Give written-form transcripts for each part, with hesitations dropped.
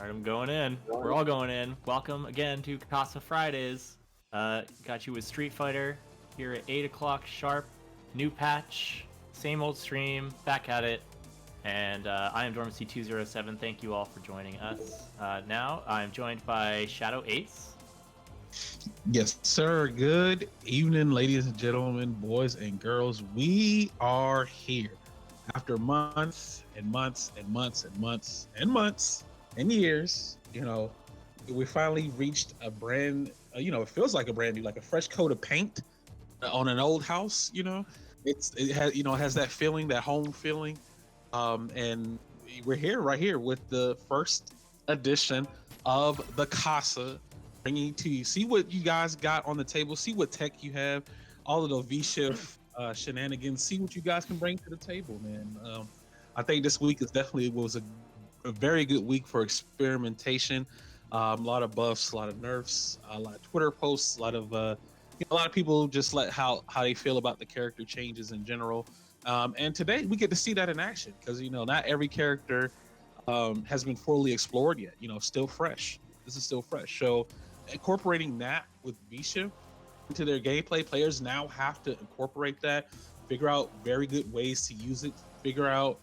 Alright, I'm going in. We're all going in. Welcome again to Casa Fridays. Got you with Street Fighter here at 8 o'clock sharp. New patch, same old stream, back at it. And I am Dormancy207. Thank you all for joining us. Now I'm joined by Shadow Ace. Yes, sir. Good evening, ladies and gentlemen, boys and girls. We are here after months and months and months and months and months and years. We finally reached a brand. It feels like a brand new, like a fresh coat of paint on an old house. It has that feeling, that home feeling. And we're here, right here, with the first edition of the Casa. Bringing it to you. See what you guys got on the table. See what tech you have. All of the V-Shift shenanigans. See what you guys can bring to the table, man. I think this week was a very good week for experimentation. A lot of buffs, a lot of nerfs, a lot of Twitter posts, a lot of people just let how they feel about the character changes in general. And today we get to see that in action because not every character has been fully explored yet. Still fresh. This is still fresh. So incorporating that with V-Shift into their gameplay, players now have to incorporate that, figure out very good ways to use it, figure out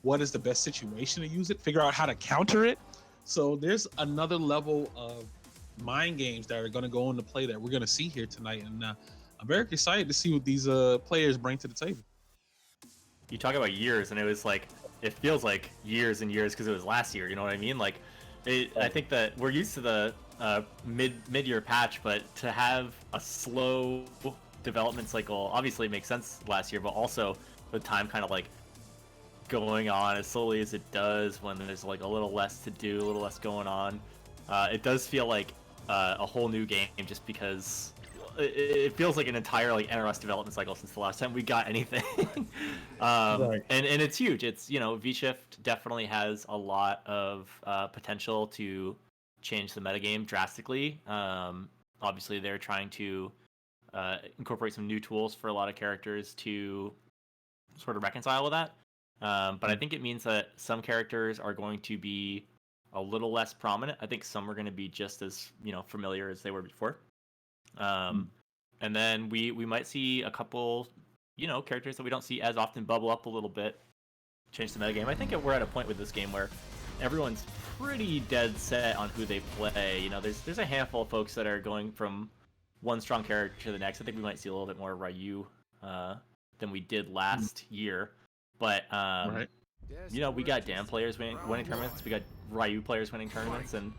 what is the best situation to use it, figure out how to counter it. So there's another level of mind games that are going to go into play that we're going to see here tonight. And I'm very excited to see what these players bring to the table. You talk about years, and it feels like years and years because it was last year. You know what I mean? I think that we're used to the mid-year patch, but to have a slow development cycle obviously makes sense last year, but also the time kind of going on as slowly as it does when there's a little less to do, a little less going on. It does feel like a whole new game just because it feels like an entire NRS development cycle since the last time we got anything. Right. And it's huge. It's V-Shift definitely has a lot of potential to change the metagame drastically. Obviously they're trying to incorporate some new tools for a lot of characters to sort of reconcile with that. But I think it means that some characters are going to be a little less prominent. I think some are going to be just as familiar as they were before. And then we might see a couple characters that we don't see as often bubble up a little bit, change the metagame. I think we're at a point with this game where everyone's pretty dead set on who they play. There's a handful of folks that are going from one strong character to the next. I think we might see a little bit more Ryu than we did last year. But right. We got Dan players winning tournaments. We got Ryu players winning tournaments, and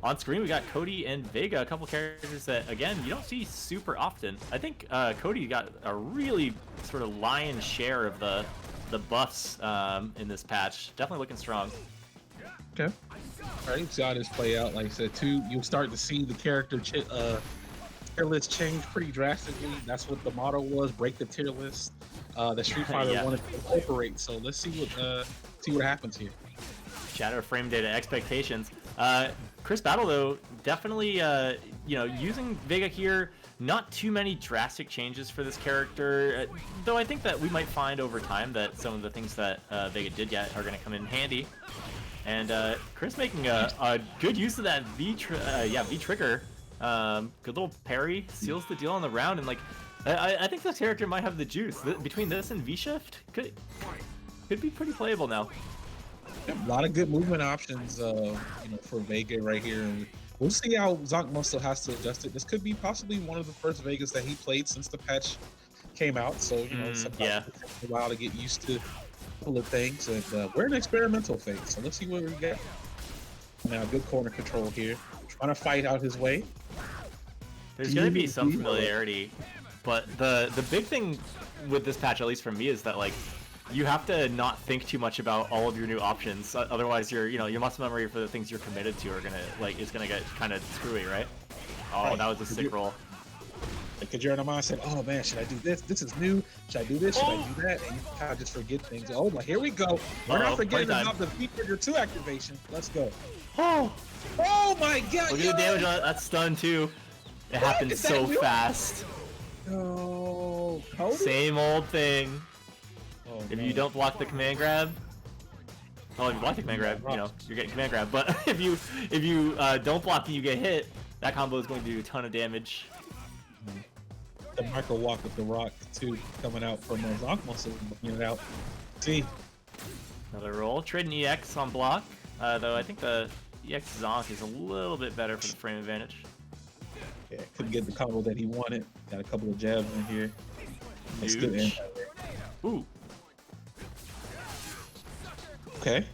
on screen we got Cody and Vega, a couple characters that again you don't see super often. I think Cody got a really sort of lion's share of the buffs in this patch. Definitely looking strong. Okay. All right, see how this play out. Like I said, too, you'll start to see the character tier list change pretty drastically. That's what the motto was: break the tier list. The Street Fighter wanted to incorporate. So let's see what happens here. Shadow frame data expectations. Chris Battle though definitely using Vega here. Not too many drastic changes for this character, though I think that we might find over time that some of the things that Vega did get are going to come in handy. And Chris making a good use of that V trigger. Good little parry, seals the deal on the round, and I think this character might have the juice. Between this and V-Shift, could be pretty playable now. A lot of good movement options, for Vega right here. And we'll see how Zonk Muscle has to adjust it. This could be possibly one of the first Vegas that he played since the patch came out. So, sometimes it takes a while to get used to a couple of things. And we're in experimental phase. So let's see what we get. Now, good corner control here. Trying to fight out his way. There's going to be some familiarity. But the big thing with this patch, at least for me, is that you have to not think too much about all of your new options. Otherwise, your muscle memory for the things you're committed to are is gonna get kind of screwy, right? Oh, right. That was a sick roll. Because you're in a mindset, oh man, should I do this? This is new. Should I do this? Should I do that? And you kind of just forget things. Oh, well, here we go. We're not forgetting about the V-Trigger 2 activation. Let's go. Oh my God! Look at the damage on that stun too. It happened so fast. No. Same old thing. If you don't block the command grab, Well, if you block the command grab, you know, you're getting command grab. But if you don't block and you get hit, that combo is going to do a ton of damage. The micro walk with the rock too, coming out from Zonk muscle, looking it out. See, another roll. Trading EX on block, though I think the EX Zonk is a little bit better for the frame advantage. Yeah, couldn't get the combo that he wanted. Got a couple of jabs in here. That's good. Huge. Ooh. Okay.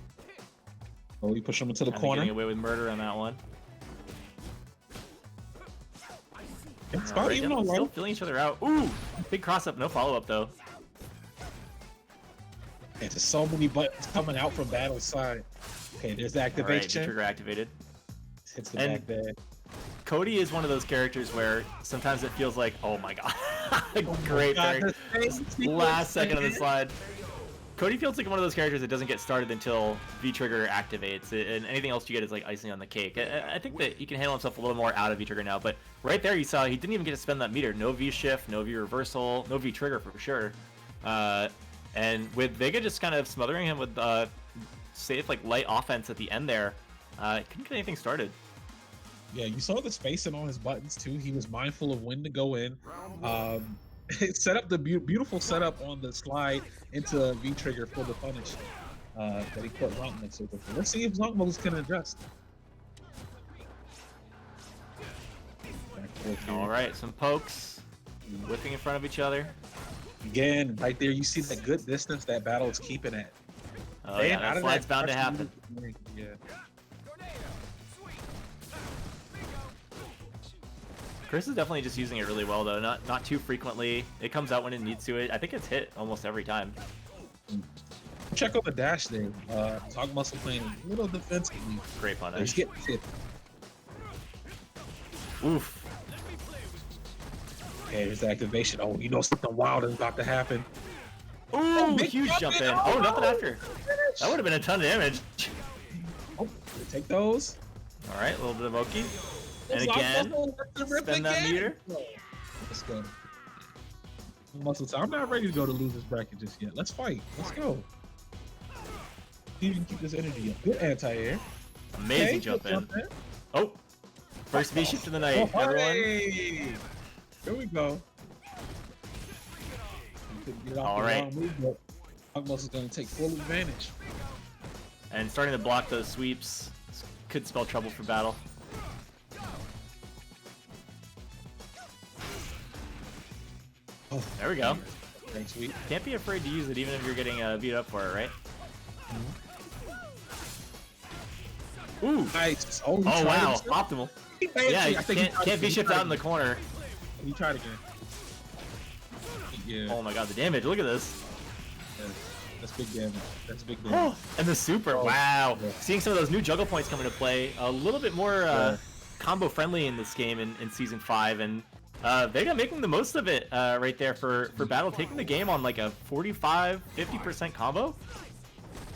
Oh, you push him into the corner. Getting away with murder on that one. It's about even on still filling each other out. Ooh, big cross up, no follow up though. And there's so many buttons coming out from Battle's side. Okay, there's the activation. All right, trigger activated. Hits the back there. Cody is one of those characters where sometimes it feels like, oh my god, great parry. Last second of the slide. Cody feels like one of those characters that doesn't get started until V-Trigger activates, and anything else you get is like icing on the cake. I think that he can handle himself a little more out of V-Trigger now, but right there you saw he didn't even get to spend that meter. No V-Shift, no V-Reversal, no V-Trigger for sure. And with Vega just kind of smothering him with safe, like, light offense at the end there, couldn't get anything started. Yeah, you saw the spacing on his buttons too. He was mindful of when to go in. Set up the beautiful setup on the slide into V-Trigger for the punish that he put Zonk next to. Let's see if Zonk moves can adjust. All right, some pokes, whipping in front of each other. Again, right there, you see that good distance that Battle is keeping at. Oh yeah, that slide's bound to happen. Yeah. Chris is definitely just using it really well though, not too frequently. It comes out when it needs to. I think it's hit almost every time. Check on the dash there. Zonk muscle playing a little defensively. Great punish. He's getting hit. Oof. Okay, here's the activation. Oh, you know something wild is about to happen. Ooh, huge jump in. Oh, nothing after. That would have been a ton of damage. Oh, take those. All right, a little bit of Oki. And again, spend that meter. Let's go. Muscle time. I'm not ready to go to losers bracket just yet. Let's fight. Let's go. He can keep this energy up. Good anti-air. Amazing jump in. Oh, first V-shift of the night, everyone. Hey! Here we go. All right. Zonk is going to take full advantage. And starting to block those sweeps could spell trouble for Battle. Oh, there we go. Thanks, sweet. Can't be afraid to use it even if you're getting beat up for it, right? Ooh. Nice. Oh wow, optimal. Yeah, you can't be shipped out in the corner. He tried again. Yeah. Oh my god, the damage! Look at this. Yeah, that's big damage. That's big damage. And the super. Oh, wow. yeah. Seeing some of those new juggle points come into play, a little bit more combo friendly in this game in season 5, and Vega making the most of it right there for Battle, taking the game on like a 45-50% combo.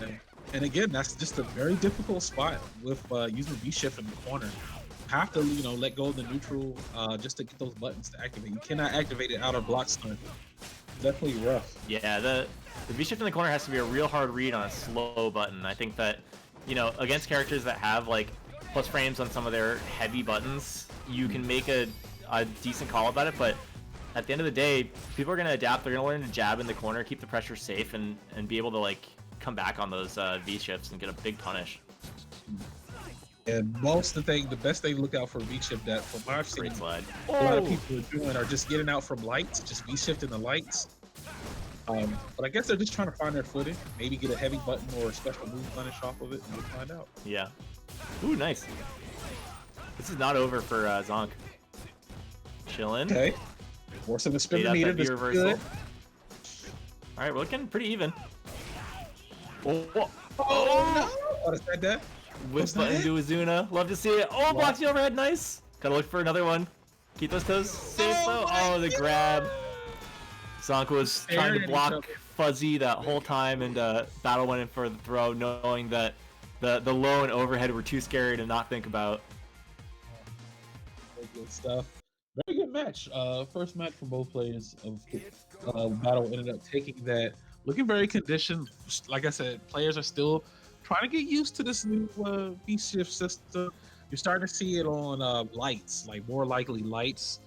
Yeah. And again, that's just a very difficult spot with using V-Shift in the corner. You have to, let go of the neutral just to get those buttons to activate. You cannot activate it out of block stun. Definitely rough. Yeah, the V-Shift in the corner has to be a real hard read on a slow button. I think that, against characters that have like plus frames on some of their heavy buttons, you can make a decent call about it, but at the end of the day, people are going to adapt. They're going to learn to jab in the corner, keep the pressure safe, and be able to like come back on those V-shifts and get a big punish. And the best thing to look out for V-shift that from what I've seen, slide. A lot of people are doing are just getting out from lights, just V-shifting the lights. But I guess they're just trying to find their footing, maybe get a heavy button or a special move punish off of it, and we'll find out. Yeah. Ooh, nice. This is not over for Zonk. Chilling. Okay. Forcing the spin the meter. This reversal. good. All right, we're looking pretty even. Oh no! What is that? Whip button to Azuna. Love to see it. Oh, blocks the overhead. Nice. Gotta look for another one. Keep those toes safe though. Oh, the grab. Zonk was trying to block Fuzzy that whole time, and Battle went in for the throw, knowing that the low and overhead were too scary to not think about. Very good stuff. Very good match. First match from both players of Battle ended up taking that. Looking very conditioned. Like I said, players are still trying to get used to this new V-shift system. You're starting to see it on lights, like more likely lights.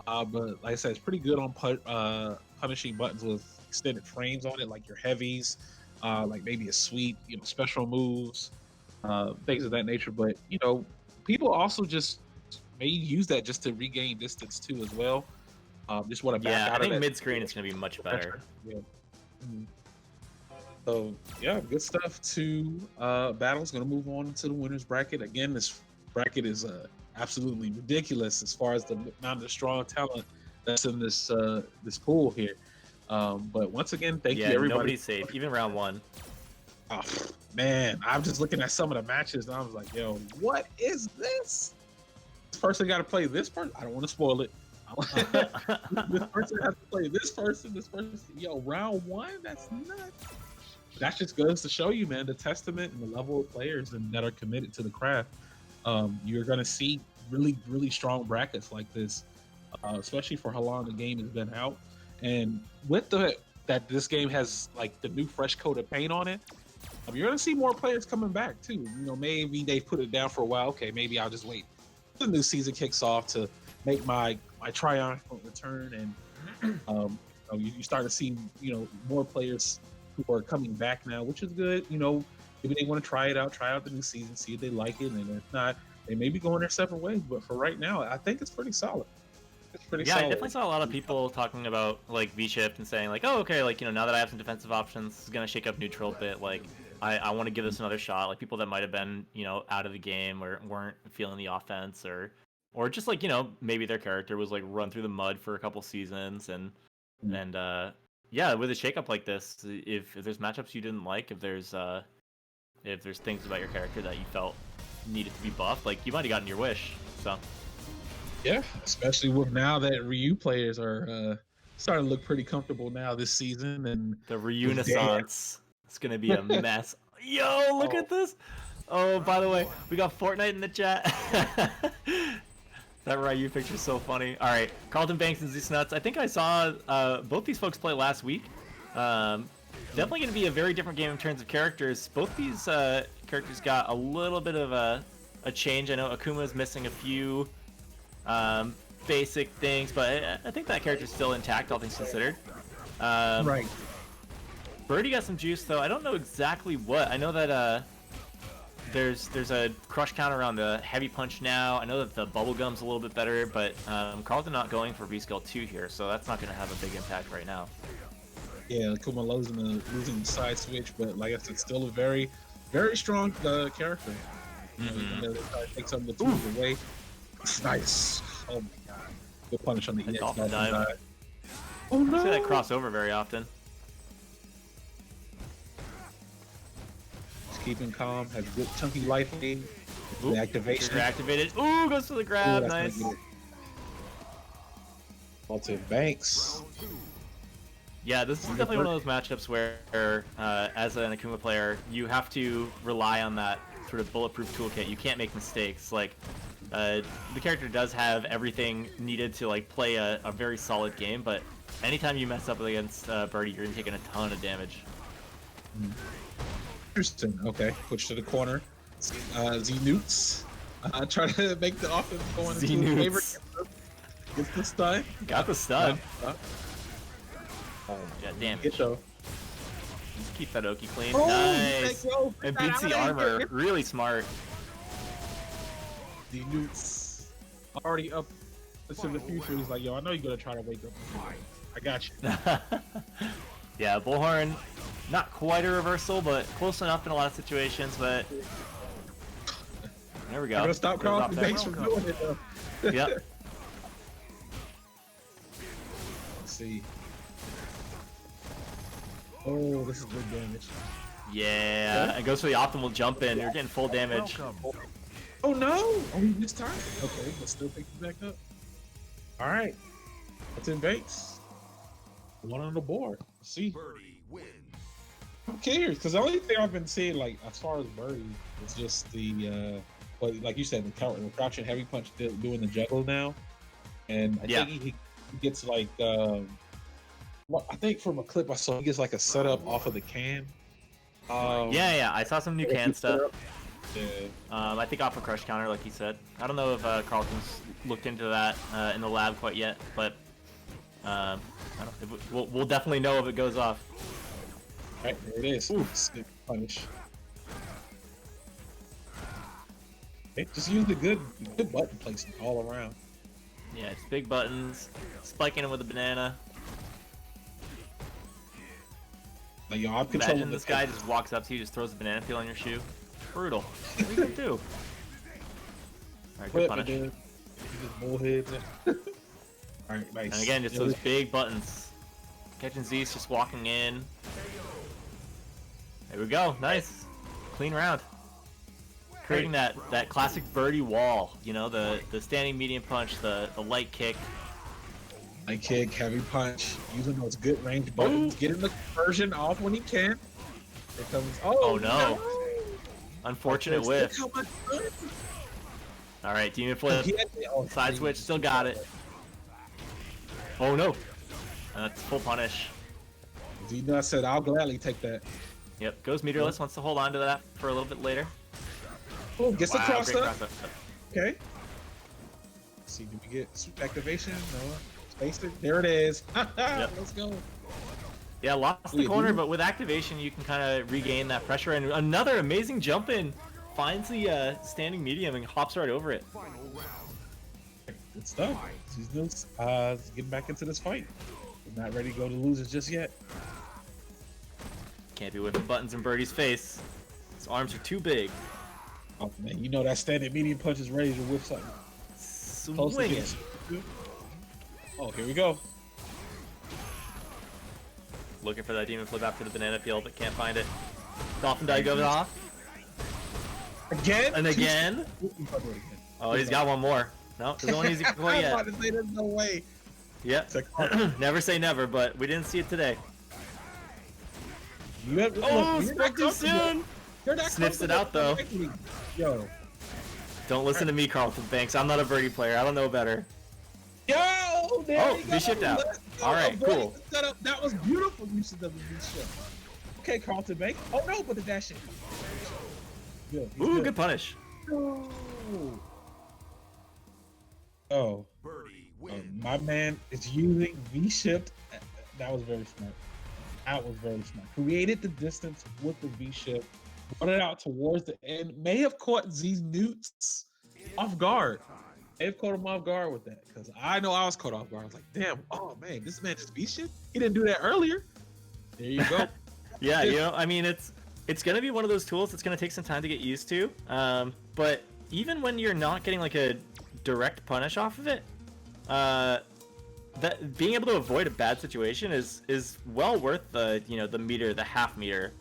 But like I said, it's pretty good on punishing buttons with extended frames on it, like your heavies, like maybe a sweep, special moves, things of that nature. But people also just may use that just to regain distance too, as well. Just want to back Yeah, out I of think that mid screen it's gonna be much better. pressure. Yeah. Mhm. So yeah, good stuff. Two battles. Going to move on to the winners bracket. Again, this bracket is absolutely ridiculous as far as the amount of strong talent that's in this pool here. But once again, thank you Yeah, everybody. nobody's safe, even round one. Oh, man, I'm just looking at some of the matches and I was like, yo, what is this? This person got to play this person. I don't want to spoil it. This person has to play this person. This person. Yo, round one. That's nuts. That just goes to show you, man, the testament and the level of players that are committed to the craft. You're going to see really, really strong brackets like this, especially for how long the game has been out. And with that this game has like the new fresh coat of paint on it, you're going to see more players coming back too. Maybe they put it down for a while. Okay, maybe I'll just wait. The new season kicks off to make my triumphant return, and you start to see more players who are coming back now, which is good. Maybe they want to try out the new season, see if they like it, and if not, they may be going their separate ways. But for right now, I think it's pretty solid. It's pretty Yeah, solid. I definitely saw a lot of people talking about like V-shift and saying like, oh, okay, like now that I have some defensive options, it's gonna shake up neutral a bit. Like, I want to give this another shot. Like people that might have been out of the game or weren't feeling the offense, or just like maybe their character was like run through the mud for a couple seasons, and yeah, with a shakeup like this, if there's matchups you didn't like, if there's things about your character that you felt needed to be buffed, like you might have gotten your wish. So yeah, especially with now that Ryu players are starting to look pretty comfortable now this season, and the Renaissance is gonna be a mess. Yo, look at this. Oh, by the way, we got Fortnite in the chat. That Ryu picture's so funny. All right, Carlton Banks and Zeus Nuts. I think I saw both these folks play last week. Definitely going to be a very different game in terms of characters. Both these characters got a little bit of a change. I know Akuma's missing a few basic things, but I think that character's still intact, all things considered. Right. Birdie got some juice, though. I don't know exactly what. I know that there's a crush counter on the heavy punch now. I know that the bubble gum's a little bit better, but Carlton not going for V-Skill 2 here, so that's not going to have a big impact right now. Yeah, Akuma losing the side switch, but like I said, still a very, very strong character. They try to take some of the tools away. It's nice. Oh my god. Good punish on the EX. Dolphin dive. Oh no! I don't see that crossover very often. Keeping calm, has good chunky life lane. The activation. You're activated. Ooh, goes for the grab. Ooh, nice. Carlton Banks. Yeah, this is definitely one of those matchups where, as an Akuma player, you have to rely on that sort of bulletproof toolkit. You can't make mistakes. Like, the character does have everything needed to like play a very solid game, but anytime you mess up against Birdie, you're gonna take a ton of damage. Interesting. Okay, push to the corner. Z-Newts. Try to make the offense go into his favor. Gets the stun. Got the stun. Oh, yeah, damage. Get though. Just keep that Oki clean. Oh, nice. And beats the armor. Really smart. Z-Newts already up into the future. He's like, yo, I know you're gonna try to wake up. I got you. Yeah, Bullhorn, not quite a reversal, but close enough in a lot of situations. But there we go. I'm gonna stop Carlton Banks from doing it though. Yep. Let's see. Oh, this is good damage. Yeah, it goes for the optimal jump in. You're getting full damage. Oh no! Oh, he missed time. Okay, but still pick it back up. All right, Carlton Banks. One on the board. Let's see. Who cares? Because the only thing I've been seeing, like as far as Birdie, is just the, but like you said, the crouching heavy punch doing the juggle now, and I think he gets like, I think from a clip I saw, he gets like a setup off of the can. Yeah, I saw some new can stuff. Yeah. I think off a crush counter, like he said. I don't know if Carlton's looked into that in the lab quite yet, but I don't know. We'll definitely know if it goes off. All right, there it is. Sick punish. Okay, just use the good button placement all around. Yeah, it's big buttons, spiking him with a banana. Like, yo, I'm controlling Imagine this guy just walks up to you, just throws a banana peel on your shoe. Brutal. What are you gonna do? Alright, good punish. Just bullheads. Alright, nice. And again, just those big buttons. Catching Zeus just walking in. There we go. Nice. Clean round. Creating that classic birdie wall. You know, the standing medium punch, the light kick. Light kick, heavy punch, using those good range buttons, getting the conversion off when he can. Here comes. Oh no. Unfortunate whiff. Look how much fun. Alright, demon flip. Side switch, still got it. Oh no. That's full punish. Zena said, I'll gladly take that. Yep, goes meterless, wants to hold on to that for a little bit later. Oh, gets the cross great up. cross up. Okay. Let's see, do we get super activation? No. Space it. There it is. Yep. Let's go. Yeah, lost the corner, but with activation you can kind of regain that pressure. And another amazing jump in. Finds the standing medium and hops right over it. Good stuff. Zeus getting back into this fight. He's not ready to go to losers just yet. Can't be whipping buttons in Birdie's face. His arms are too big. Oh man, you know that standing medium punch is ready to whip something. Swinging. Oh, here we go. Looking for that demon flip after the banana peel, but can't find it. Dolphin dive goes off. Again? And again. Oh, he's got one more. No, there's only easy quite I was yet. about to say there's no way. Yep. Never say never, but we didn't see it today. Spoke too soon. Sniffs it out though. Yo. Don't listen to me, Carlton Banks. I'm not a birdie player. I don't know better. Yo, there you go. Be shipped out. All right, cool. That was beautiful. You should have been shipped. Okay, Carlton Banks. Oh no, but the dash in. Good. Ooh, good punish. Oh, my man is using V-shift. That was very smart. That was very smart. Created the distance with the V-shift. Brought it out towards the end. May have caught these newts off guard. May have caught him off guard with that. Because I know I was caught off guard. I was like, damn, oh man, this man just V-shift? He didn't do that earlier. There you go. Yeah, you know, I mean, it's going to be one of those tools that's going to take some time to get used to. But even when you're not getting like a direct punish off of it, that being able to avoid a bad situation is well worth the the half meter,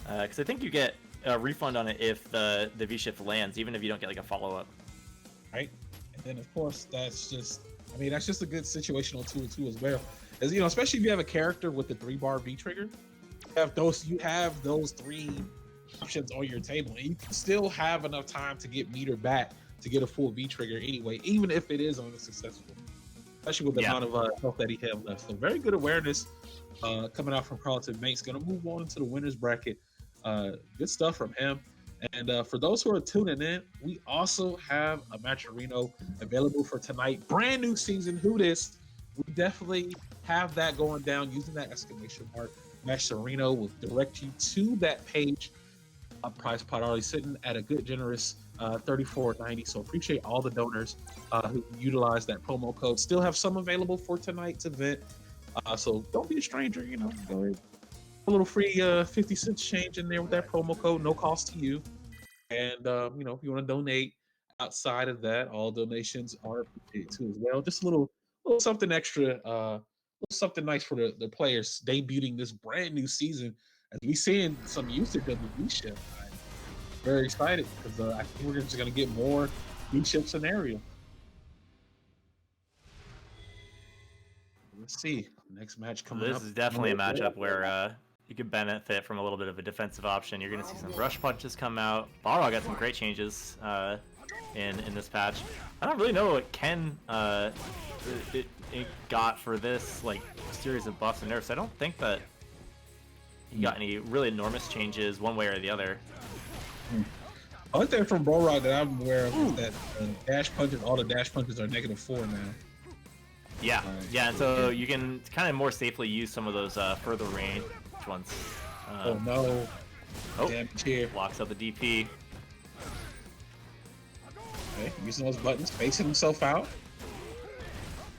because I think you get a refund on it if the V-shift lands, even if you don't get like a follow up. Right, and then of course that's just a good situational tool too as well, as especially if you have a character with the 3-bar V trigger. You have those 3 options on your table, and you can still have enough time to get meter back to get a full V trigger anyway, even if it is unsuccessful, especially with the amount of health that he had left. So very good awareness coming out from Carlton Banks. Gonna move on into the winners bracket. Good stuff from him. And for those who are tuning in, we also have a Matcherino available for tonight. Brand new season. Who this? We definitely have that going down using that exclamation mark. Matcherino will direct you to that page. Prize pot already sitting at a good, generous $34.90. So appreciate all the donors who utilize that promo code. Still have some available for tonight's event. So don't be a stranger. Go ahead. A little free 50 cents change in there with that promo code, no cost to you. And if you want to donate outside of that, all donations are appreciated too as well. Just a little something extra, something nice for the players debuting this brand new season. As we seeing some usage of the V-shift. I'm very excited because I think we're just going to get more V-shift scenario. Let's see. Next match coming up. This is definitely a matchup where you could benefit from a little bit of a defensive option. You're going to see some rush punches come out. Balrog got some great changes in this patch. I don't really know what Ken it got for this series of buffs and nerfs. I don't think that he got any really enormous changes one way or the other. One thing from Borog that I'm aware of is that dash punches, all the dash punches are -4 now. Yeah, yeah, and so you can kind of more safely use some of those further range ones. Oh no. Oh, damage here. locks up the DP. Okay, using those buttons, spacing himself out.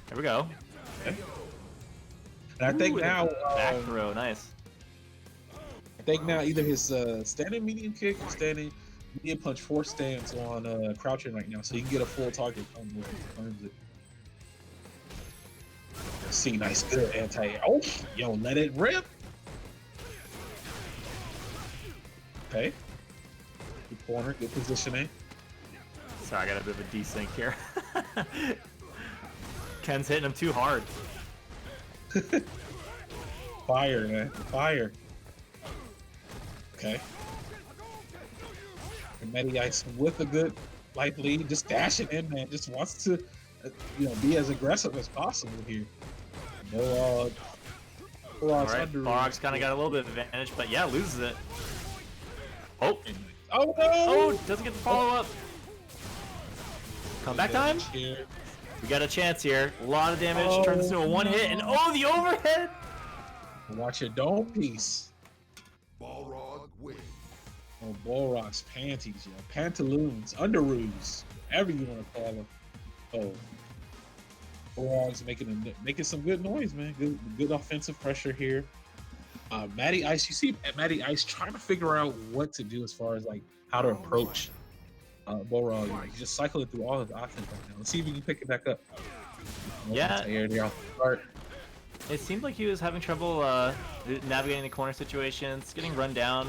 There we go. Okay. And I think now back throw, nice. I think now either his standing medium kick or standing medium punch force stands on crouching right now, so you can get a full target combo. See, nice, good anti. Oh, yo, let it rip. Okay. Good corner, good positioning. Sorry, I got a bit of a desync here. Ken's hitting him too hard. Fire, man, fire. Okay. And Matty Ice with a good life lead, just dashing in, man. Just wants to, be as aggressive as possible here. No, Alright, Borog's kind of got a little bit of advantage, but yeah, loses it. Oh! Oh no! Oh, doesn't get the follow-up. Comeback time? Here. We got a chance here. A lot of damage, turns into a one-hit, and oh, the overhead! Watch your dome piece. Balrog win. Oh, Balrog's panties, yo. Pantaloons, underoos, whatever you want to call them. Oh. Balrog's making some good noise, man. Good offensive pressure here. Matty Ice, you see Matty Ice trying to figure out what to do as far as like how to approach Balrog. He's just cycling through all his options right now. Let's see if he can pick it back up. Yeah. Start. It seemed like he was having trouble navigating the corner situations, getting run down.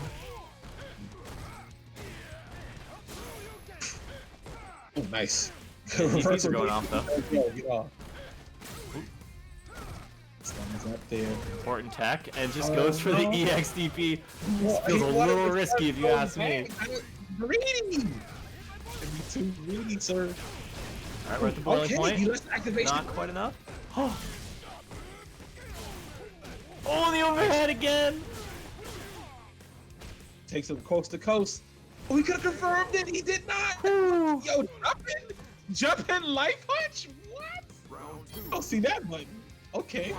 Oh, nice. DPs are going off though. Yeah. Up there. Important tech, and just goes for the EXDP. This feels a little risky if you ask me. Greedy! Too greedy, sir. Alright, we're at the boiling point. Activation. Not quite enough. Oh, the overhead again! Takes him coast to coast. Oh, he could have confirmed it. He did not. Yo, jump in, life punch. What? Oh, see that button. Okay.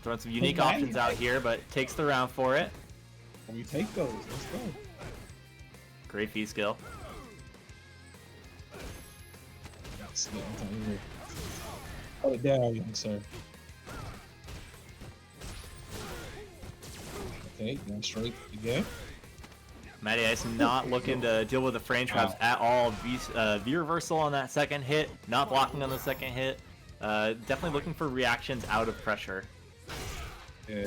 Throwing some unique options out here, but takes the round for it. We take those. Let's go. Great fee skill. Hold it down, young sir. Okay, going straight again. Matty Ice not looking to deal with the frame traps at all. V reversal on that second hit, not blocking on the second hit. Definitely looking for reactions out of pressure. Yeah.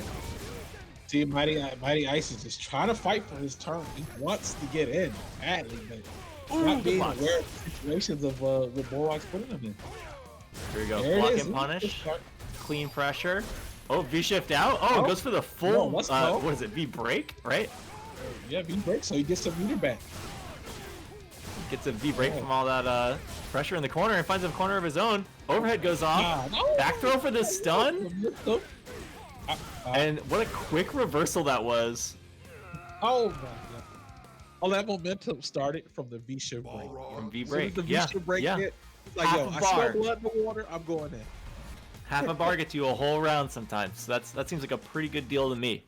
See, Mighty Ice is just trying to fight for his turn. He wants to get in badly, but not being aware of the situations of what Borog's putting him in. Here we go. Block and punish. Clean pressure. Oh, V shift out. Oh, goes for the full. What is it? V break, right? Yeah, V break, so he gets some meter back. Gets a V break from all that pressure in the corner and finds a corner of his own. Overhead goes off. Back throw for the stun. And what a quick reversal that was. Oh my god. All that momentum started from the V shift break. From V break. The V shift break hit. It's like, yo, I smell blood in the water, I'm going in. Half a bar gets you a whole round sometimes. So that seems like a pretty good deal to me.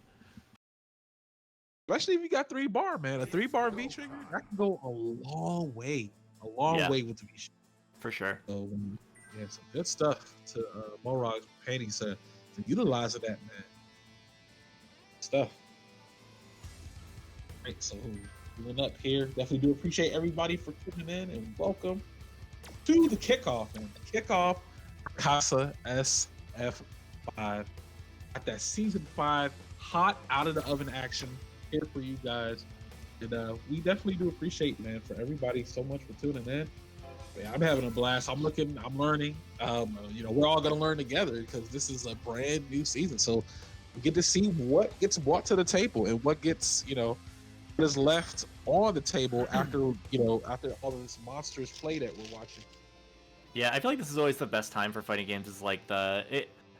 Especially if you got 3-bar, man. A 3-bar V trigger, that can go a long way. A long way with the V shift. For sure. So, yeah, some good stuff to Borog's panties for utilizing that, man. Stuff. Right, so moving up here. Definitely do appreciate everybody for tuning in and welcome to the kickoff, man. The kickoff Casa SF5. Got that season 5 hot out of the oven action here for you guys. And we definitely do appreciate, man, for everybody so much for tuning in. Yeah, I'm having a blast. I'm learning. We're all gonna learn together because this is a brand new season. So we get to see what gets brought to the table and what gets, what is left on the table after all of this monsters play that we're watching. Yeah, I feel like this is always the best time for fighting games. Is like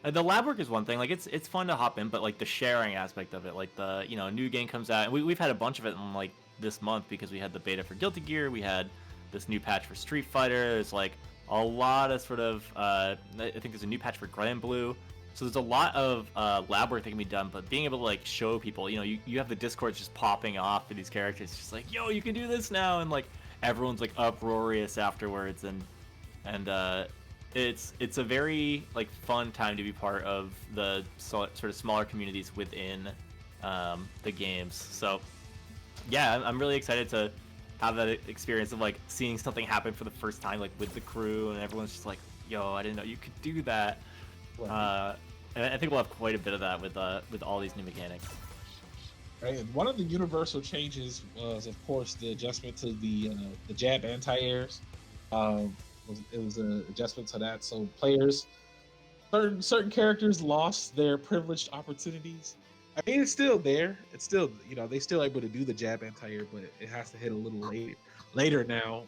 The lab work is one thing. Like it's fun to hop in, but like the sharing aspect of it, like the new game comes out, and we've had a bunch of it in like this month because we had the beta for Guilty Gear, we had this new patch for Street Fighter. There's like a lot of sort of I think there's a new patch for Grand Blue. So there's a lot of lab work that can be done, but being able to like show people, you have the Discord just popping off for these characters, it's just like, yo, you can do this now, and like everyone's like uproarious afterwards, and it's a very like fun time to be part of the sort of smaller communities within the games. So yeah, I'm really excited to have that experience of like seeing something happen for the first time, like with the crew, and everyone's just like, yo, I didn't know you could do that. And I think we'll have quite a bit of that with all these new mechanics. Right. And one of the universal changes was, of course, the adjustment to the jab anti-airs. It was an adjustment to that, so players, certain characters lost their privileged opportunities. I mean, it's still there. It's still, they still able to do the jab anti-air, but it has to hit a little later now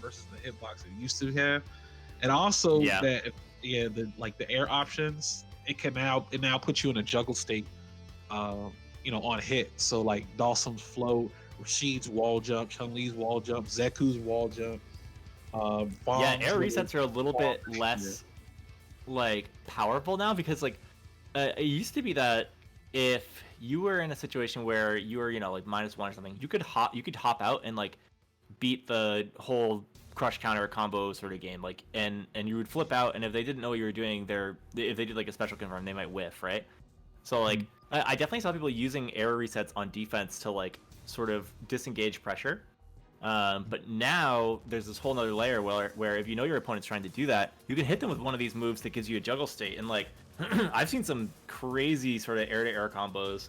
versus the hitbox it used to have. And also that the air options, it now puts you in a juggle state, on hit. So like Dawson's float, Rashid's wall jump, Chun-Li's wall jump, Zeku's wall jump. Air resets are a little bit less like powerful now, because like it used to be that if you were in a situation where you were like -1 or something, you could hop out and like beat the whole crush counter combo sort of game, like and you would flip out, and if they didn't know what you were doing, if they did like a special confirm, they might whiff, right? So like I definitely saw people using air resets on defense to like sort of disengage pressure. But now there's this whole nother layer where if you know your opponent's trying to do that, you can hit them with one of these moves that gives you a juggle state. And like I've seen some crazy sort of air-to-air combos.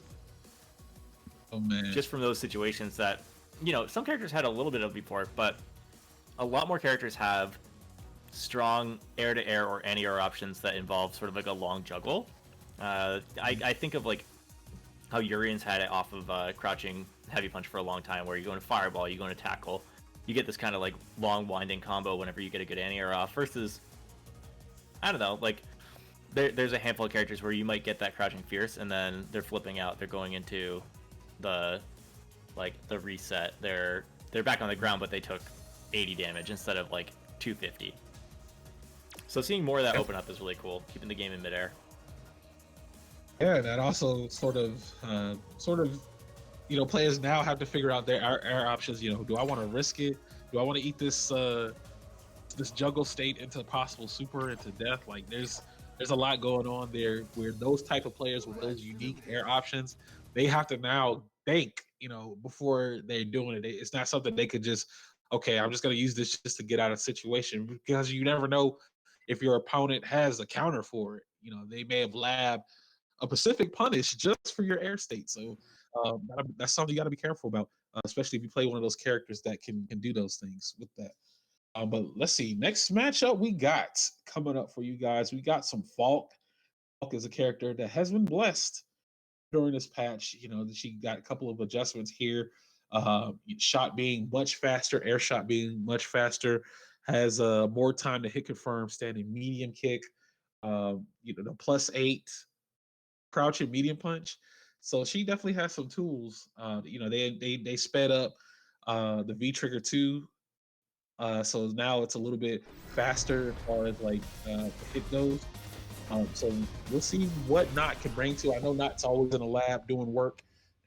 Oh man! Just from those situations that some characters had a little bit of before, but a lot more characters have strong air-to-air or anti-air options that involve sort of like a long juggle. I think of like how Urian's had it off of crouching heavy punch for a long time, where you go into fireball, you go into tackle, you get this kind of like long winding combo whenever you get a good anti-air off, versus I don't know, like there's a handful of characters where you might get that crouching fierce and then they're flipping out, they're going into the reset, they're back on the ground, but they took 80 damage instead of like 250. So seeing more of that open up is really cool, keeping the game in midair. Yeah, that also sort of players now have to figure out their air options. Do I want to risk it? Do I want to eat this juggle state into possible super, into death? Like there's a lot going on there where those type of players with those unique air options, they have to now think, before they're doing it. It's not something they could just, okay, I'm just going to use this just to get out of situation, because you never know if your opponent has a counter for it. They may have labbed a Pacific punish just for your air state. So that's something you got to be careful about, especially if you play one of those characters that can do those things with that. But let's see, next matchup we got coming up for you guys. We got some Falk. Falk is a character that has been blessed during this patch. She got a couple of adjustments here. Shot being much faster, air shot being much faster, has more time to hit confirm, standing medium kick, the +8 crouching medium punch. So she definitely has some tools. They sped up the V trigger 2. So now it's a little bit faster as far as like hit goes. So we'll see what Knot can bring to. I know Knot's always in the lab doing work,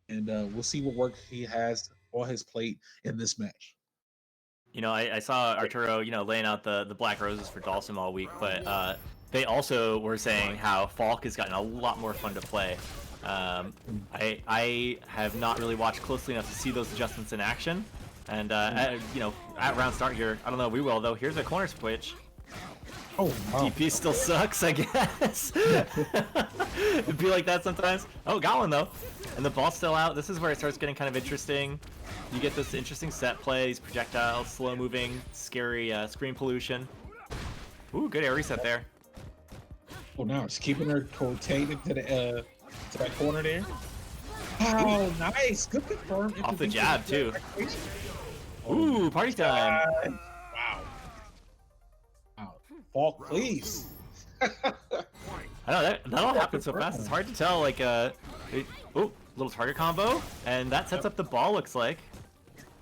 and we'll see what work he has on his plate in this match. I saw Arturo, laying out the black roses for Dalsum all week, but they also were saying how Falk has gotten a lot more fun to play. I have not really watched closely enough to see those adjustments in action, and at round start here, I don't know if we will though. Here's a corner switch. Oh, wow. DP still sucks, I guess. It'd be like that sometimes. Oh, got one though. And the ball's still out. This is where it starts getting kind of interesting. You get this interesting set play, these projectiles, slow moving, scary screen pollution. Ooh, good air reset there. Oh, now it's keeping her rotated to that corner there. Oh, nice. Good confirm. Off the jab, too. Ooh, party time. Wow. Falk, please. I know that all happens so fast. It's hard to tell. Like little target combo, and that sets up the ball. Looks like.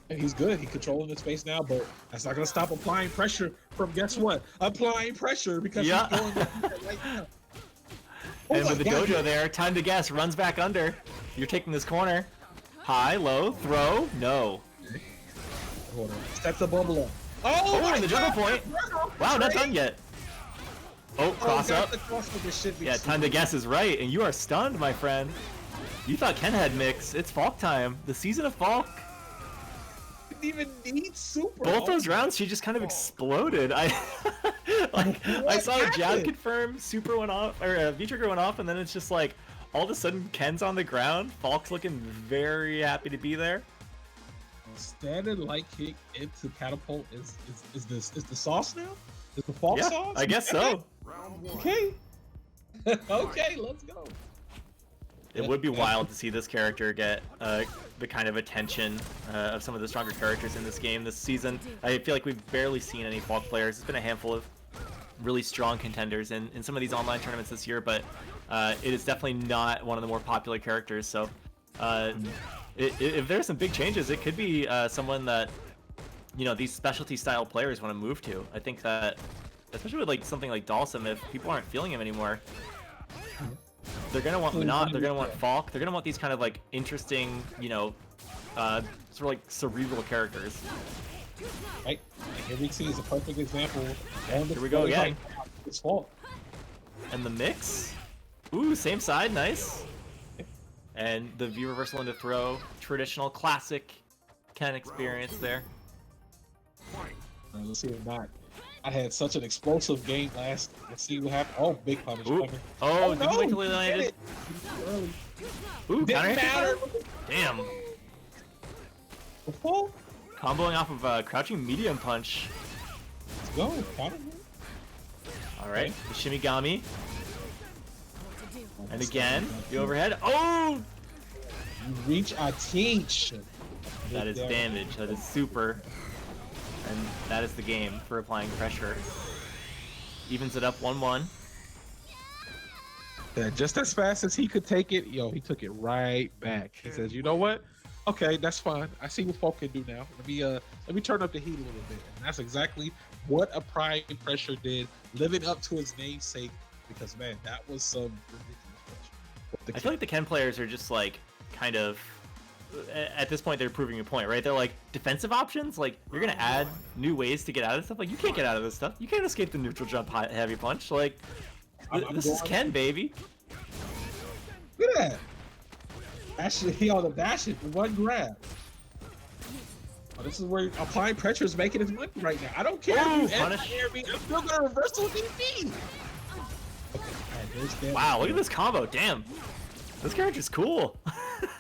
He's good. He's controlling the space now, but that's not gonna stop applying pressure from guess what? Applying pressure because he's going right now. And with the dojo there, time to guess. Runs back under. You're taking this corner. High, low, throw, no. Hold on. Set the bubble up. Oh, and the juggle point. Wow, not done yet. Oh, cross up. Yeah, time to guess is right, and you are stunned, my friend. You thought Ken had mix. It's Falk time. The season of Falk. Didn't even need super. Both those rounds, she just kind of exploded. I saw the jab confirm, super went off, or V-trigger went off, and then it's just like, all of a sudden Ken's on the ground. Falk's looking very happy to be there. Standard light kick into catapult is the sauce now? Is the Falk sauce? I guess so. Okay. Okay, let's go. It would be wild to see this character get the kind of attention of some of the stronger characters in this game this season. I feel like we've barely seen any Falk players. It's been a handful of really strong contenders in some of these online tournaments this year, but it is definitely not one of the more popular characters. So if there's some big changes, it could be someone that, you know, these specialty style players want to move to. I think that, especially with like something like Dalsum, if people aren't feeling him anymore, they're gonna want Minot, they're gonna want Falk, they're gonna want these kind of like interesting, you know, sort of like cerebral characters. Right, and here we see is a perfect example. Here we go again. It's Falk. And the mix, ooh, same side, nice. And the V reversal into throw, traditional classic Ken experience there. Right, let's see what not. I had such an explosive game last. Let's see what happened. Oh, big punish coming. Oh, didn't wait till he landed. Early. Ooh, Didn't matter. Damn. Falk. Comboing off of a crouching medium punch. Let's go. Got it. Alright, the Shimigami. And again, the overhead. Oh! You reach, I teach. That is damage. That is super. And that is the game for applying pressure. Evens it up 1-1. Yeah, just as fast as he could take it, yo, he took it right back. He says, "You know what? Okay, that's fine. I see what Falk can do now. Let me turn up the heat a little bit." And that's exactly what applying pressure did, living up to his namesake. Because man, that was some ridiculous pressure. I feel like the Ken players are just like kind of, at this point they're proving a point, right? They're like defensive options. Like you're gonna add new ways to get out of stuff. Like you can't get out of this stuff. You can't escape the neutral jump heavy punch. Like this is Ken, baby. Look at that. Actually, he on the dash it with one grab. Oh, this is where applying pressure is making his money right now. I don't care if you punish. me. I'm still gonna reversal DP. Okay, wow, look at this combo. Damn. This character's cool.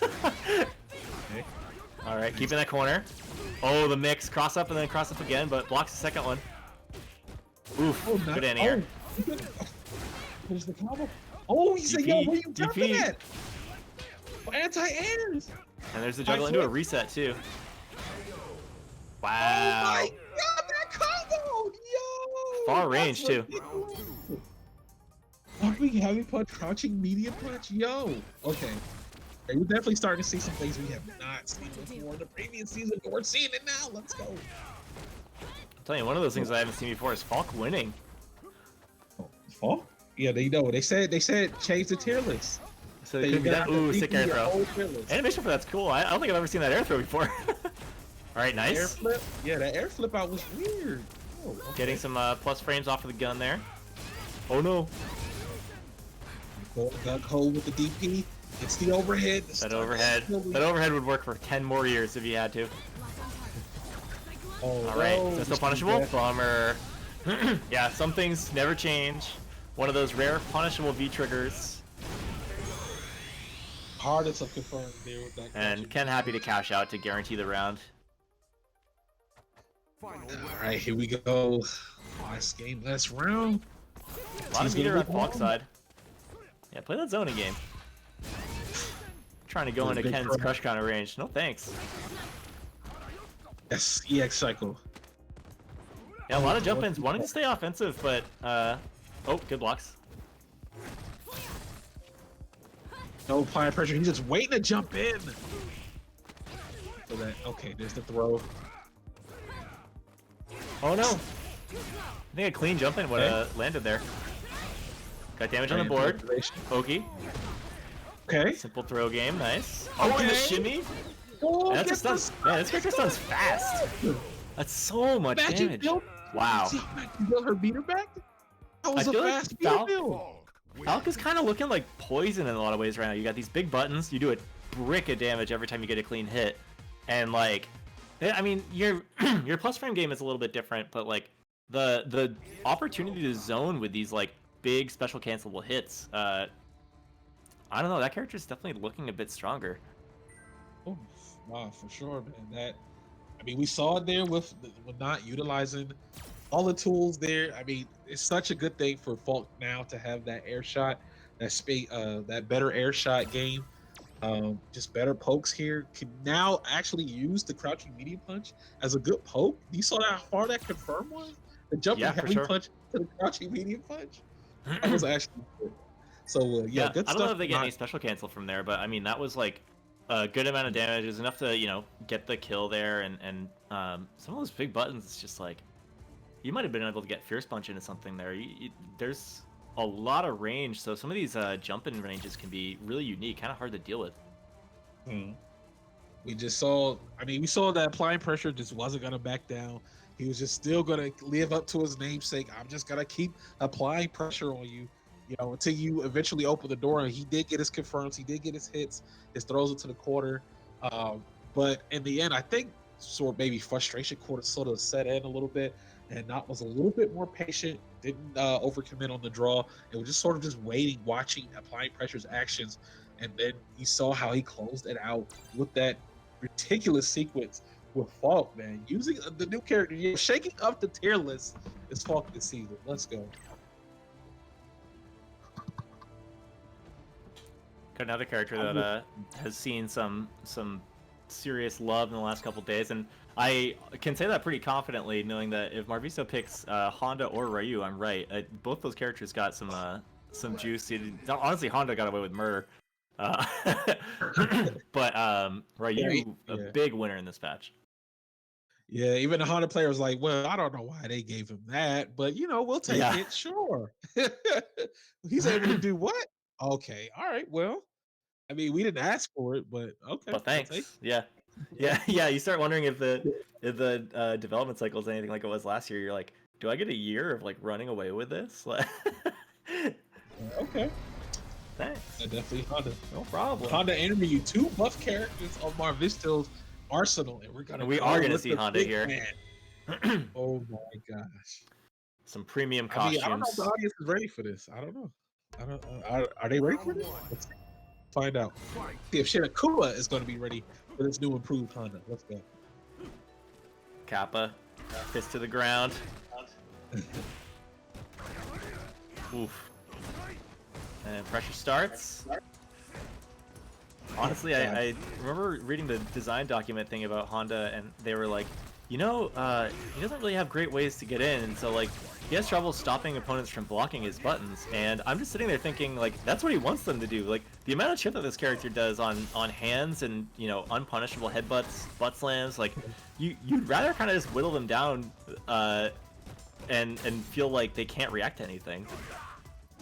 Okay. Alright, keeping that corner. Oh, the mix. Cross up and then cross up again, but blocks the second one. Oof, good in here. There's the combo. Oh, he said, yo, where you jumping at? Anti-airs. And there's the juggle into a reset, too. Wow. Oh my god, that combo! Yo! Far range, too. Heavy punch, crouching medium punch, yo. Okay. We're definitely starting to see some things we have not seen before in the previous season, but we're seeing it now. Let's go. I'm telling you, one of those things I haven't seen before is Falk winning. Oh, Falk? Yeah, they know. They said change the tier list. So it could be that. Ooh, sick air throw. Animation for that's cool. I don't think I've ever seen that air throw before. Alright, nice. Air flip? Yeah, that air flip out was weird. Oh, okay. Getting some plus frames off of the gun there. Oh no. Gun hold with the DP. It's the overhead. That overhead would work for 10 more years if you had to. Oh, alright, is that still punishable? Bummer. Yeah, some things never change. One of those rare punishable V-triggers. Hardest of confirmed there with that. And Ken happy to cash out to guarantee the round. Alright, here we go. Last game, last round. A lot of meter on Falk's side. Yeah, play that zoning game. Trying to go into Ken's crush counter range. No thanks. Yes, EX cycle. Yeah, a lot of jump ins. Wanting to stay offensive, but oh, good blocks. No applying pressure. He's just waiting to jump in. So that okay, there's the throw. Oh no! I think a clean jump in would have landed there. Got damage on the board. Pokey. Okay. Simple throw game, nice. Oh, and the shimmy. Oh, That's a stun. Man, this character stuns fast. That's so much damage. Wow. See, you built her beater back? That was I a feel like fast beater build. Falk is kind of looking like poison in a lot of ways right now. You got these big buttons. You do a brick of damage every time you get a clean hit, and like, I mean, your your plus frame game is a little bit different, but like the opportunity to zone with these like big special cancelable hits. I don't know. That character is definitely looking a bit stronger. Oh, wow, for sure, man. That, I mean, we saw it there with not utilizing all the tools there. I mean, it's such a good thing for Falk now to have that air shot, that better air shot game. Just better pokes here. Can now actually use the crouching medium punch as a good poke. You saw how far that confirm was? The jumping heavy punch to the crouching medium punch. That was actually good. So yeah, good stuff. I don't know if they get any special cancel from there, but I mean that was like a good amount of damage. It was enough to get the kill there, and some of those big buttons. It's just like you might have been able to get Fierce Punch into something there. There's a lot of range, so some of these jump-in ranges can be really unique, kind of hard to deal with. We just saw, I mean, we saw that applying pressure just wasn't going to back down. He was just still going to live up to his namesake. I'm just going to keep applying pressure on you, until you eventually open the door. And he did get his confirms. He did get his hits, his throws into the corner. But in the end, I think maybe frustration sort of set in a little bit. And Knott was a little bit more patient, didn't overcommit on the draw. It was just sort of just waiting, watching, applying pressure's actions. And then you saw how he closed it out with that ridiculous sequence with Falk, man. Using the new character, shaking up the tier list is Falk this season. Let's go. Got another character that has seen some serious love in the last couple days, and I can say that pretty confidently, knowing that if Marviso picks Honda or Ryu, I'm right. Both those characters got some juice. Honestly, Honda got away with murder, but Ryu a big winner in this patch. Yeah, even the Honda player was like, "Well, I don't know why they gave him that, but we'll take it. Sure." He's able to do what? Okay, all right. Well, I mean, we didn't ask for it, but okay. But thanks. Yeah. You start wondering if the development cycle is anything like it was last year. You're like, do I get a year of like running away with this? Okay. Thanks. Definitely Honda. No problem. Honda and Ryu, two buff characters of Marvisto's arsenal, and we are gonna see Honda here. Oh my gosh. Some premium costumes. I don't know if the audience is ready for this. I don't know. Are they ready for this? Let's find out. See if Shirakuma is going to be ready for this new improved Honda. Let's go. Kappa, fist to the ground. Oof. And pressure starts. Honestly, I remember reading the design document thing about Honda, and they were like, he doesn't really have great ways to get in, and so like he has trouble stopping opponents from blocking his buttons. And I'm just sitting there thinking, like, that's what he wants them to do. Like the amount of shit that this character does on hands and unpunishable headbutts, butt slams, like you'd rather kind of just whittle them down and feel like they can't react to anything.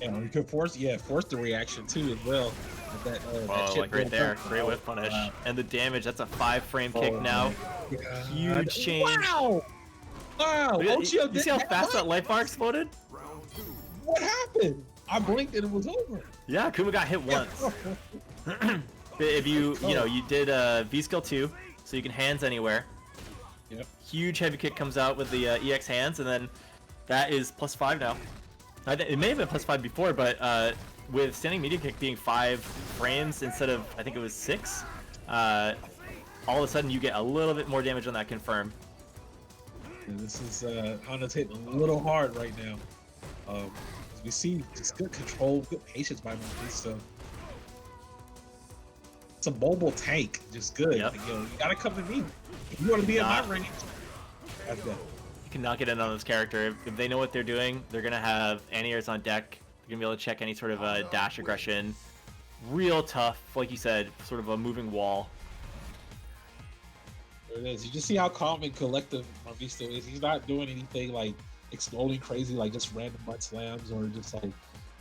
Yeah, you could force the reaction too as well. That like right there, great whiff punish, and the damage. That's a 5-frame kick now. Huge change. Wow! You see how fast that life bar exploded? What happened? I blinked and it was over. Yeah, Kuma got hit once. If you did V skill 2, so you can hands anywhere. Yep. Huge heavy kick comes out with the EX hands, and then that is +5 now. It may have been +5 before, but with standing medium kick being 5 frames instead of, I think it was 6, all of a sudden you get a little bit more damage on that confirm. Yeah, this is Honda's hitting a little hard right now. As we see, just good control, good patience by Marviso. It's a mobile tank, just good. Yep. Like, you gotta come to me. If you want to be in my range, that's good. You cannot get in on this character. If they know what they're doing, they're gonna have anti-airs on deck. They're gonna be able to check any sort of dash aggression. real tough, like you said, sort of a moving wall. There it is. You just see how calm and collective Marvisto is. He's not doing anything like exploding crazy, like just random butt slams or just like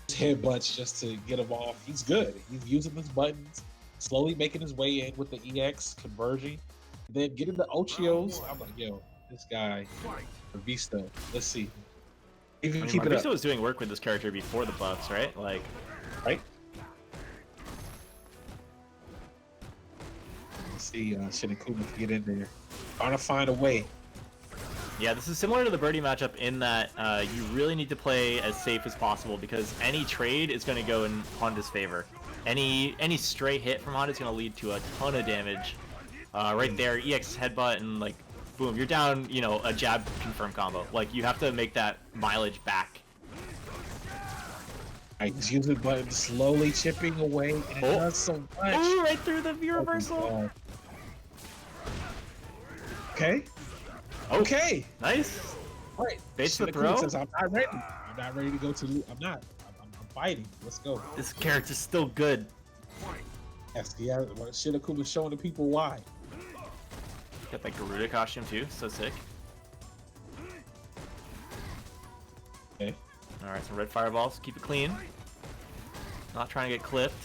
headbutts just to get him off. He's good. He's using his buttons, slowly making his way in with the EX, converging, and then getting the Ochios. I'm like, yo, this guy, Marvisto. Let's see. If you I mean, keep it Marvisto up, was doing work with this character before the buffs, right? Like, right? Let's see, Shinakuma to get in there. Trying to find a way. yeah, this is similar to the Birdie matchup in that you really need to play as safe as possible because any trade is going to go in Honda's favor. Any stray hit from Honda is going to lead to a ton of damage. Right there, EX headbutt and like, boom, you're down, you know, a jab confirm combo. Like, you have to make that mileage back. Right, he's using the button, slowly chipping away, and it does so much. Oh, right through the V reversal. Okay. Oh, Okay. nice. All right. Base the Shinakuma throw. says, I'm not ready. I'm not ready to go to. I'm not. I'm fighting. Let's go. This character's still good. Yes, yeah. Shinakuma's showing the people why. Got that Garuda costume too, so sick. Okay. Alright, some red fireballs, keep it clean. Not trying to get clipped.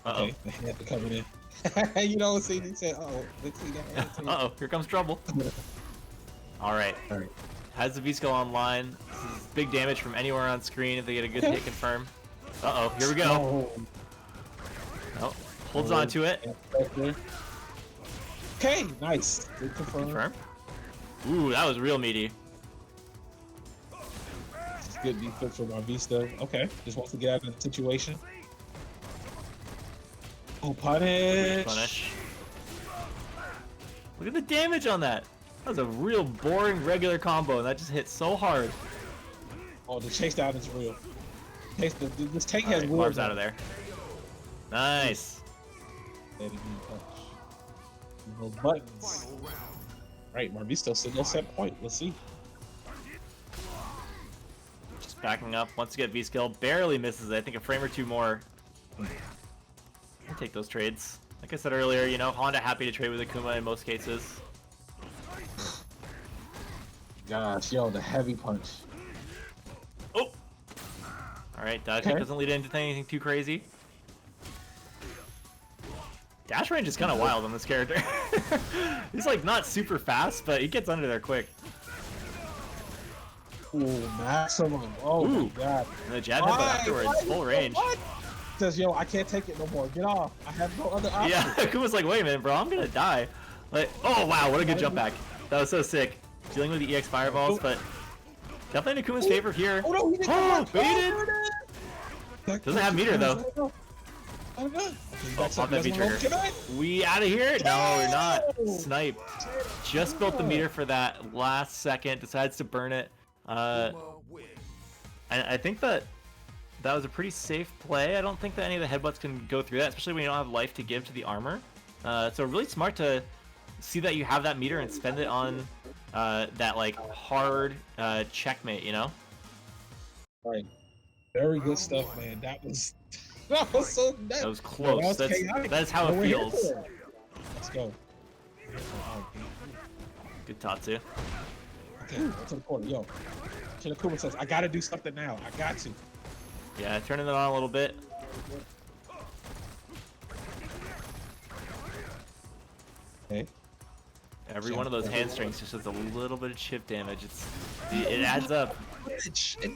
Uh-oh. Okay. The hand coming in. You know what? See, he said, "Oh, let's see that." Uh-oh, here comes trouble. Alright. All right. Has the V-Skill online. This is big damage from anywhere on screen if they get a good hit confirm. Uh-oh, here we go. Oh, holds on to it. Okay, nice. Good confirm. Confirm. Ooh, that was real meaty. This is good defense from Marvisto. Okay, just wants to get out of the situation. Oh, punish. Punish. Look at the damage on that. That was a real boring regular combo, and that just hit so hard. Oh, the chase down is real. This tank has Alright, wheels. Barb's out of there. Nice. Those buttons. Right, Marvisto single set point. Let's see. Just backing up. Once again, V-Skill barely misses it. I think a frame or two more. I'll take those trades. Like I said earlier, you know, Honda happy to trade with Akuma in most cases. Gosh, yo, the heavy punch. Oh! Alright, dodge Okay. doesn't lead into anything too crazy. Dash range is kind of wild on this character. He's like not super fast, but he gets under there quick. Ooh, maximum. Oh my Ooh. god. And the jab headbutt afterwards, full range. What? Says, yo, I can't take it no more. Get off. I have no other option. Yeah, Akuma's like, wait a minute, bro, I'm gonna die. Like, oh wow, what a good jump back. That was so sick. Dealing with the EX fireballs, but definitely in Akuma's favor here. Oh no, he didn't Oh, come baited! back. Doesn't have meter though. Oh, no. Oh, pop that V-trigger. We out of here? No, we're not. Sniped. Just built the meter for that last second. Decides to burn it. And I think that was a pretty safe play. I don't think that any of the headbutts can go through that, especially when you don't have life to give to the armor. So really smart to see that you have that meter and spend it on that like hard checkmate, you know? Right. Very good stuff, man. That was so nuts. That was close. chaotic. That's how it We're here feels. for it. Let's go. Good Tatsu. Okay, go to the corner. Yo, Shinakuma says, I gotta do something now. I got to. Yeah, turning it on a little bit. Okay. Every one of those hamstrings just does a little bit of chip damage. It adds up. It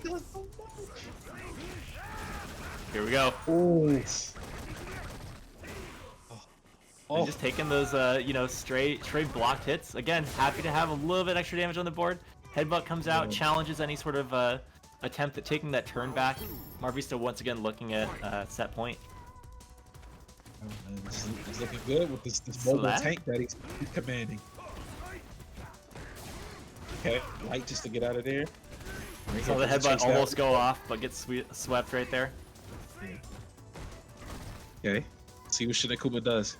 does so much. Here we go. Ooh. And just taking those, you know, straight blocked hits. Again, happy to have a little bit extra damage on the board. Headbutt comes out, challenges any sort of attempt at taking that turn back. Marvisto once again looking at set point. He's looking good with this mobile Slap. tank that he's commanding. Okay, light just to get out of there. So the headbutt almost go off, but gets swept right there. Okay, see what Shinakuma does.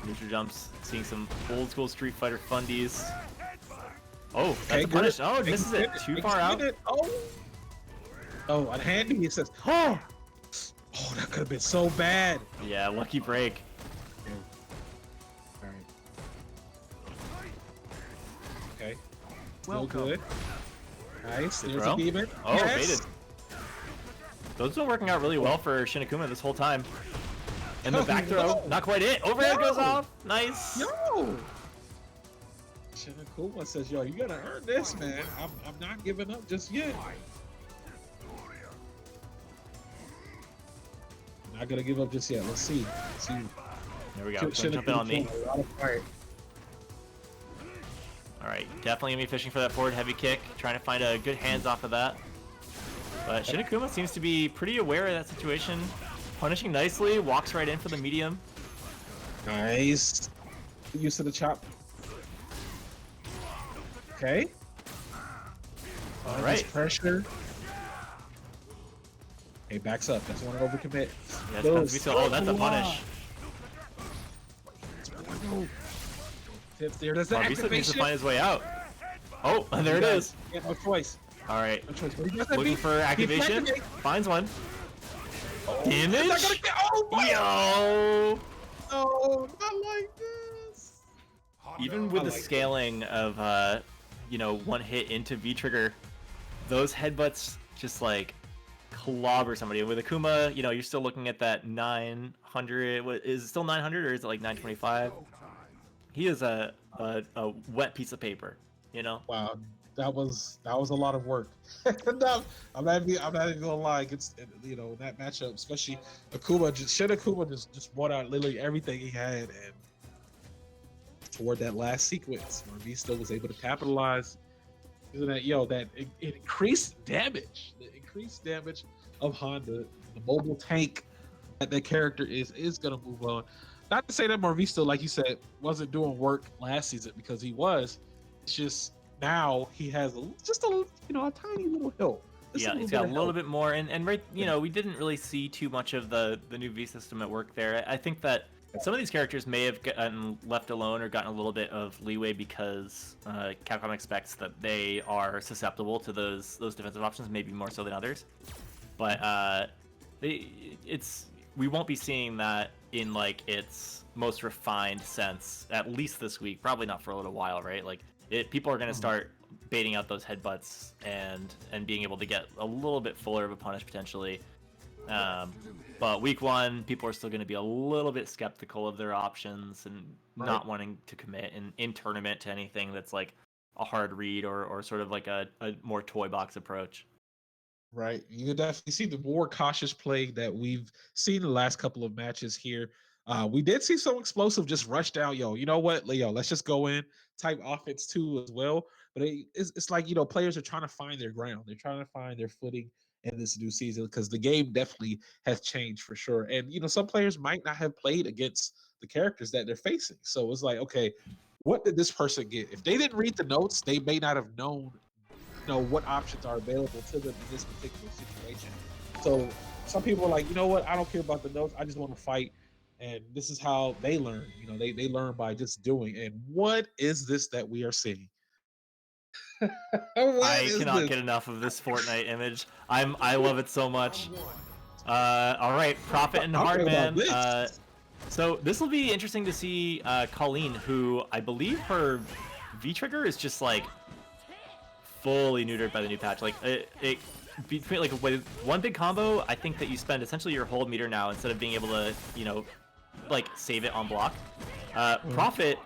Neutral jumps, seeing some old school Street Fighter fundies. Oh, that's Okay, a punish. good. Oh, it misses it. Too far out. Oh, on handy, it says, Oh! Oh, that could have been so bad. Yeah, lucky break. All right. Okay. Still Welcome. good. Nice. Good There's throw. a demon. Oh, Yes. baited. Those have been working out really well for Shinakuma this whole time. And the Oh, back throw, no. not quite it. Overhead No. goes off. Nice. Yo. Shinakuma says, "Yo, you gotta earn this, man. I'm not giving up just yet. Not gonna give up just yet. Let's see. Let's see. There we go. Don't jump in on me. A lot of fire. All right, definitely gonna be fishing for that forward heavy kick, trying to find a good hands off of that. But Shinakuma seems to be pretty aware of that situation, punishing nicely, walks right in for the medium. Nice. Used to the chop. Okay. All Nice right. pressure. Hey, backs up. Doesn't want to overcommit. Yeah, it's meant to be so. Oh, that's a punish. Fifth there. There's the Marvisa needs to activation. find his way out. Oh, and there it is. Yeah, no choice. All right, No choice. But he does that looking beat. for He activation. activate. Finds one. Oh, Damage? it's not gonna get- oh my! Yo! No, not like this. Even with I the like scaling of, you know, one hit into V trigger, those headbutts just like clobber somebody. With Akuma, you know, you're still looking at that 900. What is it still 900 or is it like 925? He is a wet piece of paper, you know. Wow, that was a lot of work. No, I'm not even gonna lie. Against, you know, that matchup, especially Akuma, Akuma just brought out literally everything he had, and toward that last sequence, where still was able to capitalize. Isn't that it increased damage? The increased damage of Honda, the mobile tank that that character is gonna move on. Not to say that Marvisto, like you said, wasn't doing work last season, because he was. It's just now he has just a tiny little help. Just Yeah, a he's got a bit of little help. bit more, and right, you know, we didn't really see too much of the new V system at work there. I think that some of these characters may have gotten left alone or gotten a little bit of leeway because Capcom expects that they are susceptible to those defensive options, maybe more so than others. But we won't be seeing that in like its most refined sense, at least this week. Probably not for a little while, right? Like people are going to start baiting out those headbutts and being able to get a little bit fuller of a punish potentially. But week one, people are still going to be a little bit skeptical of their options and not wanting to commit in tournament to anything that's like a hard read or sort of like a more toy box approach. Right. You can definitely see the more cautious play that we've seen the last couple of matches here. We did see some explosive just rush down. You know what, Leo? Let's just go in type offense too as well. But it's like, players are trying to find their ground. They're trying to find their footing in this new season, because the game definitely has changed for sure. And some players might not have played against the characters that they're facing. So it's like, okay, what did this person get? If they didn't read the notes, they may not have known what options are available to them in this particular situation. So some people are like, you know what, I don't care about the notes, I just want to fight. And this is how they learn. They learn by just doing. And what is this that we are seeing? I cannot get enough of this Fortnite image. I love it so much. All right, Prophet and Hardman. So this will be interesting to see Colleen, who I believe her V trigger is just like fully neutered by the new patch. Like it between like with one big combo, I think that you spend essentially your whole meter now instead of being able to like save it on block. Prophet,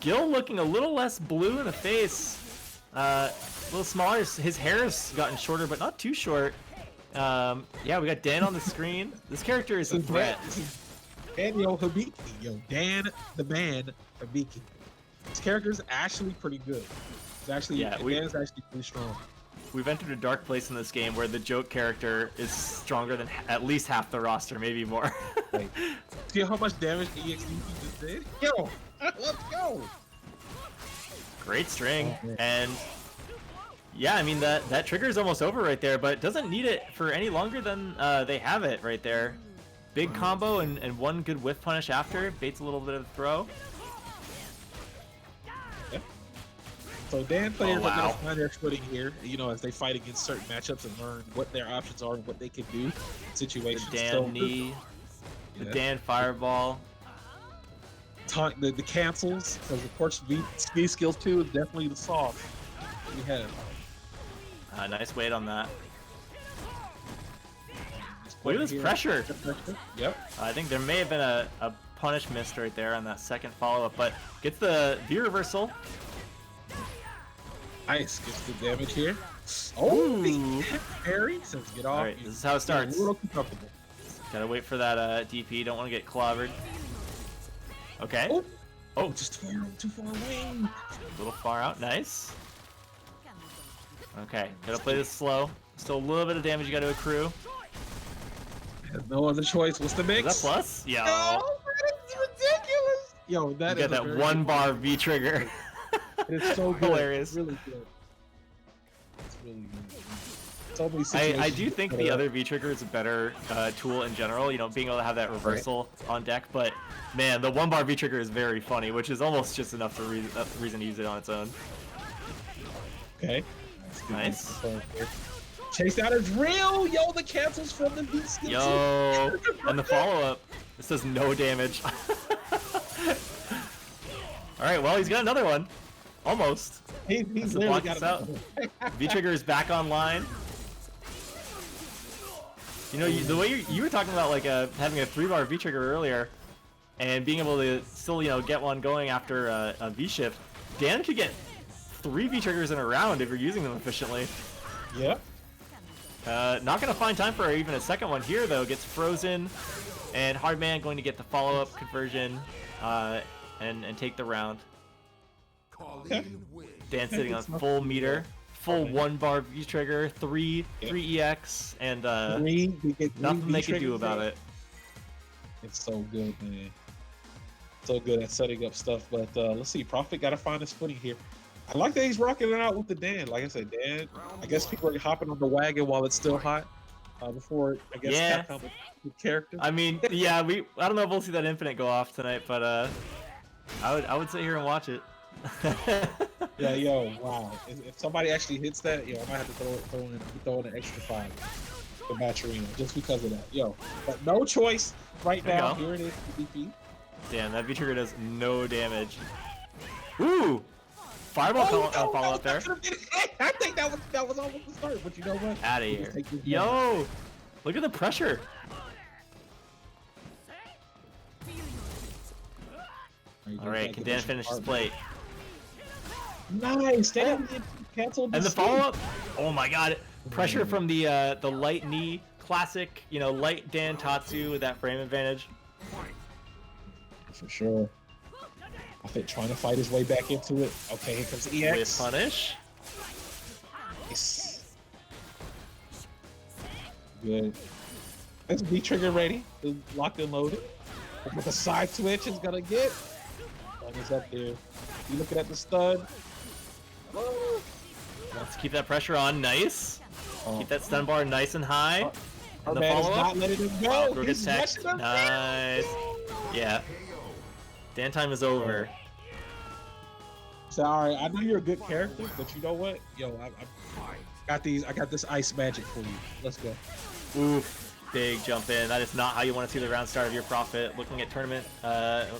Gil looking a little less blue in the face, a little smaller. His hair's gotten shorter, but not too short. Yeah, we got Dan on the screen. This character is a threat. Daniel Habiki, Dan the Man Habiki. This character is actually pretty good. It's actually, Dan's actually pretty strong. We've entered a dark place in this game where the joke character is stronger than at least half the roster, maybe more. Right. See how much damage EXP just did? Yo, let's go. Great string, and yeah, I mean that trigger is almost over right there, but doesn't need it for any longer than they have it right there. Big combo and one good whiff punish after, baits a little bit of the throw. So Dan players are wow. gonna find their footing here, you know, as they fight against certain matchups and learn what their options are and what they can do in The situations. Dan So, knee, the yeah. Dan fireball. The cancels, because of course speed skills too is definitely the sauce we have. Nice weight on that. Just Look at put this here- pressure. Yep. I think there may have been a punish missed right there on that second follow-up, but gets the V reversal. Nice. Gets the damage here. Oh, Ooh. parry. Says get off. All right, this is how it starts. A little too comfortable. Gotta wait for that DP. Don't want to get clobbered. Okay. Oh, Oh, just too far away. a little far out. Nice. Okay, gotta play this slow. Still a little bit of damage you gotta accrue. Has no other choice. What's the mix? Is that plus? Yo. No, that is ridiculous. Yo, that You is got a that very one good bar one. V trigger. It's so good. Hilarious. It's really good. It's really good. So many I situations do think the other V trigger is a better tool in general, you know, being able to have that reversal on deck, but man, the one bar V trigger is very funny, which is almost just enough for reason to use it on its own. Okay. Nice. Chase out is real! Yo, the cancels from the V skills. Yo, and the follow-up. This does no damage. Alright, well, he's got another one. Almost. He's Has to literally block got this out. V-Trigger is back online. You know, the way you were talking about like having a 3-bar V-Trigger earlier, and being able to still, you know, get one going after a V-Shift, Dan could get 3 V-Triggers in a round if you're using them efficiently. Yeah. Not gonna find time for even a second one here though. Gets frozen, and Hardman going to get the follow-up conversion, and take the round. Colleen wins. Dan sitting on full meter, full 1-bar V trigger, 3 EX, and nothing they can do about it. It's so good, man. So good at setting up stuff. But let's see. Prophet got to find his footing here. I like that he's rocking it out with the Dan. Like I said, Dan. I guess people are hopping on the wagon while it's still hot. Before I guess Yeah. Capcom with character. I mean, yeah, I don't know if we'll see that Infinite go off tonight, but I would sit here and watch it. Yeah, yo, wow. If somebody actually hits that, yo, I might have to throw in an extra 5 for Maturino just because of that. Yo, but no choice right There you now. go. Here it is, DP. Damn, that V trigger does no damage. Ooh, fireball follow up there. I think that was almost the start, but you know what? Out of We here. just take this Yo, look at the pressure. one. All right, can Dan finish his plate? Nice. Dan canceled And the steam. follow-up, oh my god, pressure from the light knee, classic, you know, light Dan Tatsu with that frame advantage. For sure. I think trying to fight his way back into it. Okay, here comes EX. With punish. Nice. Good. That's V trigger ready. Locked and loaded. With the side switch is gonna get. Long as up there. You looking at the stud. Oh. Let's keep that pressure on, nice. Oh. Keep that stun bar nice and high. Our And the man is follow-up. not letting him go. Go He's get text. rushing him. Nice. Yeah. Dan time is over. So, all right, I know you're a good character, but you know what? Yo, I got these. I got this ice magic for you. Let's go. Oof. Big jump in. That is not how you want to see the round start of your Prophet. Looking at tournament,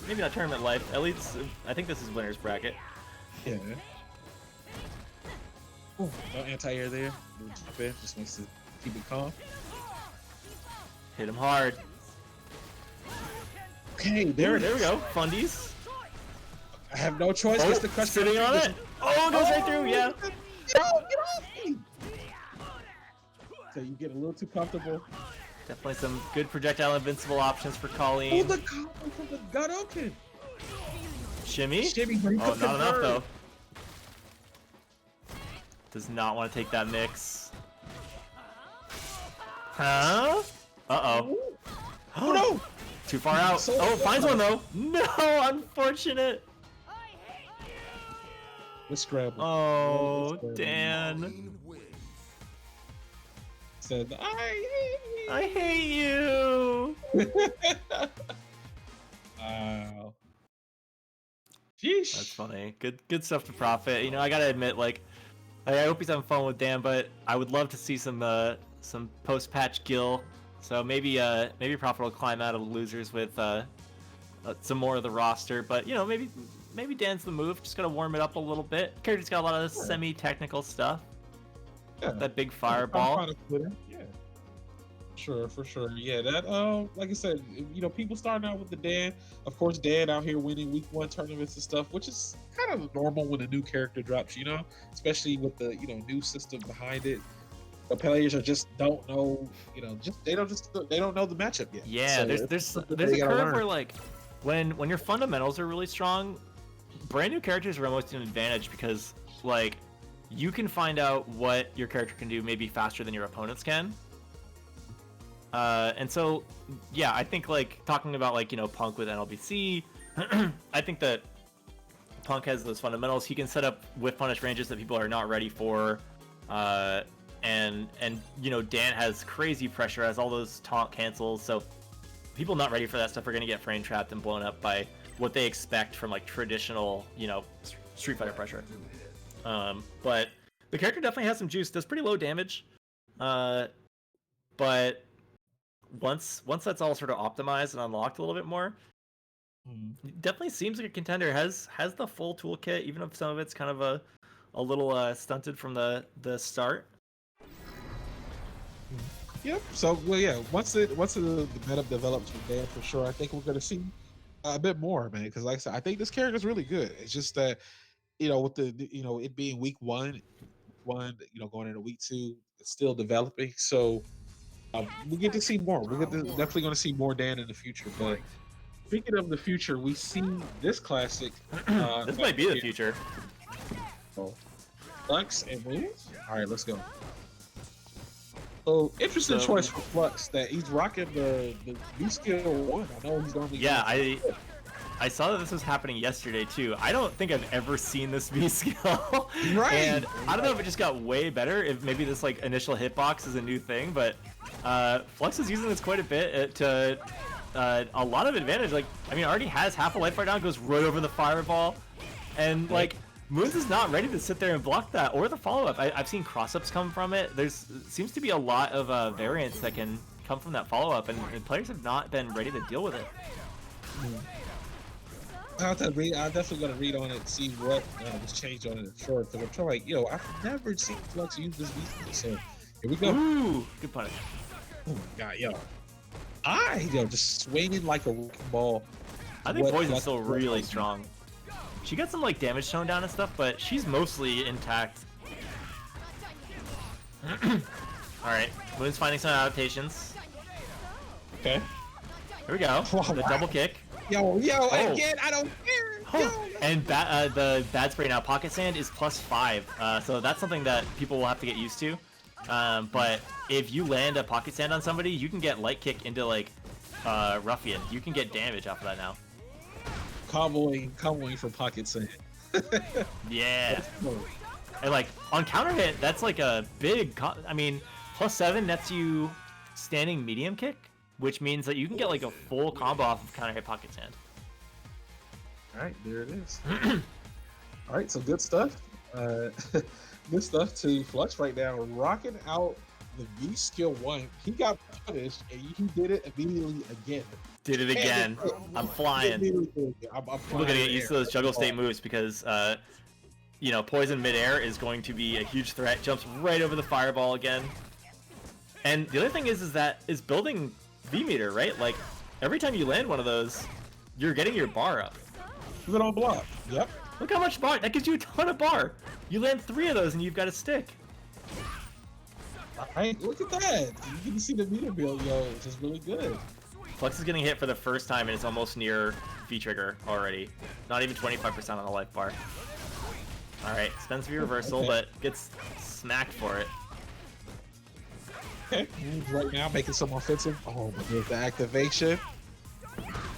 maybe not tournament life. At least, I think this is winner's bracket. Yeah. Ooh, no anti-air there. Jump in. Just wants to keep it calm. Hit him hard. Okay, there it There we is. go. Fundies. I have no choice. Gets the crush Sitting on it. Oh, it goes right through. Yeah. Get off me! So you get a little too comfortable. Definitely some good projectile invincible options for Oh, Colleen. the combo from the gut open. Shimmy. Shimmy, but he Oh, took not the enough bird. though. Does not want to take that mix. Huh? Uh-oh. Oh no! Too far out. So Oh, finds far. one though. No, unfortunate. Let's scramble. Oh, Let's scramble. Dan. Colleen wins. Said, I hate you. Wow. Sheesh. That's funny. Good stuff to Profit. You know, I gotta admit, like, I hope he's having fun with Dan, but I would love to see some post-patch Gil. So maybe Profit will climb out of losers with some more of the roster. But you know, maybe Dan's the move. Just gotta warm it up a little bit. Character's got a lot of semi-technical stuff. Yeah. That big fireball. Yeah. Sure, for sure. Yeah, that like I said, you know, people starting out with the Dan. Of course, Dan out here winning week 1 tournaments and stuff, which is kind of normal when a new character drops, you know, especially with the, you know, new system behind it. The players are just don't know, you know, they don't know the matchup yet. Yeah, So there's a they gotta curve learn. where like when your fundamentals are really strong, brand new characters are almost an advantage because like you can find out what your character can do maybe faster than your opponents can. And so, yeah, I think like talking about like, you know, Punk with NLBC, I think that Punk has those fundamentals. He can set up whiff punish ranges that people are not ready for. And you know, Dan has crazy pressure, has all those taunt cancels. So people not ready for that stuff are going to get frame trapped and blown up by what they expect from like traditional, you know, Street Fighter pressure. But the character definitely has some juice. Does pretty low damage. But once that's all sort of optimized and unlocked a little bit more, definitely seems like a contender. Has the full toolkit, even if some of it's kind of a little stunted from the start. Yep. So well, yeah. Once the meta develops from there, for sure, I think we're gonna see a bit more, man. Because like I said, I think this character is really good. It's just that, you know, with the, you know, it being week 1, you know, going into week 2, it's still developing. So we get to see more. Definitely going to see more Dan in the future. But speaking of the future, we see this classic. This might be the future. Flux and Moons. All right, let's go. So interesting choice for Flux that he's rocking the V skill 1. I know he's normally. Yeah, I saw that this was happening yesterday too. I don't think I've ever seen this V skill. Right. And I don't know if it just got way better. If maybe this like initial hitbox is a new thing, but Flux is using this quite a bit to a lot of advantage. Like, I mean, already has half a life right now, goes right over the fireball, and like Moons is not ready to sit there and block that or the follow-up. I've seen cross-ups come from it. Seems to be a lot of variants that can come from that follow-up, and players have not been ready to deal with it. I'll definitely gonna read on it, see what was changed on it in short. Because I'm trying, like, yo, I've never seen Flux use this V. So here we go. Ooh, good punish. Oh my god, yo, just swinging like a wrecking ball. I think Poison's still really strong. She got some like damage toned down and stuff, but she's mostly intact. Alright, Moon's finding some adaptations. Okay. Here we go. Oh, The double kick. Yo, Oh. again, I don't care. Yo. And the bad spray now, Pocket Sand is +5. So that's something that people will have to get used to. But if you land a Pocket Sand on somebody, you can get light kick into like Ruffian. You can get damage off of that now. Comboing for Pocket Sand. Yeah. And like on counter hit, that's like a big. I mean, +7 nets you standing medium kick, which means that you can get like a full combo off of counter hit Pocket Sand. All right, there it is. All right, so good stuff. Good stuff to Flux right now, rocking out the V skill 1. He got punished, and he did it immediately again. Did it again. I'm flying. I'm We're gonna get used to those juggle state moves because, you know, Poison midair is going to be a huge threat. Jumps right over the fireball again. And the other thing is that is building V meter, right? Like every time you land one of those, you're getting your bar up. Even on block. Yep. Look how much bar. That gives you a ton of bar. You land 3 of those and you've got a stick. All right, look at that. You can see the meter build, yo, which is really good. Flux is getting hit for the first time and it's almost near V trigger already. Not even 25% on the life bar. Alright, spends V reversal, but gets smacked for it. Okay, moves right now, making some offensive. Oh, but there's the activation.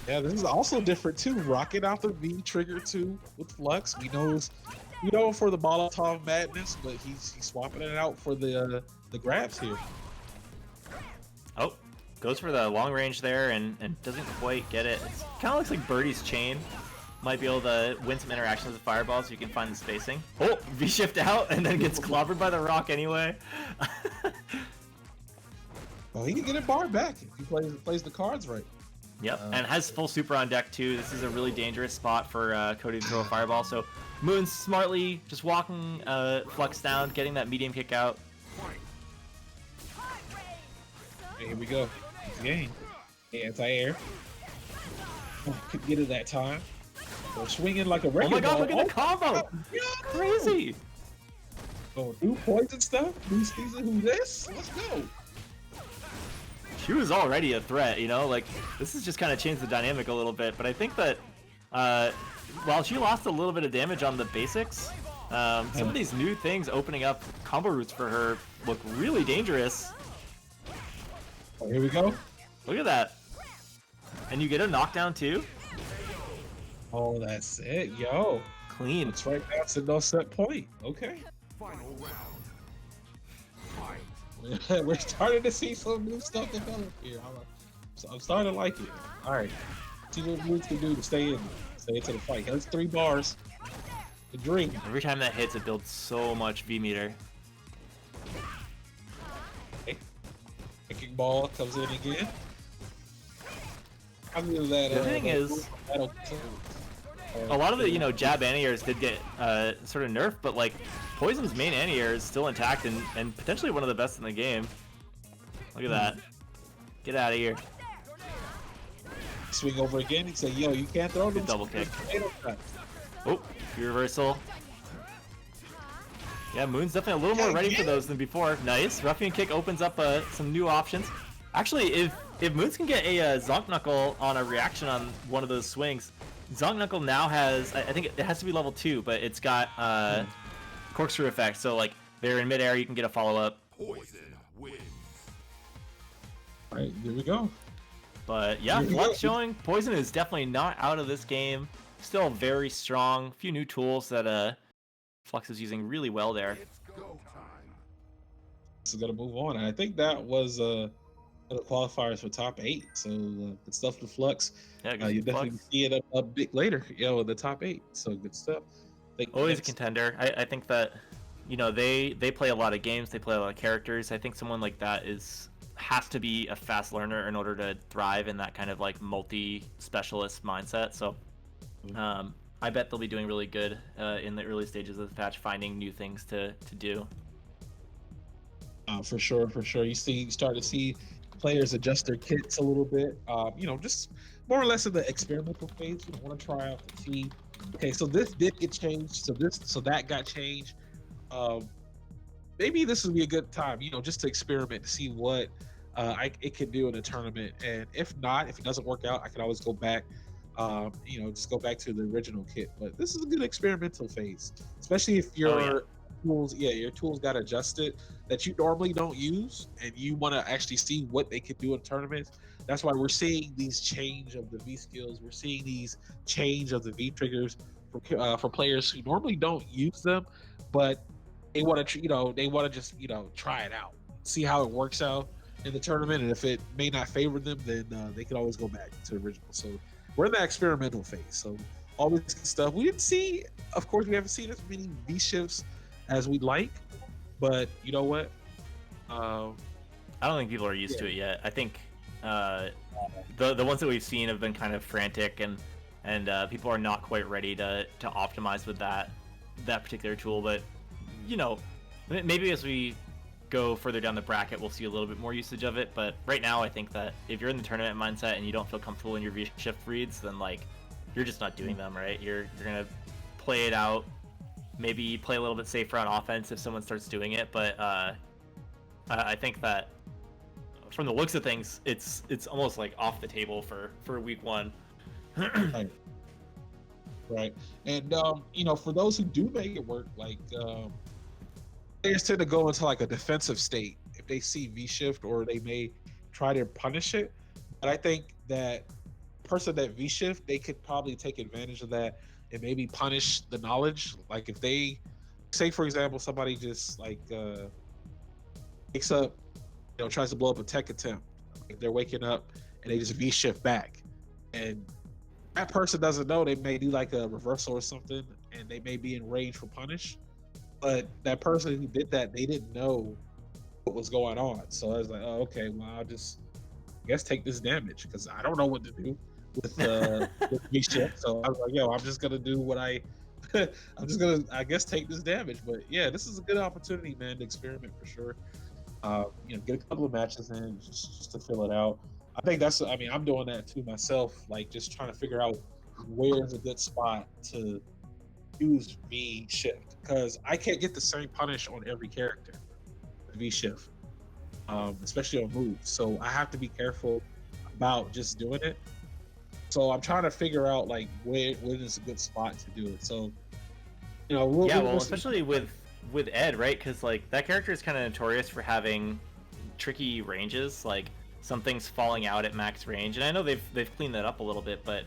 Yeah, this is also different too. Rocking out the V trigger too with Flux. We know for the Molotov madness, but he's swapping it out for the grabs here. Oh, goes for the long range there and doesn't quite get it. It kind of looks like Birdie's chain. might be able to win some interactions with fireballs. You can find the spacing. Oh, V-shift out and then gets clobbered by the rock anyway. Well, he can get it bar back if he plays the cards right. Yep, and has full super on deck too. This is a really dangerous spot for Cody to throw a fireball. So Moon's smartly just walking Flux down, getting that medium kick out. Okay, here we go. Game. Anti-air. Oh, couldn't get it that time. We're swinging like a Oh regular my god, ball. look at the combo! Crazy! Oh, new poison stuff? New season, who this? Let's go. She was already a threat, you know? Like, this has just kind of changed the dynamic a little bit, but I think that while she lost a little bit of damage on the basics, some of these new things opening up combo routes for her look really dangerous. Oh, here we go. Look at that. And you get a knockdown too? Oh, that's it. Yo. Clean. It's right now. It's a no set point. Okay. Final round. Fight. We're starting to see some new stuff develop here. I'm starting to like it. All right. See what moves can do to stay into the fight. That's 3 bars. The dream. Every time that hits, it builds so much V meter. Okay. Kicking ball comes in again. I mean that. The thing is, a lot of the jab anti-airs did get sort of nerfed, but like Poison's main anti-air is still intact and potentially one of the best in the game. Look at that. Get out of here. Swing over again. He said, "Yo, you can't throw them." Good double kick. Oh, reversal. Yeah, Moon's definitely a little more ready for those than before. Nice. Ruffian kick opens up some new options. Actually, if Moons can get a Zonk Knuckle on a reaction on one of those swings, Zonk Knuckle now has, I think it has to be level 2, but it's got corkscrew effect. So like they're in midair, you can get a follow up. Poison wins. All right, here we go. But yeah, Flux showing Poison is definitely not out of this game. Still very strong. A few new tools that Flux is using really well there. It's go time. So gotta move on. And I think that was the qualifiers for top 8. So good stuff to Flux. Yeah, You definitely see it a bit later, with the top 8. So good stuff. Always a contender. I think that they play a lot of games, they play a lot of characters. I think someone like that has to be a fast learner in order to thrive in that kind of like multi-specialist mindset. So I bet they'll be doing really good in the early stages of the patch, finding new things to do. For sure. You start to see players adjust their kits a little bit. Just more or less in the experimental phase. You want to try out to see. Okay, so this did get changed. So that got changed. Maybe this would be a good time, just to experiment to see what it can do in a tournament. And if it doesn't work out, I can always go back. Just go back to the original kit. But this is a good experimental phase, especially if your tools got adjusted that you normally don't use, and you want to actually see what they could do in tournaments. That's why we're seeing these change of the V skills. We're seeing these change of the V triggers for players who normally don't use them, but they want to just try it out, see how it works out in the tournament, and if it may not favor them, then they can always go back to the original. So we're in that experimental phase. So all this good stuff. We haven't seen as many V shifts as we'd like, but you know what? I don't think people are used to it yet. I think the ones that we've seen have been kind of frantic, and people are not quite ready to optimize with that particular tool. But maybe as we go further down the bracket, we'll see a little bit more usage of it. But right now, I think that if you're in the tournament mindset and you don't feel comfortable in your V shift reads, then like you're just not doing them, right? You're gonna play it out, maybe play a little bit safer on offense if someone starts doing it. But I think that from the looks of things, it's almost like off the table for week 1. Right. And for those who do make it work, like players tend to go into like a defensive state if they see V shift, or they may try to punish it. But I think that person that V shift, they could probably take advantage of that and maybe punish the knowledge. Like if they say, for example, somebody just like wakes up, tries to blow up a tech attempt. Like they're waking up and they just V shift back, and that person doesn't know. They may do like a reversal or something, and they may be in range for punish. But that person who did that, they didn't know what was going on. So I was like, oh, okay, well, I'll just I guess take this damage because I don't know what to do with me shift. So I was like, yo, I'm just gonna do what I I'm just gonna I guess take this damage. But yeah, this is a good opportunity, man, to experiment for sure. Get a couple of matches in just to fill it out. I think that's I mean, I'm doing that too myself, like just trying to figure out where's a good spot to use V shift because I can't get the same punish on every character. V shift, especially on moves. So I have to be careful about just doing it. So I'm trying to figure out like when is a good spot to do it. So Yeah, we'll well, see. especially with Ed, right? Because like that character is kind of notorious for having tricky ranges, like some things falling out at max range. And I know they've cleaned that up a little bit, but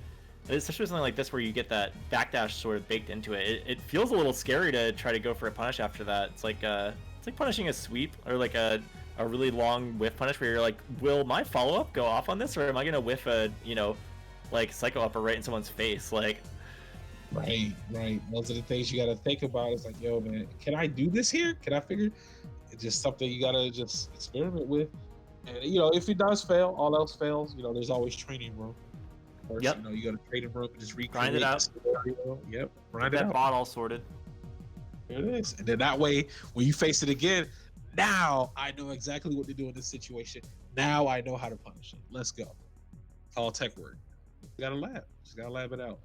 especially something like this where you get that backdash sort of baked into it, it feels a little scary to try to go for a punish after that. It's like punishing a sweep or like a really long whiff punish where you're like, will my follow up go off on this, or am I gonna whiff a like psycho upper right in someone's face? Like, Right, right. Those are the things you got to think about. It's like, yo, man, can I do this here? Can I figure? It's just something you got to just experiment with. And if it does fail, all else fails. There's always training room. Of course, yep, you go to training room and just grind it recreate the out, scenario. Yep, get grind it that out. bot all sorted. There it is. And then that way, when you face it again, now I know exactly what to do in this situation. Now I know how to punish it. Let's go. It's all tech work. You gotta lab. Just gotta lab it out.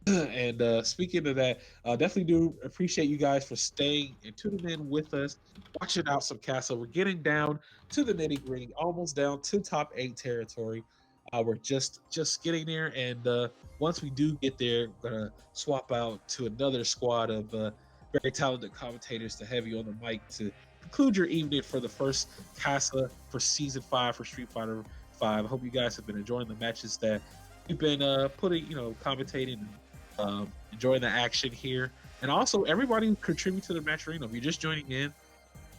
And speaking of that, definitely do appreciate you guys for staying and tuning in with us, watching out some Casa. We're getting down to the nitty gritty, almost down to top 8 territory. We're just getting there, and once we do get there, we're gonna swap out to another squad of very talented commentators to have you on the mic to conclude your evening for the first Casa for season 5 for Street Fighter 5. I hope you guys have been enjoying the matches that we've been putting, commentating enjoying the action here. And also, everybody who contribute to the match arena. If you're just joining in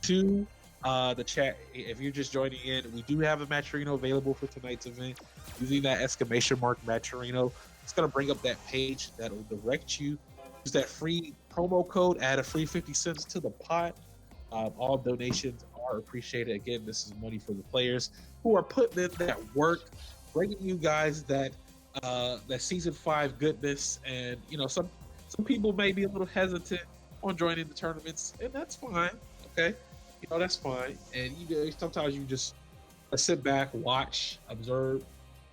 to the chat, if you're just joining in, we do have a match arena available for tonight's event. Using that exclamation mark match arena, it's going to bring up that page that will direct you. Use that free promo code, add a free 50 cents to the pot. All donations are appreciated. Again, this is money for the players who are putting in that work, bringing you guys that season 5 goodness. And some people may be a little hesitant on joining the tournaments, and that's fine. Okay, that's fine. And sometimes you just sit back, watch, observe.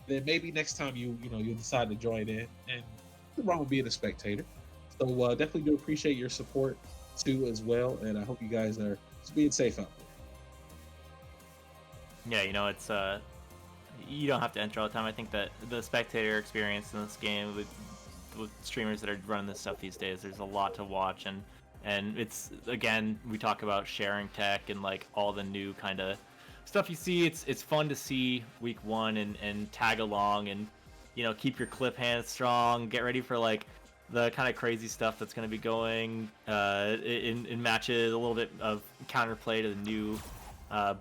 Then maybe next time you'll decide to join in, and nothing wrong with being a spectator. So definitely do appreciate your support too as well, and I hope you guys are just being safe out there. Yeah, it's you don't have to enter all the time. I think that the spectator experience in this game with streamers that are running this stuff these days, there's a lot to watch, and it's, again, we talk about sharing tech and like all the new kind of stuff you see. It's fun to see week one and tag along and keep your clip hands strong, get ready for like the kind of crazy stuff that's going to be going in matches, a little bit of counterplay to the new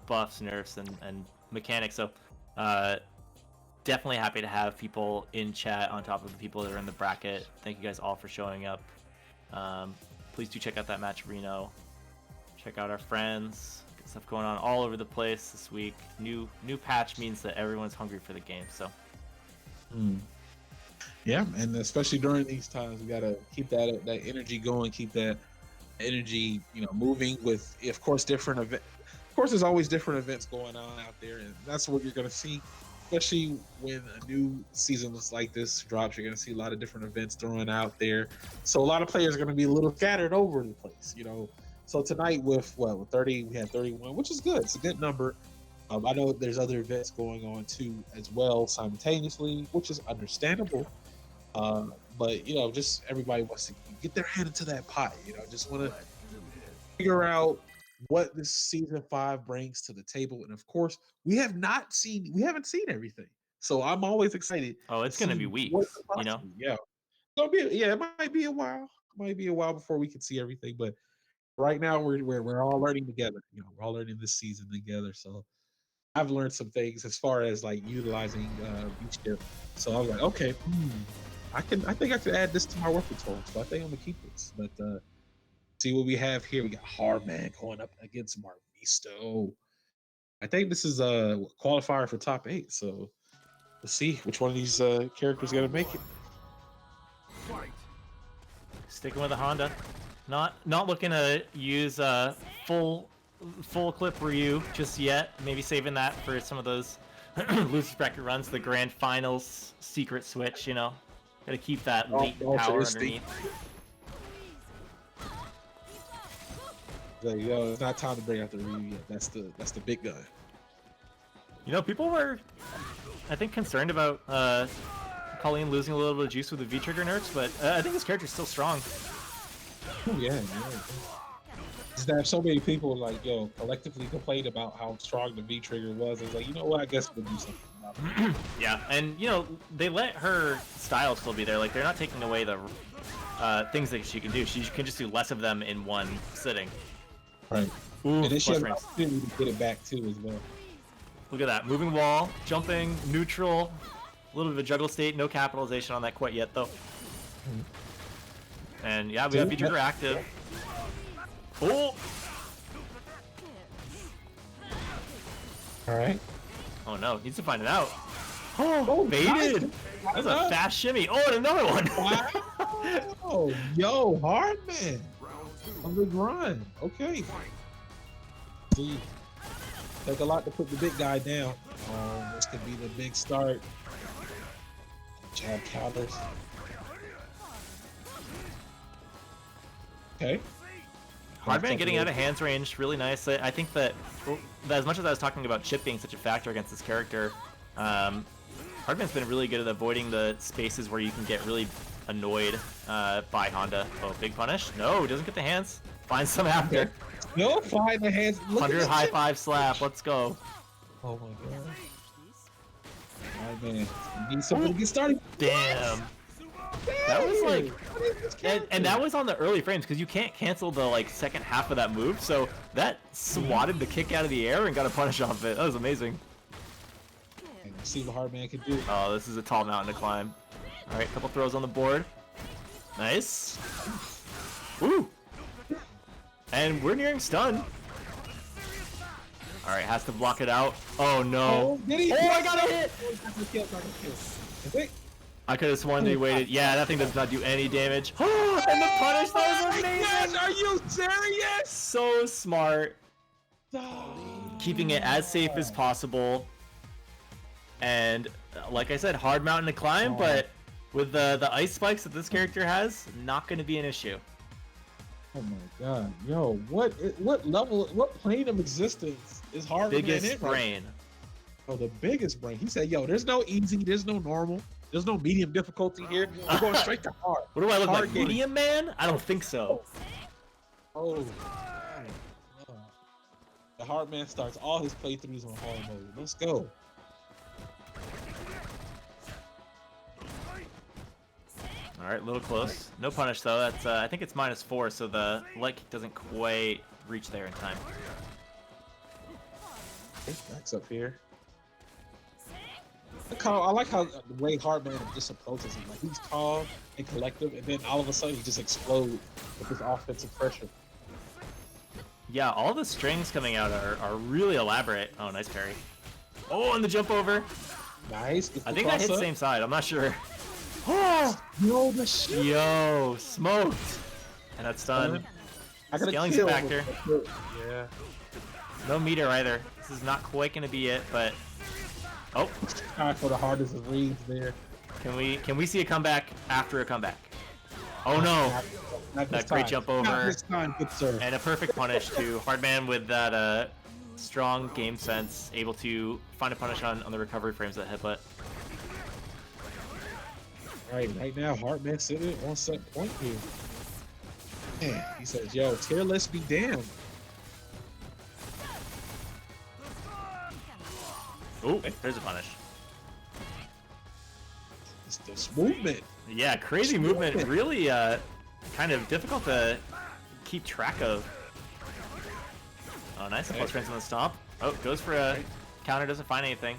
buffs, nerfs, and mechanics. So definitely happy to have people in chat on top of the people that are in the bracket. Thank you guys all for showing up. Please do check out that match Reno. Check out our friends. Good stuff going on all over the place this week. New patch means that everyone's hungry for the game. So Yeah, and especially during these times, we gotta keep that energy going, keep that energy moving. With, of course, different event. Of course, there's always different events going on out there, and that's what you're gonna see. Especially when a new season like this drops, you're gonna see a lot of different events thrown out there. So a lot of players are gonna be a little scattered over the place. So tonight with 30, we had 31, which is good. It's a good number. I know there's other events going on too as well simultaneously, which is understandable. But just everybody wants to get their hand into that pot. Just want to figure out what this season 5 brings to the table. And of course, we haven't seen everything. So I'm always excited oh, to it's gonna see be what weeks. the possible. Yeah, it might be a while. It might be a while before we can see everything. But right now, we're all learning together. We're all learning this season together. So I've learned some things as far as like utilizing V-Chip. So I was like, okay, I think I could add this to my repertoire. So I think I'm gonna keep this. But see what we have here. We got Hardman going up against Marvisto. I think this is a qualifier for top 8. So let's see which one of these characters gonna make it. Fight. Sticking with the Honda. Not looking to use full clip Ryu just yet. Maybe saving that for some of those loser bracket runs, the grand finals secret switch. You know, gotta keep that latent power underneath. There you go. It's not time to bring out the Ryu yet. That's the big gun. You know, people were, I think, concerned about Colleen losing a little bit of juice with the V-trigger nerfs, but I think this character's still strong. Oh yeah. Just that so many people like collectively complained about how strong the V-trigger was. It's like, you know what? I guess we'll do something about it. Yeah, and you know they let her style still be there. Like they're not taking away the things that she can do. She can just do less of them in one sitting. Right. Ooh, And then she plus has an frames. opportunity to get it back too as well. Look at that. Moving wall, jumping, neutral, a little bit of a juggle state. No capitalization on that quite yet, though. And yeah, we have V-trigger active. Oh! All right. Oh no, needs to find it out. Oh, baited! Nice. That was a fast shimmy. Oh, and another one! Wow. Yo, Hardman. On the grind. Okay. See, take a lot to put the big guy down. This could be the big start. Jab counters. Okay. Hardman getting out of hands range, really nice. I think that as much as I was talking about chip being such a factor against this character, Hardman's been really good at avoiding the spaces where you can get really annoyed by Honda. Oh, big punish. No, doesn't get the hands. Finds some after. No, find the hands. Look 100 at high that. five slap. Let's go. Oh my god. Hardman. You need something to get started. Damn. That was like, and that was on the early frames because you can't cancel the like second half of that move. So that swatted the kick out of the air and got a punish off it. That was amazing. And see what Hardman can do. Oh, this is a tall mountain to climb. All right, couple throws on the board. Nice. Woo. And we're nearing stun. All right, has to block it out. Oh no. did he? Oh, I got a hit. Wait. I could have sworn they waited. Yeah, that thing does not do any damage. And the punish, that was amazing. Are you serious? So smart. Keeping it as safe as possible. And like I said, hard mountain to climb, but with the ice spikes that this character has, not going to be an issue. Oh my god, yo, what level, what plane of existence is Hardman Biggest in right brain. now? Oh, the biggest brain. He said, yo, there's no easy, there's no normal, there's no medium difficulty here. We're going straight to hard. What do I look Hard like, game. medium man? I don't think so. Oh. The Hardman starts all his playthroughs on hard mode. Let's go. All right, a little close. No punish though. That's I think it's -4, so the leg kick doesn't quite reach there in time. Backs up here. I like how the way Hardman just approaches him. Like he's calm and collective, and then all of a sudden he just explodes with his offensive pressure. Yeah, all the strings coming out are really elaborate. Oh, nice parry. Oh, and the jump over. Nice. I think that hit same side. I'm not sure. Oh, yo, the shit. Yo, smoked. And that's done. Scaling's a factor. Yeah. No meter either. This is not quite gonna be it, but oh, Time for the hardest of reads there. can we see a comeback after a comeback? Oh no! Not this That great time. jump Not over. this time, good sir. And a perfect punish to Hardman with that strong game sense, able to find a punish on the recovery frames of that headbutt. Right now, Hardman sitting on set point here. Man, he says, yo, tier list be damned. Oh, there's a punish. It's this movement. Yeah, crazy movement. Really kind of difficult to keep track of. Oh, nice. Plus frames on the stomp. Oh, goes for a Counter doesn't find anything.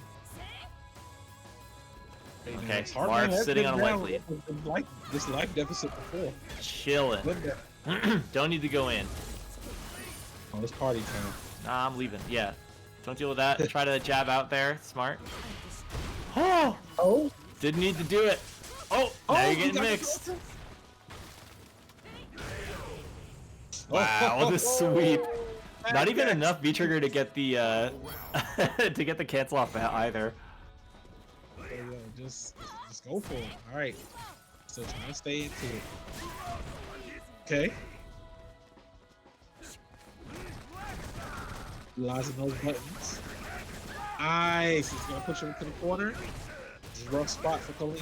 Okay, It's hard, Marv man. That's sitting been on a life down lead. this life deficit before. Chilling. Don't need to go in. Oh, it's party time. Nah, I'm leaving. Yeah. Don't deal with that. Try to jab out there. Smart. Oh! Oh, Didn't need to do it. Oh! Now you're getting mixed. Wow, the sweep. Not even enough V trigger to get the to get the cancel off either. Yeah, just go for it. All right. So trying to stay into it. Okay. Utilizing those buttons. Nice. He's gonna push him into the corner. Rough spot for Colleen.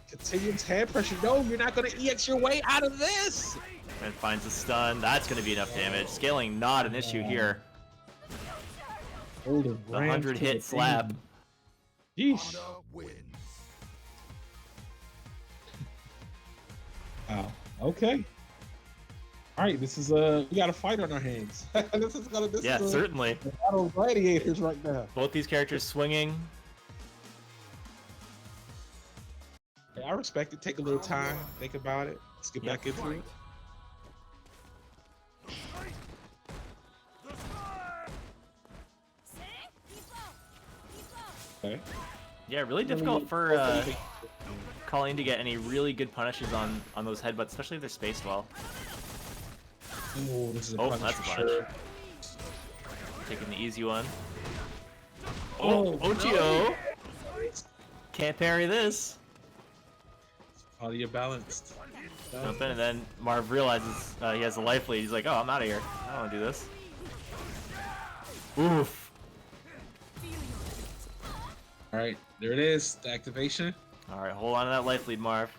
Continuous hand pressure. No, you're not gonna EX your way out of this. And finds a stun. That's going to be enough damage. Scaling not an issue here. The 100 hit slap. Yeesh. Wow. Okay. All right. This is we got a fight on our hands. This is Certainly. A battle of gladiators right now. Both these characters swinging. Hey, I respect it. Take a little time. Think about it. Let's get back into it. Okay. Yeah, really difficult for Colleen to get any really good punishes on those headbutts, especially if they're spaced well. Ooh, this is a Oh, punish that's a for punish. sure. Taking the easy one. Oh, Ochio! Can't parry this. How do you balance? Jump in, and then Marv realizes he has a life lead. He's like, oh, I'm out of here. I don't want to do this. Oof. All right, there it is. The activation. All right, hold on to that life lead, Marv.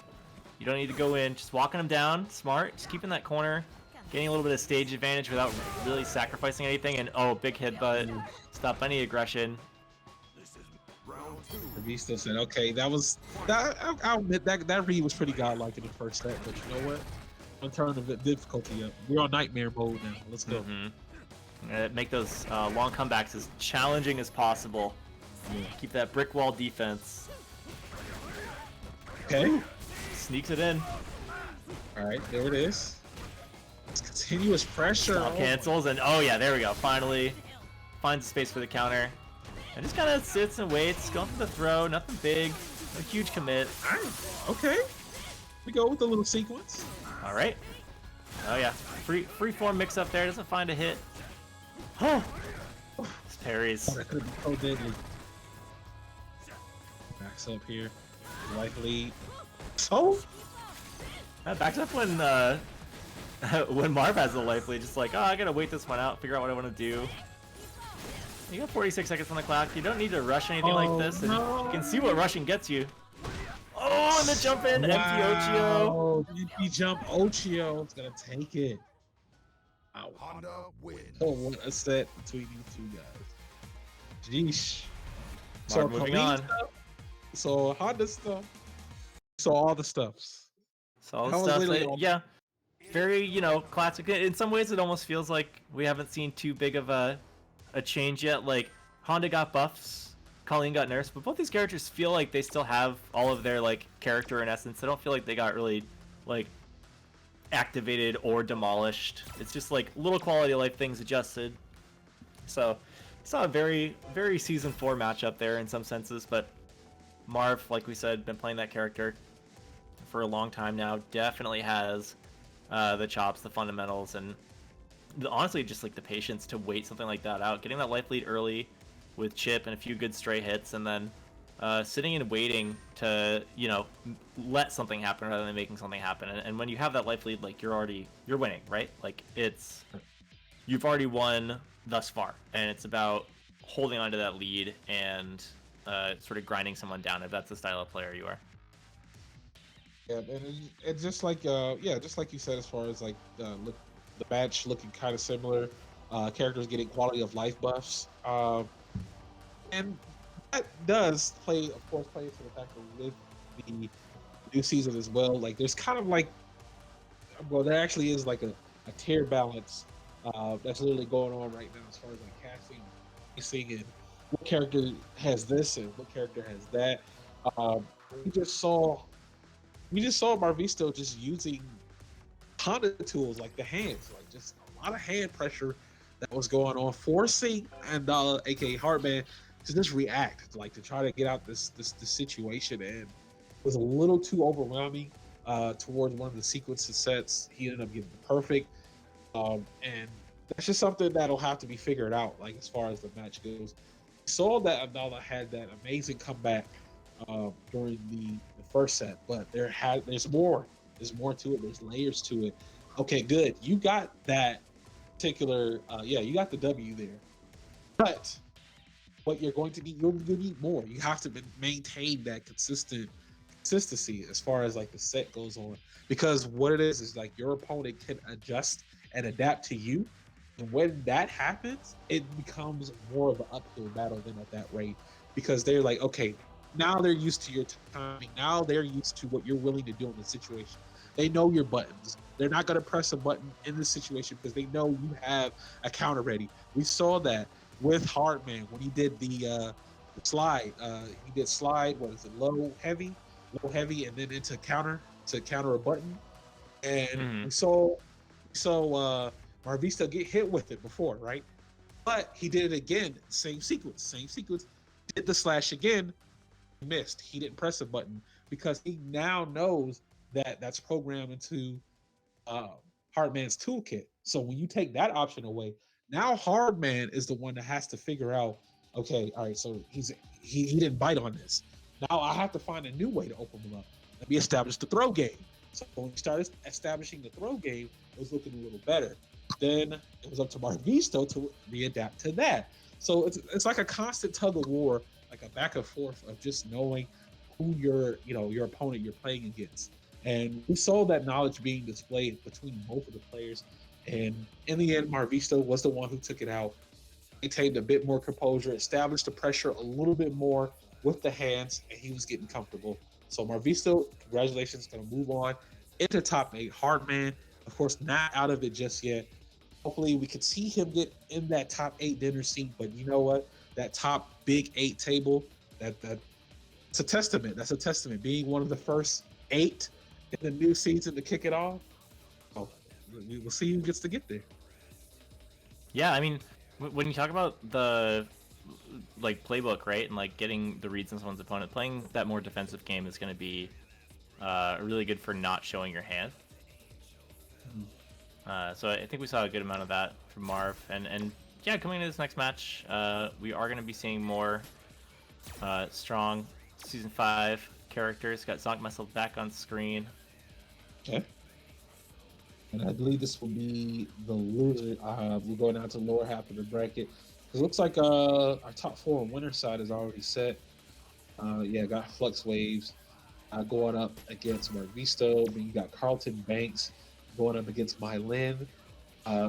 You don't need to go in. Just walking him down. Smart. Just keeping that corner. Getting a little bit of stage advantage without really sacrificing anything. And, oh, big headbutt. Stop any aggression. Visto said, okay, that was... I'll admit that read was pretty godlike in the first set, but you know what? I'm turning the difficulty up. We're on nightmare mode now. Let's go. Make those long comebacks as challenging as possible. Yeah. Keep that brick wall defense. Okay. Sneaks it in. All right, there it is. It's continuous pressure. Stop cancels, and oh yeah, there we go. Finally finds a space for the counter. And just kind of sits and waits, going for the throw, nothing big, no huge commit. Okay. We go with a little sequence. All right. Oh yeah, free form mix up there, doesn't find a hit. Oh, this parries. Oh, that could be so deadly. Backs up here. Life lead. So? Backs up when when Marv has the life lead, just like, oh, I gotta wait this one out, figure out what I want to do. You got 46 seconds on the clock. You don't need to rush anything like this, and you can see what rushing gets you. Oh, and the jump in, empty Ochio. Oh, empty jump Ochio. It's gonna take it. Ow. Oh, what a set between these two guys. Jeesh. So moving on. So Honda stuff. So all the stuffs. Solid stuff. Yeah. Very, classic. In some ways, it almost feels like we haven't seen too big of a change yet. Like, Honda got buffs, Colleen got nerfs, but both these characters feel like they still have all of their, character and essence. I don't feel like they got really, activated or demolished. It's just, little quality of life things adjusted. So, saw a very, very Season 4 matchup there in some senses, but Marv, like we said, been playing that character for a long time now. Definitely has the chops, the fundamentals, and honestly just the patience to wait something like that out. Getting that life lead early with chip and a few good stray hits, and then sitting and waiting to let something happen rather than making something happen. And when you have that life lead, you're winning, right? You've already won thus far, and it's about holding on to that lead and sort of grinding someone down if that's the style of player you are. Yeah, and it's just just like you said, as far as the match looking kind of similar, characters getting quality of life buffs, and that does play into the fact that with the new season as well. There's kind of there actually is a tier balance that's literally going on right now as far as casting, and what character has this and what character has that. Um, we just saw Marvisto just using ton of tools like the hands, like just a lot of hand pressure that was going on, forcing Andala, aka Hardman, to just react, like to try to get out this situation, and it was a little too overwhelming towards one of the sequences sets. He ended up getting perfect, and that's just something that'll have to be figured out, like as far as the match goes. We saw that Andala had that amazing comeback during the first set, but there's more. There's more to it. There's layers to it. Okay, good. You got that particular. Yeah, you got the W there. But what you're going to need, you're going to need more. You have to maintain that consistency as far as like the set goes on, because what it is like your opponent can adjust and adapt to you, and when that happens, it becomes more of an uphill battle than at that rate, because they're like, okay, now they're used to your timing. Now they're used to what you're willing to do in the situation. They know your buttons. They're not going to press a button in this situation because they know you have a counter ready. We saw that with Hardman when he did the slide. He did slide. What is it? Low heavy, and then into counter to counter a button. And Hmm. we saw Marvista get hit with it before, right? But he did it again, same sequence. Did the slash again, missed. He didn't press a button because he now knows that that's programmed into uh, Hardman's toolkit. So when you take that option away, now Hardman is the one that has to figure out, okay, all right, so he didn't bite on this. Now I have to find a new way to open him up. Let me establish the throw game. So when we started establishing the throw game, it was looking a little better. Then it was up to Marvisto to readapt to that. So it's like a constant tug of war, like a back and forth of just knowing who your opponent you're playing against. And we saw that knowledge being displayed between both of the players. And in the end, Marvisto was the one who took it out, maintained a bit more composure, established the pressure a little bit more with the hands, and he was getting comfortable. So Marvisto, congratulations, going to move on into top eight. Hardman, of course, not out of it just yet. Hopefully, we could see him get in that top eight dinner seat. But you know what? That top big eight table, that's a testament. That's a testament. Being one of the first eight in the new season to kick it off. Oh, we will see who gets to get there. Yeah, I mean, when you talk about the like playbook, right, and like getting the reads on someone's opponent, playing that more defensive game is going to be really good for not showing your hand. So I think we saw a good amount of that from Marv, and yeah, coming into this next match, we are going to be seeing more strong season 5 characters. Got Zonk myself back on screen. Okay. And I believe this will be the loser. We'll go down to the lower half of the bracket. It looks like our top four on winner side is already set. Yeah, got Flux Waves going up against Mark Visto. Then you got Carlton Banks going up against Mylin.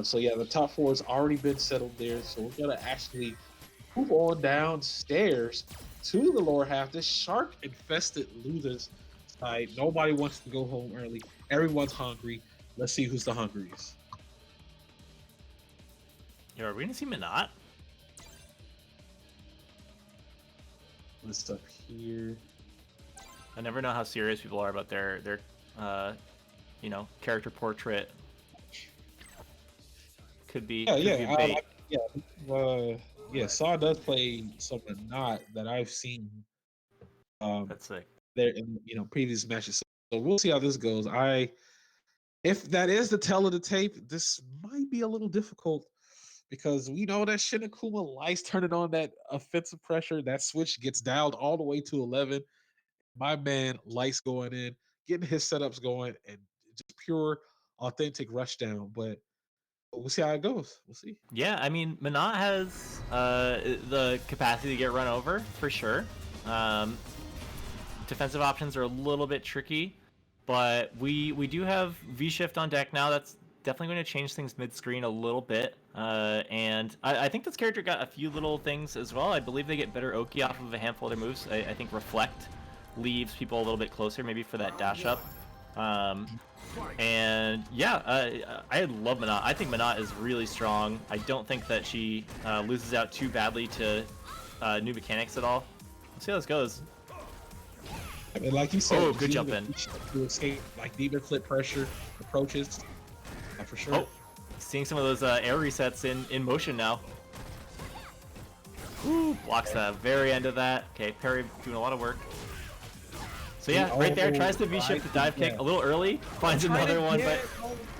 So yeah, the top four has already been settled there. So we're gonna actually move on downstairs to the lower half. This shark infested losers side. Nobody wants to go home early. Everyone's hungry. Let's see who's the hungriest. Yo, are we going to see Minot? List up here. I never know how serious people are about their character portrait. Could be bait. Yeah. Saw does play something not that I've seen. That's sick. There in previous matches. So we'll see how this goes. If that is the tell of the tape, this might be a little difficult because we know that Shinakuma likes turning on that offensive pressure. That switch gets dialed all the way to 11. My man likes going in, getting his setups going, and just pure, authentic rush down. But we'll see how it goes. We'll see. Yeah, I mean, Minot has the capacity to get run over for sure. Defensive options are a little bit tricky, but we do have V shift on deck now. That's definitely going to change things mid screen a little bit. And I think this character got a few little things as well. I believe they get better Oki off of a handful of their moves. I think Reflect leaves people a little bit closer, maybe for that dash up. And yeah, I love Minot. I think Minot is really strong. I don't think that she loses out too badly to new mechanics at all. Let's see how this goes. I mean, like you said, Oh, good jump in. To escape like demon flip pressure approaches. For sure. Oh, seeing some of those air resets in motion now. Ooh, blocks the very end of that. Okay, parry doing a lot of work. So yeah, right there, tries to V-shift the dive kick a little early, finds another one, but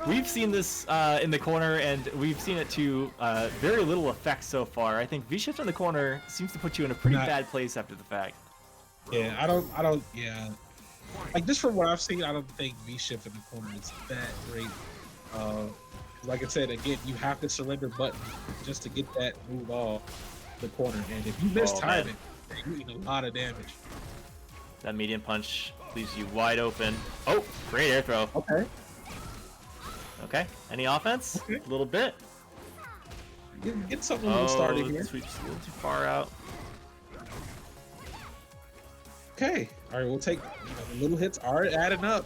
we've seen this in the corner, and we've seen it to very little effect so far. I think V-shift in the corner seems to put you in a pretty bad place after the fact. Yeah, yeah. Like, just from what I've seen, I don't think V-shift in the corner is that great. Like I said, again, you have to surrender button just to get that move off the corner, and if you miss timing, you eat a lot of damage. That medium punch leaves you wide open. Oh, great air throw. Okay. Okay, any offense? Okay. A little bit. Get something a little started here. Sweeps a little too far out. Okay. All right, we'll take the little hits are adding up.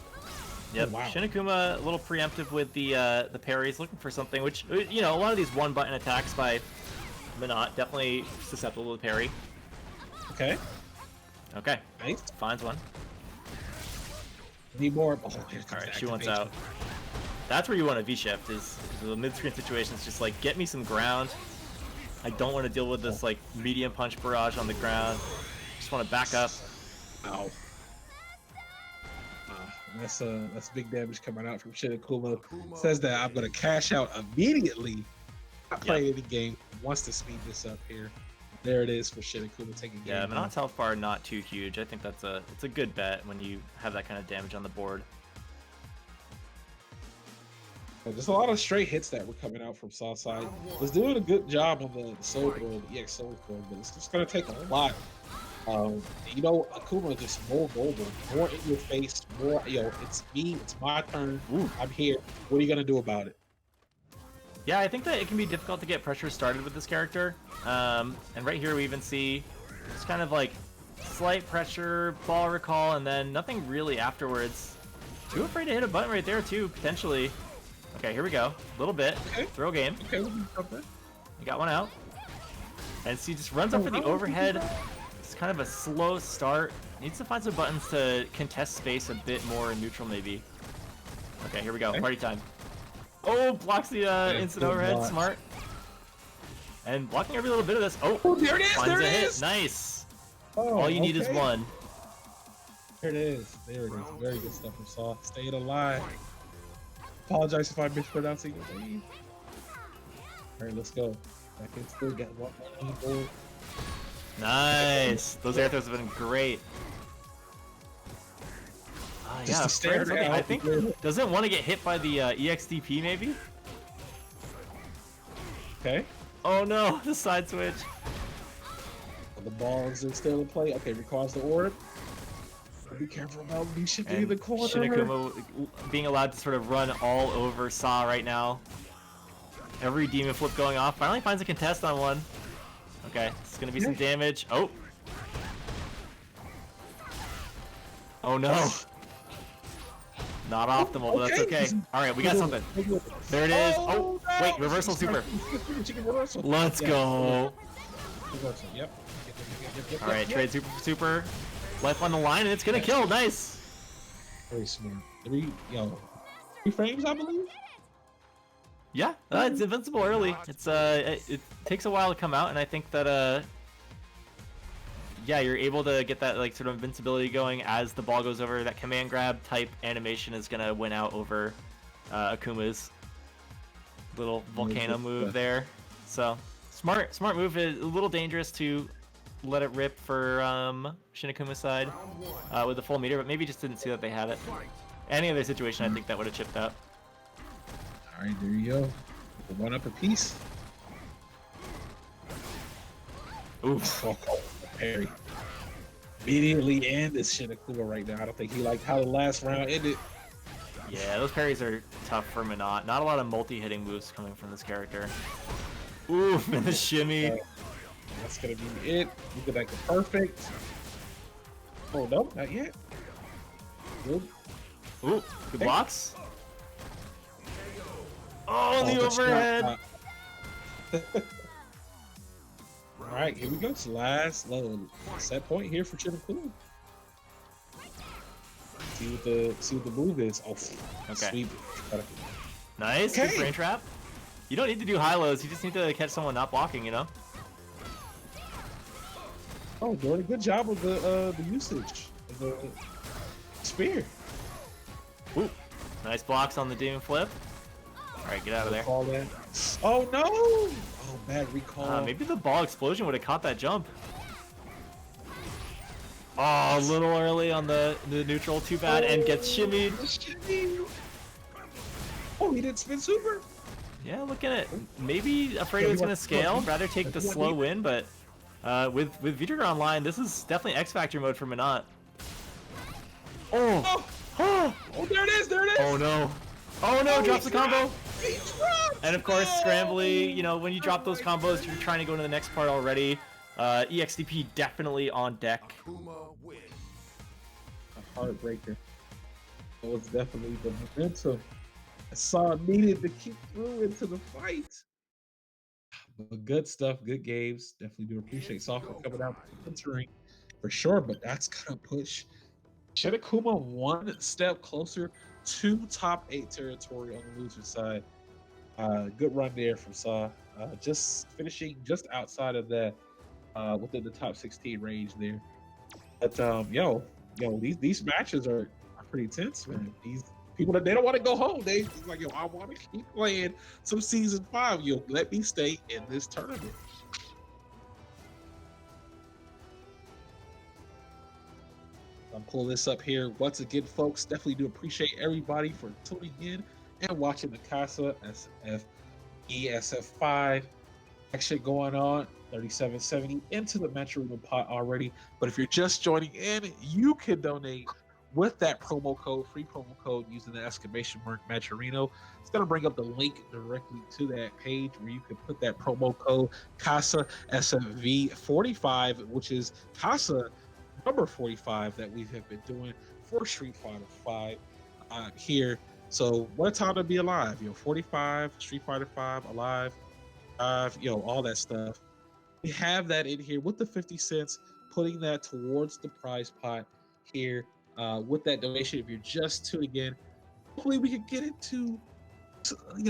Yep. Oh, wow. Shinakuma a little preemptive with the parries, looking for something which a lot of these one button attacks by Minot definitely susceptible to parry. Okay. Okay. Nice. Finds one. Need more. Oh, Alright, she wants out. That's where you want a V-shift, is the mid-screen situations. Just like, get me some ground. I don't want to deal with this like medium punch barrage on the ground. Just want to back up. Ow. That's big damage coming out from Shinakuma. Says that I'm gonna cash out immediately. I play any game. Wants to speed this up here. There it is for Shinakuma taking. Yeah, Minot's health bar not too huge. I think it's a good bet when you have that kind of damage on the board. There's a lot of straight hits that were coming out from Southside. Was doing a good job on the soul throw, the EX soul throw, but it's just gonna take a lot. Akuma is just more mobile, more in your face, more. It's me. It's my turn. Ooh. I'm here. What are you gonna do about it? Yeah, I think that it can be difficult to get pressure started with this character. And right here we even see it's kind of like slight pressure, ball recall, and then nothing really afterwards. Too afraid to hit a button right there too, potentially. Okay, here we go. A little bit. Okay. Throw game. Okay, we can jump in. You got one out. And see, just runs up for the overhead. It's kind of a slow start. Needs to find some buttons to contest space a bit more in neutral, maybe. Okay, here we go. Okay. Party time. Oh, blocks the instant overhead. block. Smart. And blocking every little bit of this. Oh, There it is. finds There a it hit. is. Nice. Oh, All you need is okay. one. There it is. There it is. Very good stuff from Saw. Staying alive. Apologize if I'm mispronouncing your name. All right, let's go. I can still get one on the board. Nice. Those air throws have been great. Just Yeah, to stare Frank's okay. down. I think doesn't want to get hit by the EXDP maybe. Okay. Oh no, the side switch. The balls are still in play. Okay, requires the orb. Be careful about me shifting in And the corner. Shinakuma being allowed to sort of run all over Saw right now. Every demon flip going off. Finally finds a contest on one. Okay, it's gonna be some damage. Oh. Oh no. Not optimal, but that's okay. Alright, we got something. There it is. Oh, wait, reversal super. Let's go. Yep. Alright, trade super for super. Life on the line, and it's gonna kill. Nice. Very smart. Three frames, I believe. Yeah, it's invincible early. It's it takes a while to come out, and I think that yeah, you're able to get that like sort of invincibility going as the ball goes over. That command grab type animation is gonna win out over Akuma's little volcano move there. So smart move. Is a little dangerous to let it rip for Shinakuma's side with the full meter, but maybe just didn't see that they had it. Any other situation, I think that would have chipped out. All right, there you go. One up a piece. Oof. Oh, parry. Immediately end this Shinakuma right now. I don't think he liked how the last round ended. Yeah, those parries are tough for Minot. Not a lot of multi-hitting moves coming from this character. Oof, and the shimmy. That's gonna be it. You could make it perfect. Oh no, not yet. Good. Ooh, good blocks. Oh, the overhead. All right, here we go. It's the last level set point here for Chitapoo. See what the move is. Oh, Okay. sweet. Nice. Okay. Good brain trap. You don't need to do high lows. You just need to catch someone not blocking. You know. Oh, doing a good job with the usage of the spear. Ooh. Nice blocks on the demon flip. All right, get out of there. Recall that. Oh no! Oh, bad recall. Maybe the ball explosion would have caught that jump. Oh, a little early on the neutral. Too bad. And gets shimmied. Oh, he didn't spin super. Yeah, look at it. Maybe afraid it was gonna scale. Rather take the slow win, but with Vidragon Online, this is definitely X Factor mode for Minot. Oh. Oh, there it is. There it is. Oh no. Oh no, drops the combo. He dropped. And of course, Scrambly, you know, when you drop those combos, you're trying to go to the next part already. EXDP definitely on deck. A heartbreaker. It was definitely the momentum I saw needed to keep through into the fight. But good stuff, good games. Definitely do appreciate Software coming out entering for sure, but that's gonna push Shitakuma one step closer to top 8 territory on the loser side. Good run there from Saw. Just finishing just outside of that, within the top 16 range there. But yo, these matches are pretty tense, man. These people that they don't want to go home. They like, yo, I want to keep playing some season 5. Yo, let me stay in this tournament. I'm pulling this up here once again, folks. Definitely do appreciate everybody for tuning in and watching the Casa SF ESF5 action going on. 3770 into the Metro pot already. But if you're just joining in, you can donate with that promo code, free promo code, using the exclamation mark Maturino. It's going to bring up the link directly to that page where you can put that promo code Casa SFV45, which is Casa number 45 that we have been doing for Street Fighter 5 here. So what a time to be alive, 45, Street Fighter 5, alive, all that stuff. We have that in here with the 50 cents, putting that towards the prize pot here with that donation. If you're just tuning in, hopefully we can get it to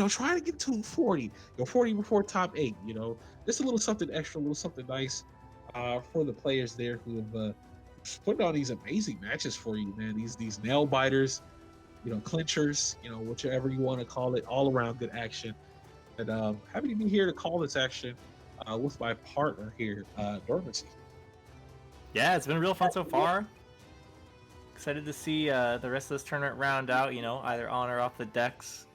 try to get to 40, 40 before top 8, just a little something extra, a little something nice for the players there who have put on these amazing matches for you, man. These nail biters, clinchers, whichever you want to call it, all around good action. And happy to be here to call this action with my partner here, Dormancy. Yeah, it's been real fun so far. Excited to see the rest of this tournament round out, either on or off the decks.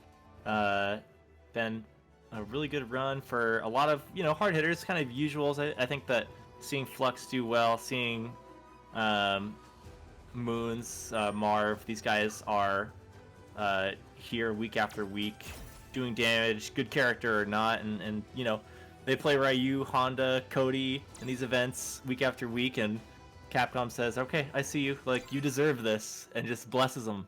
Been a really good run for a lot of, hard hitters, kind of usuals. I think that seeing Flux do well, seeing Moons, Marv, these guys are here week after week doing damage, good character or not, and they play Ryu, Honda, Cody in these events week after week, and Capcom says, okay, I see you, like, you deserve this, and just blesses them.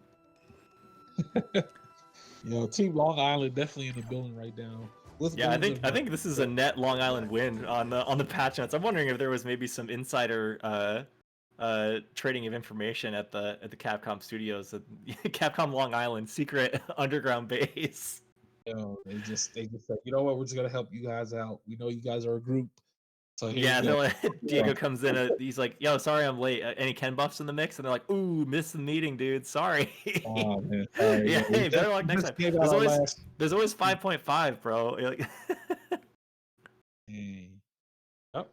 Team Long Island definitely in the building right now. Yeah, I think this is a net Long Island win on the patch notes. I'm wondering if there was maybe some insider trading of information at the Capcom studios, Capcom Long Island secret underground base. They just said, you know what, we're just gonna help you guys out. We know you guys are a group. So Diego comes in. He's like, "Yo, sorry I'm late. Any Ken buffs in the mix?" And they're like, "Ooh, missed the meeting, dude. Sorry." Oh man. Yeah, hey, better luck next time. There's always 5.5, bro. Like, hey. Yep.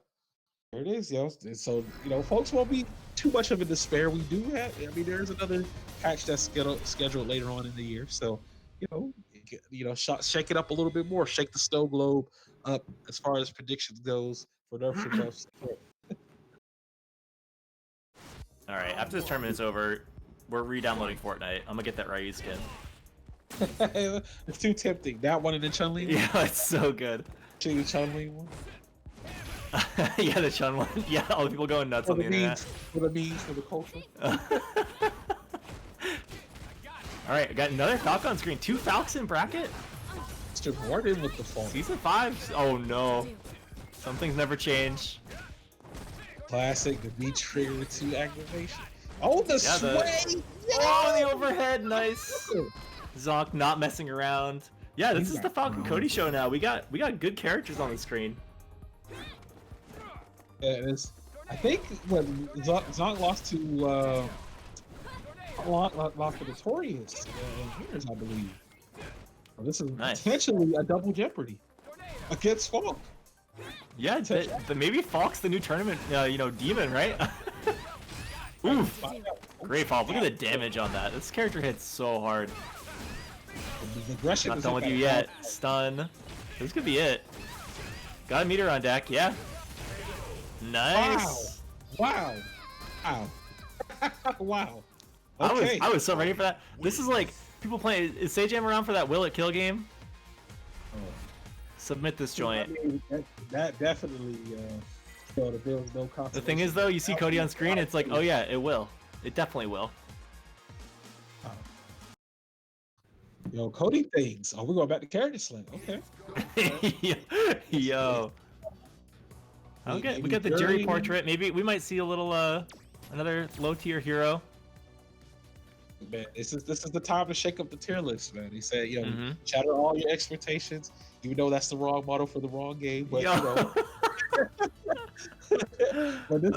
There it is, So folks won't be too much of a despair. We do have. There's another patch that's scheduled later on in the year. So shake it up a little bit more. Shake the snow globe up as far as predictions goes for Nerf buffs. all right, after this tournament is over, we're re-downloading Fortnite. I'm gonna get that Ryu skin. It's too tempting. That one and the Chun-Li one? Yeah, it's so good. The Chun-Li one? Yeah, the Chun one. Yeah, all the people going nuts on the internet. For the memes, for the culture. All right, I got another Falcon on screen. 2 Falcons in bracket. Mr. Gordon with the fall. Season 5. Oh no. Some things never change. Classic, the B trigger to activation. Oh, the Yeah, sway! Oh, the overhead, nice. Zonk not messing around. Yeah, this is the Falcon Cody show now. We got good characters on the screen. Yeah, I think when Zonk lost to lost to Notorious in Heroes, I believe. Well, this is Nice. potentially a double jeopardy against Falk. Yeah, maybe Falk's the new tournament, demon, right? Oof. Great Falk. Look at the damage on that. This character hits so hard. The aggression Not is done with you yet. Stun. This could be it. Got a meter on deck. Yeah. Nice. Wow. Wow. Okay. I was so ready for that. This is like people playing. Is Sajam around for that Will It Kill game? Submit this joint. I mean, that definitely showed that there was no consequence. The thing is, though, you see Cody on screen, it's like, oh yeah, it will. It definitely will. Oh. Yo, Cody things. Oh, we're going back to character slam. Okay. Yo. We got the jury portrait. Maybe we might see a little another low tier hero. Man, this is the time to shake up the tier list, man. He said, shatter all your expectations, even though that's the wrong model for the wrong game. But but this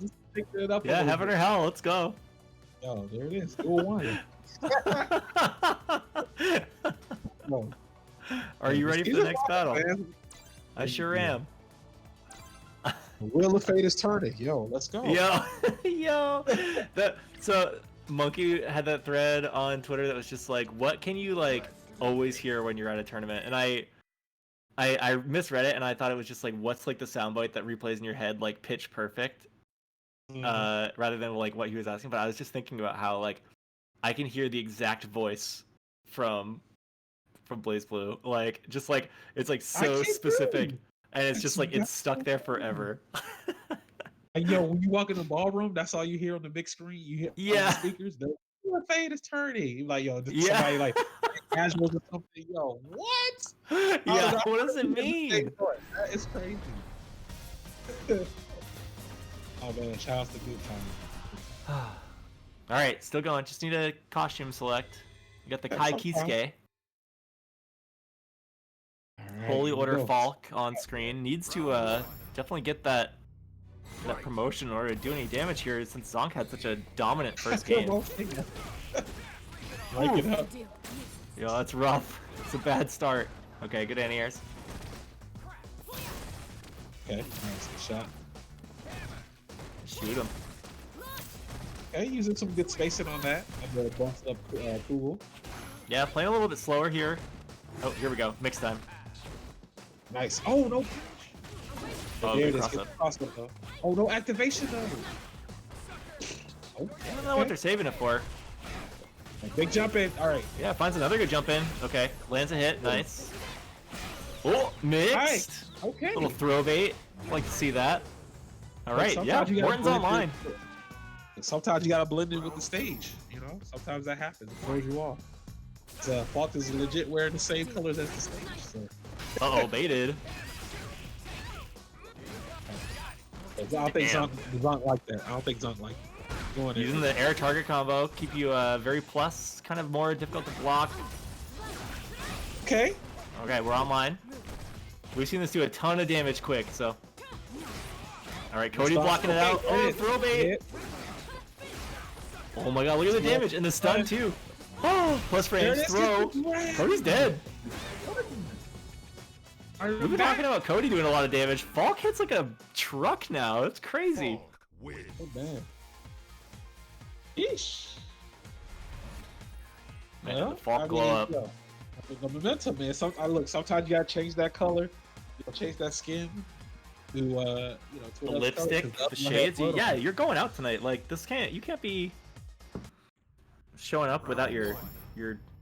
is picking it up. Yeah, heaven or hell, let's go. Oh, there it is. Dual one. Oh. Are you ready for the next battle? Man. I sure am. The wheel of fate is turning. Yo, let's go. Yo. So Monkey had that thread on Twitter that was just like, what can you like always hear when you're at a tournament? And I misread it and I thought it was just like, what's like the soundbite that replays in your head like pitch perfect, rather than like what he was asking. But I was just thinking about how like I can hear the exact voice from BlazBlue, like just like it's like so specific, and it's just like it's stuck there forever. And yo, when you walk in the ballroom, that's all you hear on the big screen. You hear on the speakers. The fade is turning. You're like, yo, somebody like casuals or something. Yo, what? Yeah, what does it mean? That is crazy. Oh man, shout out to good time. All right, still going. Just need a costume select. You got the Kai Kisuke. Right, Holy Order Falk on screen. Needs to definitely get that promotion in order to do any damage here, since Zonk had such a dominant first game. Like it up. Yo, that's rough. It's a bad start. Okay, good anti-airs. Okay, nice, good shot. Shoot him. Okay, using some good spacing on that. And the bumped up pool. Yeah, playing a little bit slower here. Oh, here we go. Mix time. Nice. Oh, no. Oh, there good it is. cross up. Though. Oh, no activation though. I don't know what they're saving it for. Big jump in. All right. Yeah, finds another good jump in. Okay, lands a hit. Nice. Oh, mixed. Nice. Okay. Little throw bait. Like to see that. All right. Yeah, Morton's online. Sometimes you gotta blend in with the stage. You know, sometimes that happens. It throws you off. Falk is legit wearing the same colors as the stage. So. Uh-oh, baited. I don't think Zonk like that. I don't think Zonk like that. Using the air target combo, keep you very plus, kind of more difficult to block. Okay. Okay, we're online. We've seen this do a ton of damage quick, so. Alright, Cody blocking it out. Oh, throw bait! Oh my god, look at the damage, and the stun too. Oh, plus frames, throw. Cody's dead. We've been talking about Cody doing a lot of damage. Falk hits like a truck now. It's crazy. Oh, man. Yeesh. Man, well, the Falk glow up. Yeah. The momentum, man. Sometimes you gotta change that color. Change that skin. To to the lipstick, the shades. Yeah, you're going out tonight. Like you can't be showing up without your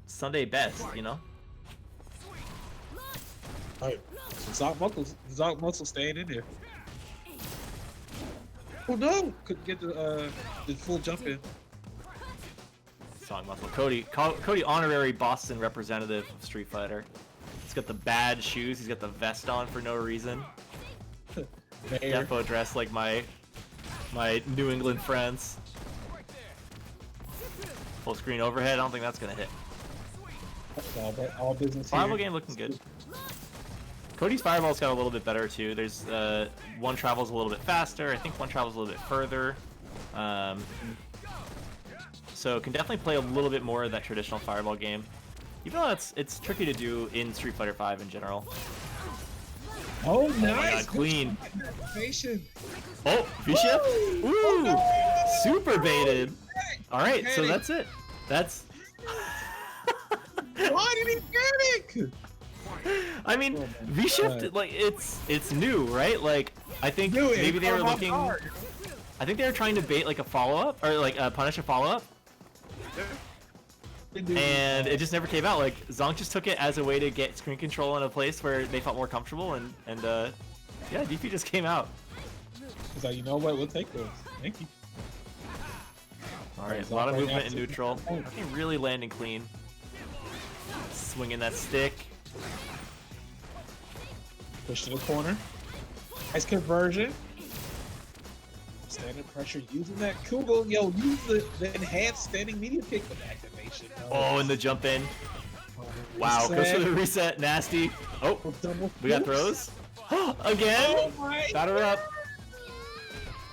Sunday best, you know. Alright, so Zonk muscle staying in there. Oh no! Couldn't get the full jump in. Zonk muscle. Cody, honorary Boston representative of Street Fighter. He's got the bad shoes. He's got the vest on for no reason. Mayor. Defo dressed like my New England friends. Full screen overhead. I don't think that's gonna hit. All business Fireball here. game looking good. Cody's fireball's got a little bit better too. There's one travels a little bit faster. I think one travels a little bit further. So can definitely play a little bit more of that traditional fireball game. Even though it's tricky to do in Street Fighter V in general. Oh, Oh my nice. god, clean. Activation. Oh, V-shift? Ooh, Oh, no. super baited. All right, so Panic. that's it. That's. Why did he panic? I mean, Oh my V-shift, God. like it's new, right? Like I think Knew it. maybe they Caught were him off looking. guard. I think they were trying to bait like a follow-up or like punish a follow-up, and it just never came out. Like Zonk just took it as a way to get screen control in a place where they felt more comfortable, and yeah, DP just came out. He's like, you know what? We'll take those. Thank you. All right, Zonk a lot of right movement now in to- neutral. Nothing really landing clean. Swinging that stick. Push to the corner. Nice conversion. Standing pressure using that Kugel. Yo, use the enhanced standing media kick with activation. Oh, and the jump in. Wow, goes for the reset. Nasty. Oh, we got throws. Again. Oh my Batter up.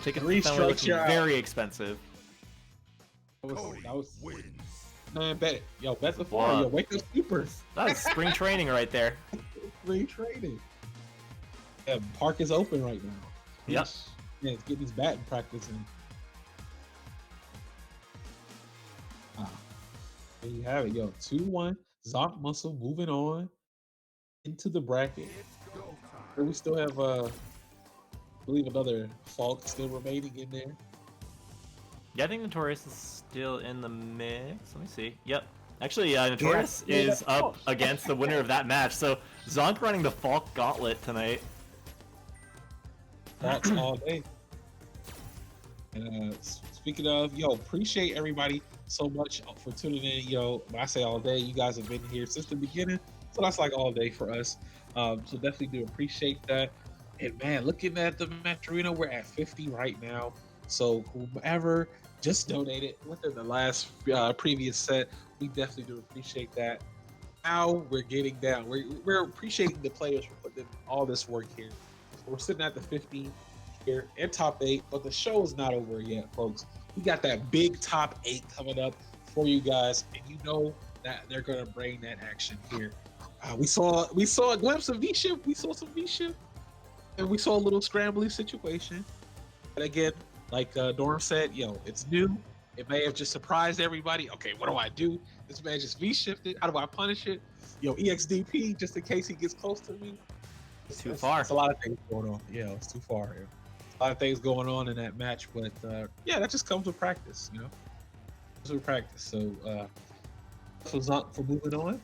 Chicken Three family looking strikes, you're out. very expensive. That was Wins. man, bet it. Yo, bet the floor. What? Yo, wake up supers. That was spring training right there. Free trading. Yeah, park is open right now. Yep. Yeah, it's getting his batting practice in. There you have it, yo. 2-1. Zonk Muscle moving on into the bracket. Here we still have I believe another Falk still remaining in there. Yeah, I think Notorious is still in the mix. Let me see. Yep. Actually, Notorious Yeah, is that's up Falk. against the winner of that match. So Zonk running the Falk Gauntlet tonight. Falks all day. And speaking of, yo, appreciate everybody so much for tuning in. Yo, when I say all day, you guys have been here since the beginning, so that's like all day for us. So definitely do appreciate that. And man, looking at the match arena, we're at 50 right now. So whoever just donated within the last previous set, we definitely do appreciate that. Now we're getting down. We're appreciating the players for putting in all this work here. So we're sitting at the 50 here in top 8, but the show is not over yet, folks. We got that big top 8 coming up for you guys, and you know that they're gonna bring that action here. We saw a glimpse of V-Shift. We saw some V-Shift, and we saw a little scrambly situation. And again, like Dorm said, yo, it's new. It may have just surprised everybody. Okay, what do I do? This man just V-shifted. How do I punish it? Yo, EXDP, just in case he gets close to me. Too far. It's a lot of things going on. Yeah, it's too far. Yeah. A lot of things going on in that match, but yeah, that just comes with practice, you know. Comes with practice. So for moving on,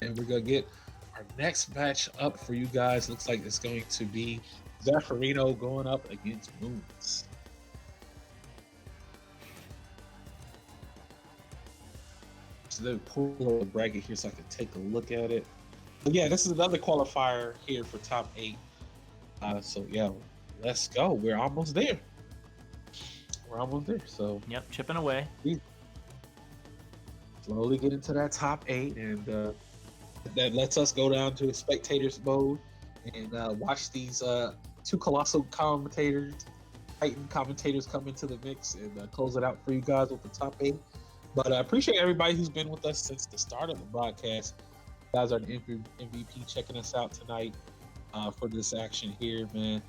and we're gonna get our next match up for you guys. Looks like it's going to be Zaffarino going up against Moons. So then pull the bracket here so I can take a look at it. But yeah, this is another qualifier here for top 8. So yeah, let's go. We're almost there. We're almost there. So Yep, chipping away. slowly get into that top 8, and that lets us go down to a spectators mode and watch these two colossal Titan commentators come into the mix and close it out for you guys with the top 8. But I appreciate everybody who's been with us since the start of the broadcast. You guys are the MVP checking us out tonight for this action here, man.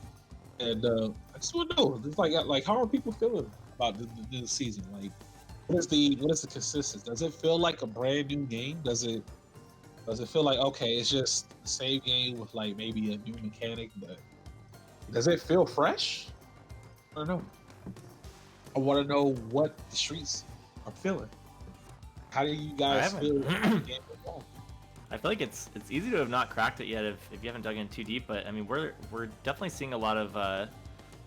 And I just want to know, just like how are people feeling about the season? Like, what is the consistency? Does it feel like a brand new game? Does it feel like, okay, it's just the same game with like maybe a new mechanic, but does it feel fresh? I don't know. I want to know what the streets are feeling. How do you guys feel about the game overall? I feel like it's easy to have not cracked it yet if you haven't dug in too deep, but I mean we're definitely seeing a lot of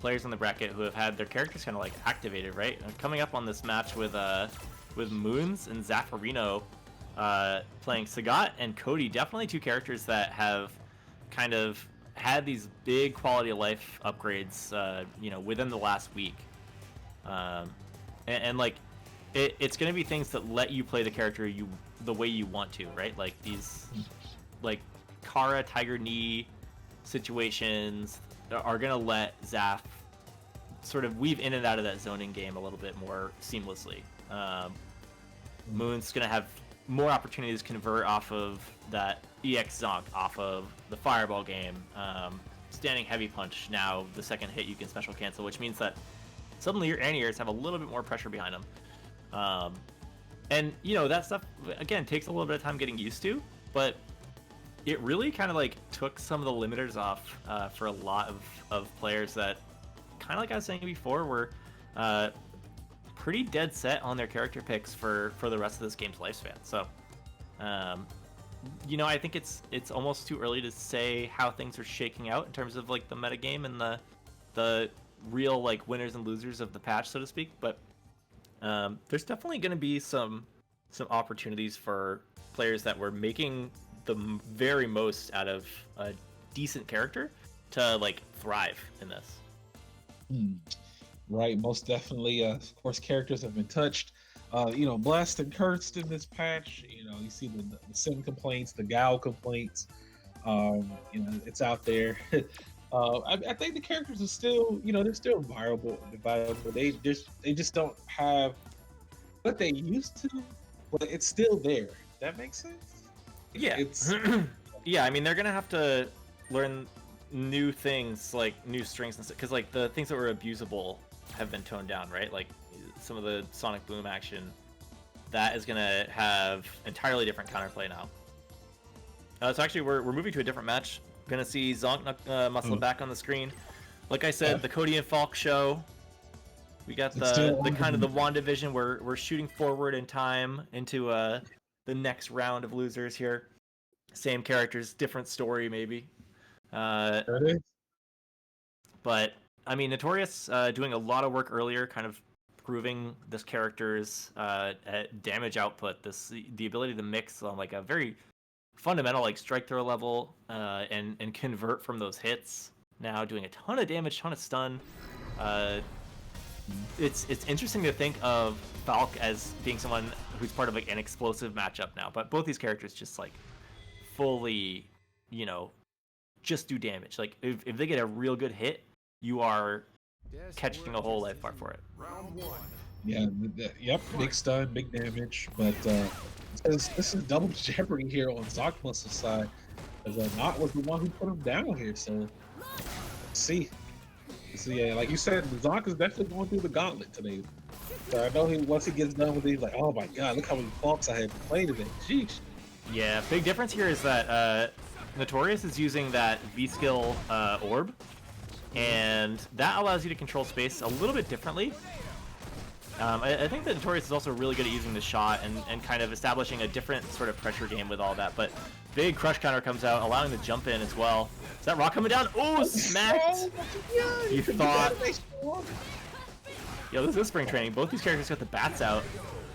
players in the bracket who have had their characters kind of like activated, right? And coming up on this match with Moons and Zaffarino playing Sagat and Cody, definitely two characters that have kind of had these big quality of life upgrades, you know, within the last week, and like, it's gonna be things that let you play the character the way you want to, right? Like these, like Kara Tiger Knee situations are gonna let Zaf sort of weave in and out of that zoning game a little bit more seamlessly. Moon's gonna have more opportunities to convert off of that EX Zonk, off of the Fireball game. Standing Heavy Punch, now the second hit you can special cancel, which means that suddenly your anti-airs have a little bit more pressure behind them. And, you know, that stuff, again, takes a little bit of time getting used to, but it really kind of like took some of the limiters off for a lot of players that, kind of like I was saying before, were pretty dead set on their character picks for the rest of this game's lifespan. So, you know, I think it's almost too early to say how things are shaking out in terms of like the metagame and the real like winners and losers of the patch, so to speak. But there's definitely going to be some opportunities for players that were making the very most out of a decent character to like thrive in this. Right, most definitely. Of course, characters have been touched. You know, blessed and cursed in this patch. You know, you see the Sim complaints, the Gal complaints. You know, it's out there. I think the characters are still, you know, they're still viable. They just don't have what they used to, but it's still there. That makes sense. Yeah, It's yeah. I mean, they're gonna have to learn new things, like new strings and stuff, because like the things that were abusable have been toned down, right? Like some of the Sonic Boom action, that is gonna have entirely different counterplay now. So actually, we're moving to a different match. Gonna see Zonk muscle back on the screen. Like I said, the Cody and Falk show. We got the kind of the WandaVision. We're shooting forward in time into the next round of losers here. Same characters, different story maybe. there it is. But I mean, Notorious doing a lot of work earlier, kind of proving this character's damage output, the ability to mix on like a very fundamental like strike throw level and convert from those hits. Now doing a ton of damage, ton of stun. It's interesting to think of Falk as being someone who's part of like an explosive matchup now, but both these characters just like fully, you know, just do damage. Like if they get a real good hit, you are catching a whole life bar for it. Round one. Yeah, yep, big stun, big damage, but this is double jeopardy here on Zonk Muscle's side, because Knot was the one who put him down here. So let's see. So yeah, like you said, Zonk is definitely going through the gauntlet today. So I know once he gets done with it, he's like, oh my god, look how many faults I had to play today. Jeez. Yeah, big difference here is that Notorious is using that V-skill orb, and that allows you to control space a little bit differently. I think that Notorious is also really good at using the shot and kind of establishing a different sort of pressure game with all that, but big crush counter comes out, allowing the jump in as well. Is that rock coming down? Oh, smacked! You thought... Yo, this is spring training. Both these characters got the bats out.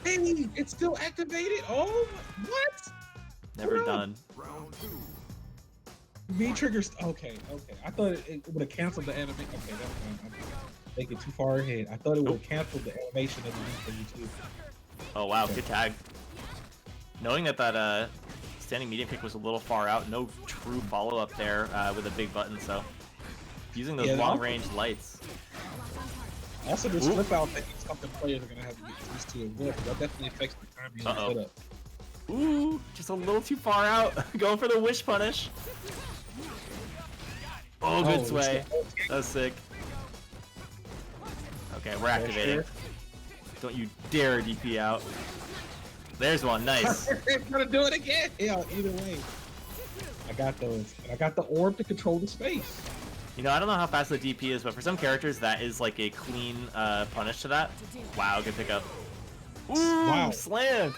Hey, it's still activated? Oh, what? Never done. Round two. V triggers. Okay. I thought it would have canceled the animation. Okay, that's fine. I'm thinking too far ahead. I thought it would have canceled the animation of the V. Oh wow, good tag. Knowing that standing medium kick was a little far out, no true follow up there with a big button, so using those long range lights. Also, this flip out thing is something players are gonna have to get used to as well. That definitely affects the timing of the setup. Ooh, just a little too far out. Going for the wish punish. Oh, good sway. That was sick. Okay, we're activating. Don't you dare DP out. There's one, nice. It's gonna do it again. Yeah, either way. I got those. I got the orb to control the space. You know, I don't know how fast the DP is, but for some characters, that is like a clean punish to that. Wow, good pickup. Ooh, wow. Slammed.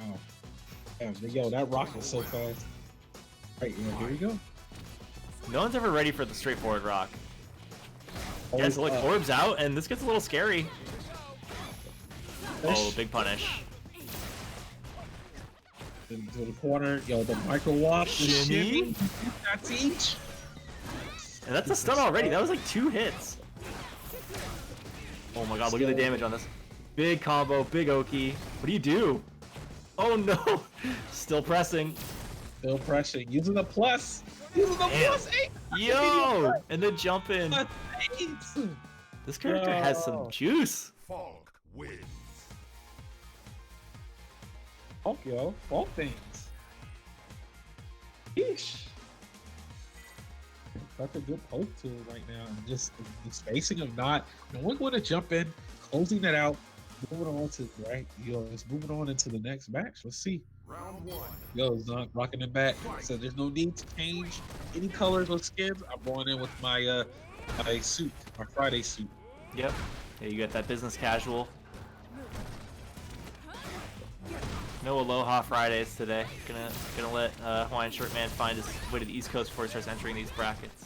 Oh. Yeah, yo, that rock was so fast. Right, yeah, here we go. No one's ever ready for the straightforward rock. Yeah, so like orbs out, and this gets a little scary. Oh, big punish. To the corner, yo, the micro walk, the shimmy. That's each. And that's a stun already. That was like 2 hits. Oh my god, look at the damage on this. Big combo, big Oki. What do you do? Oh no! Still pressing. Still pressing. Using the plus. Using the Damn. +8. Yo! And then jump in. +8. This character has some juice. Falk wins. Fuck, yo. All things. Yeesh. Such a good poke tool right now. Just the spacing of not knowing when to jump in, closing it out, moving on to right. Yo, it's moving on into the next match. Let's see. Round 1. Yo, Zonk rocking it back. So there's no need to change any colors or skins. I'm going in with my my suit, my Friday suit. Yep. Yeah, you got that business casual. No Aloha Fridays today. Gonna let Hawaiian Shirt Man find his way to the East Coast before he starts entering these brackets.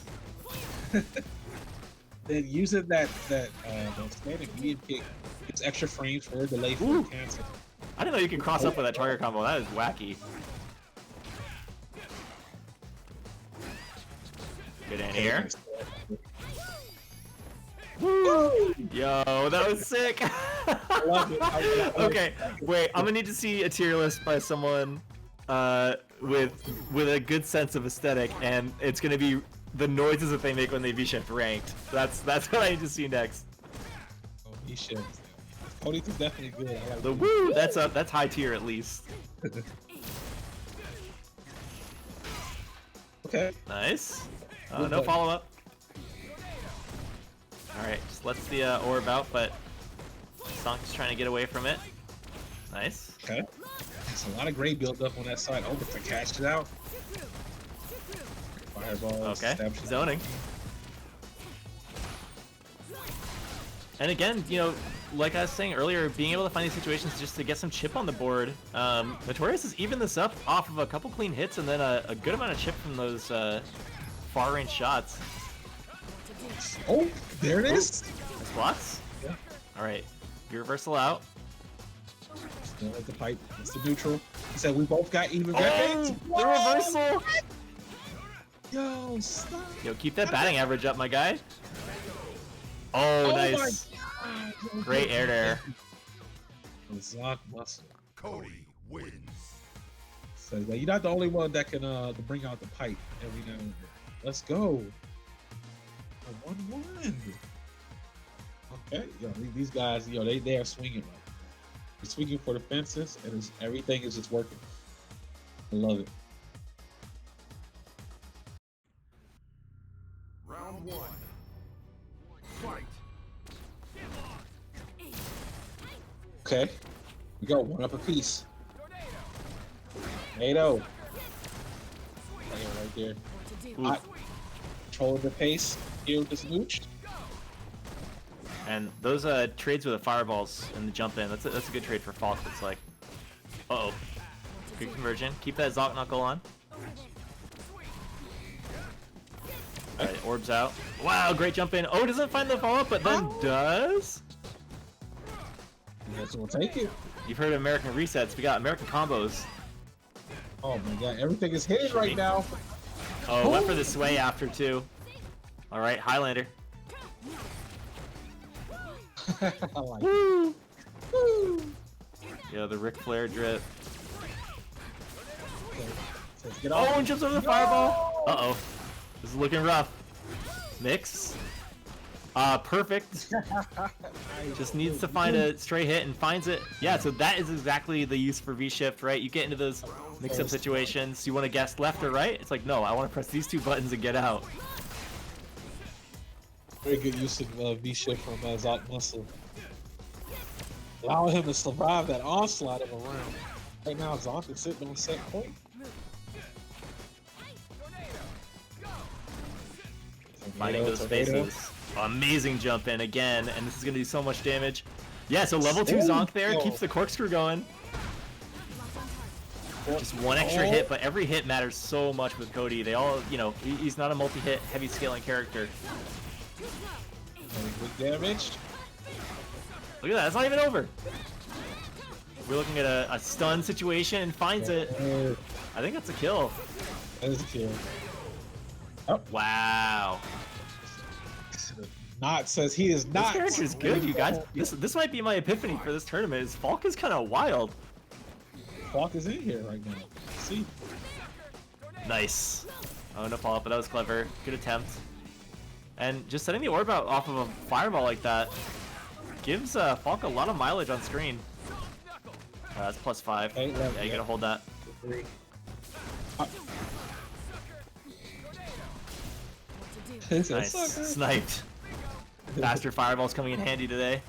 Then using that standing medium kick gets extra frames for a delay for cancel. I didn't know you can cross up with that target combo. That is wacky. Good in here. Woo! Yo, that was sick. I love it. Okay, wait. I'm gonna need to see a tier list by someone with a good sense of aesthetic, and it's gonna be the noises that they make when they V-shift ranked. That's what I need to see next. Oh, he should. Cody is definitely good. I like The it. woo! That's high tier at least. Okay. Nice. Good No button. follow up. Alright, just lets the orb out, but Sonk's trying to get away from it. Nice. Okay. There's a lot of great build up on that side. Oh, but to catch it out. Fireball. Okay, stab shot. zoning. And again, you know, like I was saying earlier, being able to find these situations just to get some chip on the board. Notorious has evened this up off of a couple clean hits and then a good amount of chip from those far range shots. Oh, there it is. Nice blocks. Yeah. Alright, your reversal out. Still at the pipe. It's the neutral. He said we both got even Oh, weapons. the reversal! Yo, stop. Yo, keep that batting average up, my guy. Oh, nice. My God. Great air to air. Zonk muscle. Cody wins. Says that you're not the only one that can to bring out the pipe every now and then. Let's go. A 1-1. Okay, yo, these guys, yo, they are swinging right. They're swinging for the fences, and everything is just working. I love it. Round 1. Fight. Okay, we go one up a piece. Tornado. Right there. Hot. Controlling the pace. Here with the smooch. And those trades with the fireballs and the jump in, that's a good trade for Falk. It's like, uh-oh. Good conversion. Keep that Zoc knuckle on. Alright, orbs out. Wow, great jump in. Oh, doesn't find the follow-up, but then does? Yes, we'll take it. You've heard of American resets. We got American combos. Oh my god, everything is hitting right now. Oh, went for the sway after, too. Alright, Highlander. I like it. Woo! Woo! Yeah, the Ric Flair drip. Says, get Oh, off. and jumps over the fireball. Uh-oh. This is looking rough. Mix. Perfect. Just needs to find a stray hit and finds it. Yeah, so that is exactly the use for V-Shift, right? You get into those mix-up situations. You want to guess left or right? It's like, no, I want to press these 2 buttons and get out. Very good use of V-shift from Zonk muscle. Allowing him to survive that onslaught of a round. Right now, Zonk is sitting on set point. Finding those spaces. Amazing jump in again, and this is going to do so much damage. Yeah, so level 2 Zonk there keeps the corkscrew going. Just one extra hit, but every hit matters so much with Cody. They all, you know, he's not a multi-hit, heavy scaling character. Good damage. Look at that, it's not even over. We're looking at a stun situation and finds it. I think that's a kill. That is a kill. Oh, Wow. Not says he is This not. character is good, you guys. This might be my epiphany for this tournament. Is Falk is kind of wild. Falk is in here right now. See, Nice. Oh, no follow up, but that was clever. Good attempt. And just setting the orb out off of a fireball like that gives Falk a lot of mileage on screen. That's +5. Hey, Yeah, you gotta hold that. Nice. Sniped. Faster fireballs coming in handy today.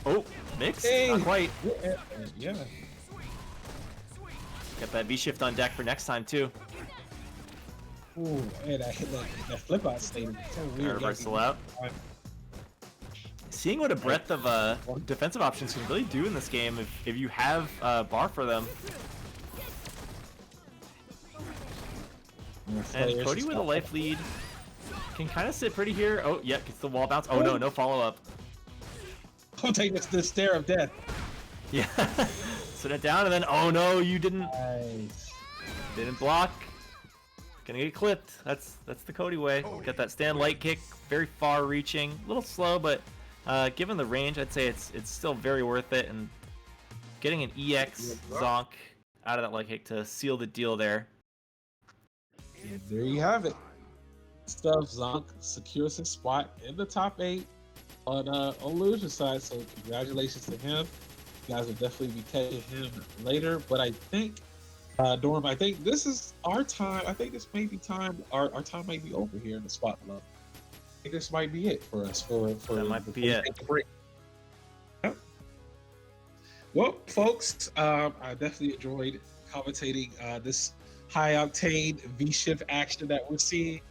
Oh, mix? Hey. Not quite. Yeah. Got that V-shift on deck for next time, too. Ooh, and I hit that flip out state. So weird. Reversal out. Seeing what a breadth of defensive options can really do in this game if you have bar for them. And Cody with a life lead can kind of sit pretty here. Oh, yeah, gets the wall bounce. Oh, no, no follow-up. I'll take the stare of death. Yeah. Sit it down, and then, oh, no, you didn't Nice. block. Gonna get clipped. That's the Cody way. Got that stand light kick, very far reaching. A little slow, but given the range, I'd say it's still very worth it. And getting an EX zonk out of that light kick to seal the deal there. And there you have it. Stuff Zonk secures his spot in the top 8 on Illusion side. So congratulations to him. You guys will definitely be catching him later. But I think, Dorm, I think this is our time. I think this may be time. Our time might be over here in the spot level. I think this might be it for us. That might be it. Yep. Well, folks, I definitely enjoyed commentating this high octane V-shift action that we're seeing.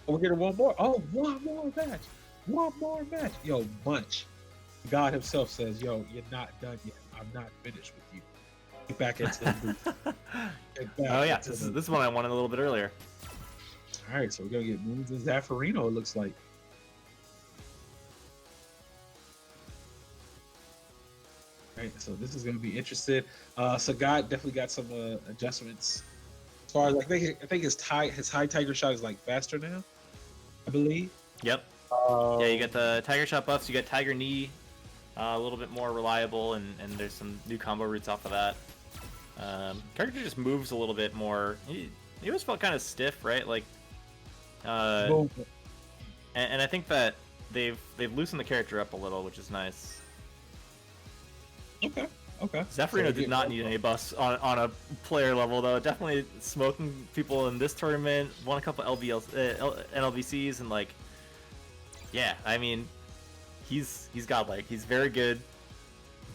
We're getting one more. Oh, one more match. One more match. Yo, Bunch. God himself says, yo, you're not done yet. I'm not finished with you. Get back into the booth. Oh yeah, this is one I wanted a little bit earlier. All right, so we're gonna get Moons and Zaffarino, it looks like. All right, so this is gonna be interesting. Sagat definitely got some adjustments. As far as I think his high tiger shot is like faster now, I believe. Yep. Yeah, you got the tiger shot buffs. You got tiger knee, a little bit more reliable, and there's some new combo routes off of that. Character just moves a little bit more. He always felt kind of stiff, right? Like, and I think that they've loosened the character up a little, which is nice. Okay. Zaffarino did not need any buffs on a player level, though. Definitely smoking people in this tournament. Won a couple NLVCs, and like, yeah, I mean, he's godlike. He's very good.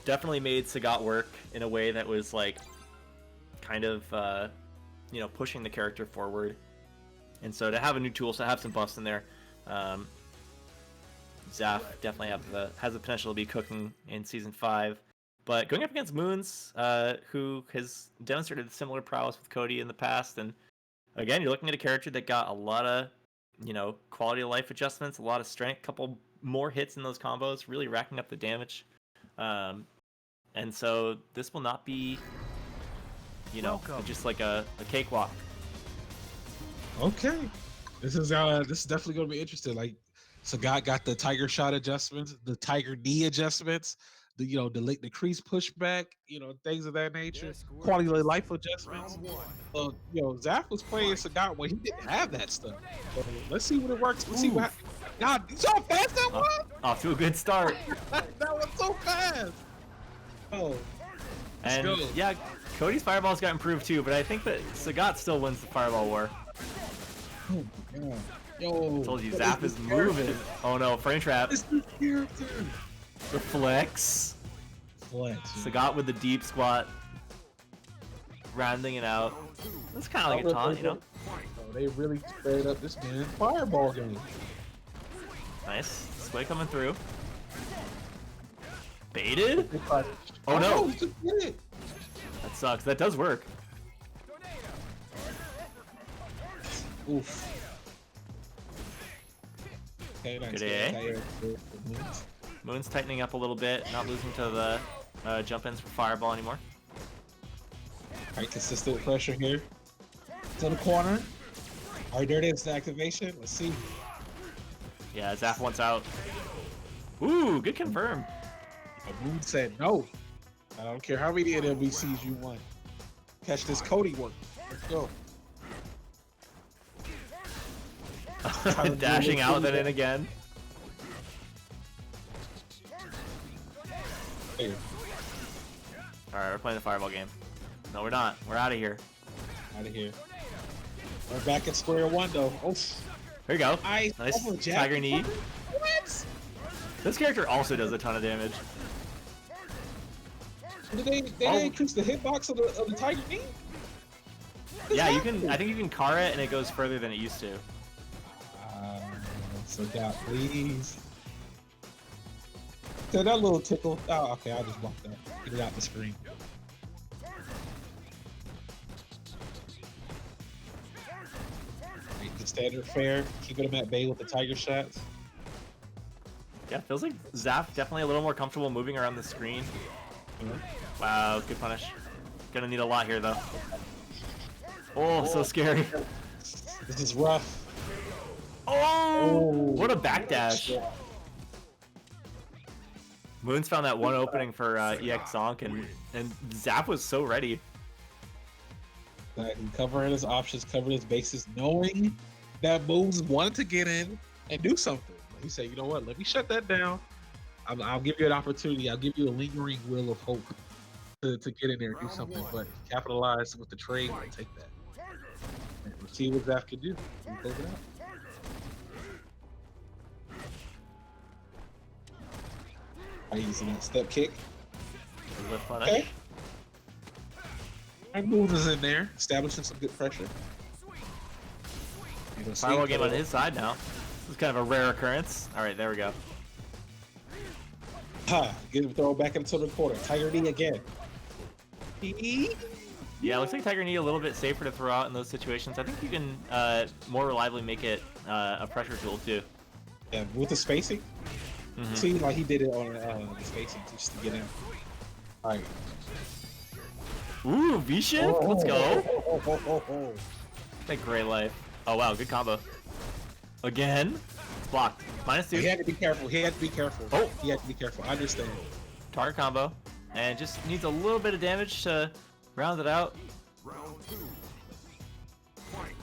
Definitely made Sagat work in a way that was like, kind of, pushing the character forward. And so to have a new tool, to have some buffs in there, Zaf definitely has the potential to be cooking in Season 5. But going up against Moons, who has demonstrated similar prowess with Cody in the past, and again, you're looking at a character that got a lot of, quality of life adjustments, a lot of strength, a couple more hits in those combos, really racking up the damage. And so this will not be, just like a cakewalk. Okay. This is definitely gonna be interesting. Like, Sagat got the tiger shot adjustments, the tiger knee adjustments, the crease pushback, things of that nature, quality of life adjustments. Zaf was playing Sagat when he didn't have that stuff. So let's see what it works. Let's see what. God, you saw how fast that was? Off to a good start. That was so fast. Oh. And yeah, Cody's fireballs got improved too, but I think that Sagat still wins the fireball war. Oh my god. Yo. I told you, Zaf is moving. Oh no, frame trap. This is character. The flex. Sagat with the deep squat. Rounding it out. That's kind of like a taunt, Oh, they really sprayed up this man's fireball game. Nice. Sway coming through. Baited? Oh no. That sucks. That does work. Oof. Okay, nice. Good Moon's tightening up a little bit, not losing to the jump-ins for fireball anymore. Alright, consistent pressure here. To the corner. All right, there it is, the activation. Let's see. Yeah, Zaf wants out. Ooh, good confirm. Moon said no. I don't care how many NMVCs you want. Catch this Cody one. Let's go. Dashing out, then in again. Here, Alright, we're playing the fireball game. No, we're not. We're out of here. out of here. We're back at square one though. Oh, Here you go. nice. Nice Oh, Jack. Tiger knee. What? This character also does a ton of damage. Did they Oh. increase the hitbox of the Tiger knee? What Yeah, you happened? can. I think you can car it, and it goes further than it used to. So God, please. So that little tickle. Oh, okay. I'll just block that. Get it out the screen. The standard fare, keeping him at bay with the tiger shots. Yeah, feels like Zaf definitely a little more comfortable moving around the screen. Wow, good punish. Gonna need a lot here though. Oh, so scary. This is rough. Oh, what a backdash. Moon's found that one opening for EX Zonk, and Zap was so ready. Like, covering his options, covering his bases, knowing that Moons wanted to get in and do something. He said, "You know what? Let me shut that down. I'll give you an opportunity. I'll give you a lingering will of hope to get in there and do something. But capitalize with the trade and take that. And we'll see what Zaf can do. We'll close it out." I'm using that step kick. With punish. Okay. And Moves is in there, establishing some good pressure. Fireball game on his side now. This is kind of a rare occurrence. All right, there we go. Ha! Get him throw back into the corner. Tiger knee again. Yeah, it looks like Tiger Knee a little bit safer to throw out in those situations. I think you can more reliably make it a pressure tool too. Yeah, with the spacing. Mhm. See, like he did it on the spacing just to get in. All right. Ooh, V shift. Let's go. Oh. That great life. Oh wow, good combo. Again, it's blocked. -2. He had to be careful. He had to be careful. Oh. He had to be careful. I understand. Target combo, and just needs a little bit of damage to round it out. Round two. Fight.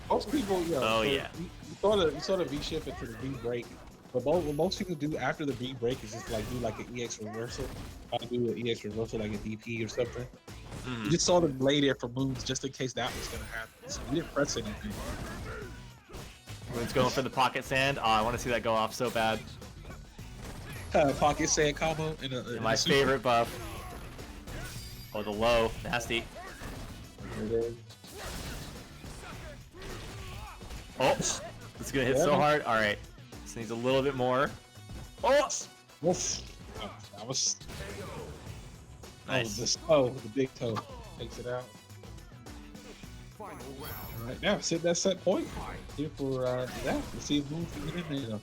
Most people, Oh, yeah. You saw the V shift into the V break. But what most people do after the V break is just like do like an EX reversal. I do an EX reversal like a DP or something. You just saw them lay there for moves just in case that was gonna happen. So we didn't press anything. Moon's going for the pocket sand. Oh, I want to see that go off so bad. Pocket sand combo in My a super. favorite buff. Oh, the low, nasty. There it is. Oh, it's gonna hit so hard. All right, this needs a little bit more. Oh, Oof. Oh, that was nice. the big toe takes it out. Final round. All right, now sit that set point here for that. Let's see if Moon can get in there. Though.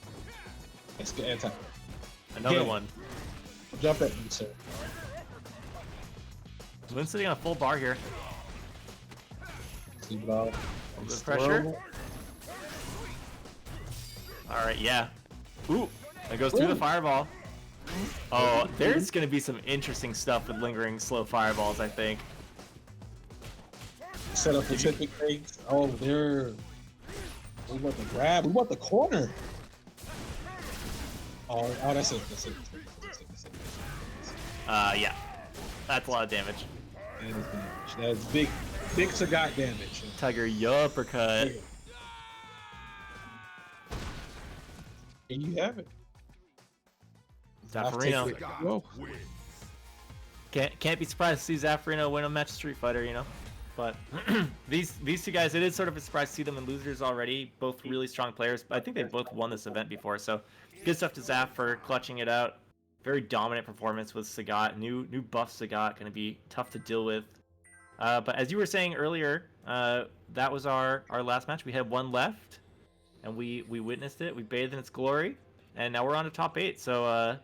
Let's get anti. Another Yeah. one. Jump at me, sir. Moon's sitting on a full bar here. See ball. Good pressure. All right, yeah. Ooh, it goes through the fireball. Oh, there's gonna be some interesting stuff with lingering slow fireballs, I think. Set up the tipping things. Oh, there. We want the grab. We want the corner. Oh, that's it. That's it. Yeah, that's a lot of damage. That is damage. That is big Sagat damage. Tiger uppercut. And you have it. Zaffarino. Whoa. Win. Can't be surprised to see Zaffarino win a match Street Fighter, you know. But these two guys, it is sort of a surprise to see them in losers already. Both really strong players. I think they've both won this event before, so good stuff to Zaf for clutching it out. Very dominant performance with Sagat. New buff Sagat, going to be tough to deal with. But as you were saying earlier, that was our last match. We had one left, and we witnessed it. We bathed in its glory, and now we're on to top 8. So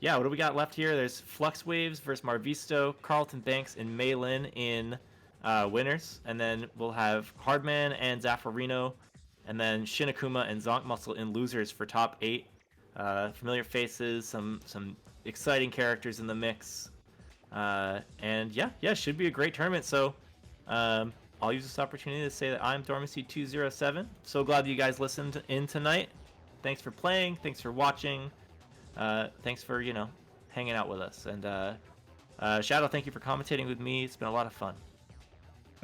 yeah, what do we got left here? There's Flux Waves versus Marvisto, Carlton Banks, and Maylin in winners, and then we'll have Hardman and Zaffarino, and then Shinakuma and Zonk Muscle in losers for top 8. Familiar faces, some exciting characters in the mix, and yeah, should be a great tournament. So I'll use this opportunity to say that I'm Dormancy207. So glad you guys listened in tonight. Thanks for playing. Thanks for watching. Thanks for hanging out with us. And Shadow, thank you for commentating with me. It's been a lot of fun.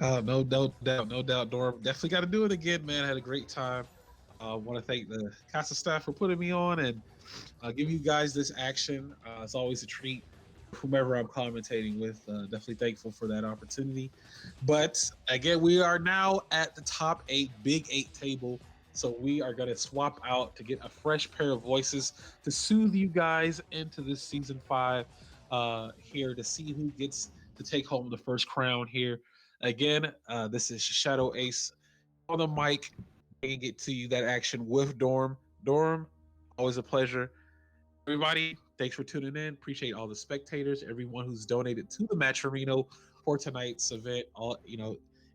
No doubt, Dora. Definitely got to do it again, man. I had a great time. I want to thank the Casa staff for putting me on and give you guys this action. It's always a treat. Whomever I'm commentating with, definitely thankful for that opportunity. But again, we are now at the top 8, Big 8 table. So we are going to swap out to get a fresh pair of voices to soothe you guys into this season 5 here to see who gets to take home the first crown here. Again, this is Shadow Ace on the mic. And get to you that action with Dorm. Dorm, always a pleasure. Everybody, thanks for tuning in. Appreciate all the spectators, everyone who's donated to the Matcherino for tonight's event. All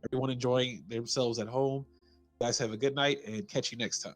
everyone enjoying themselves at home. You guys have a good night and catch you next time.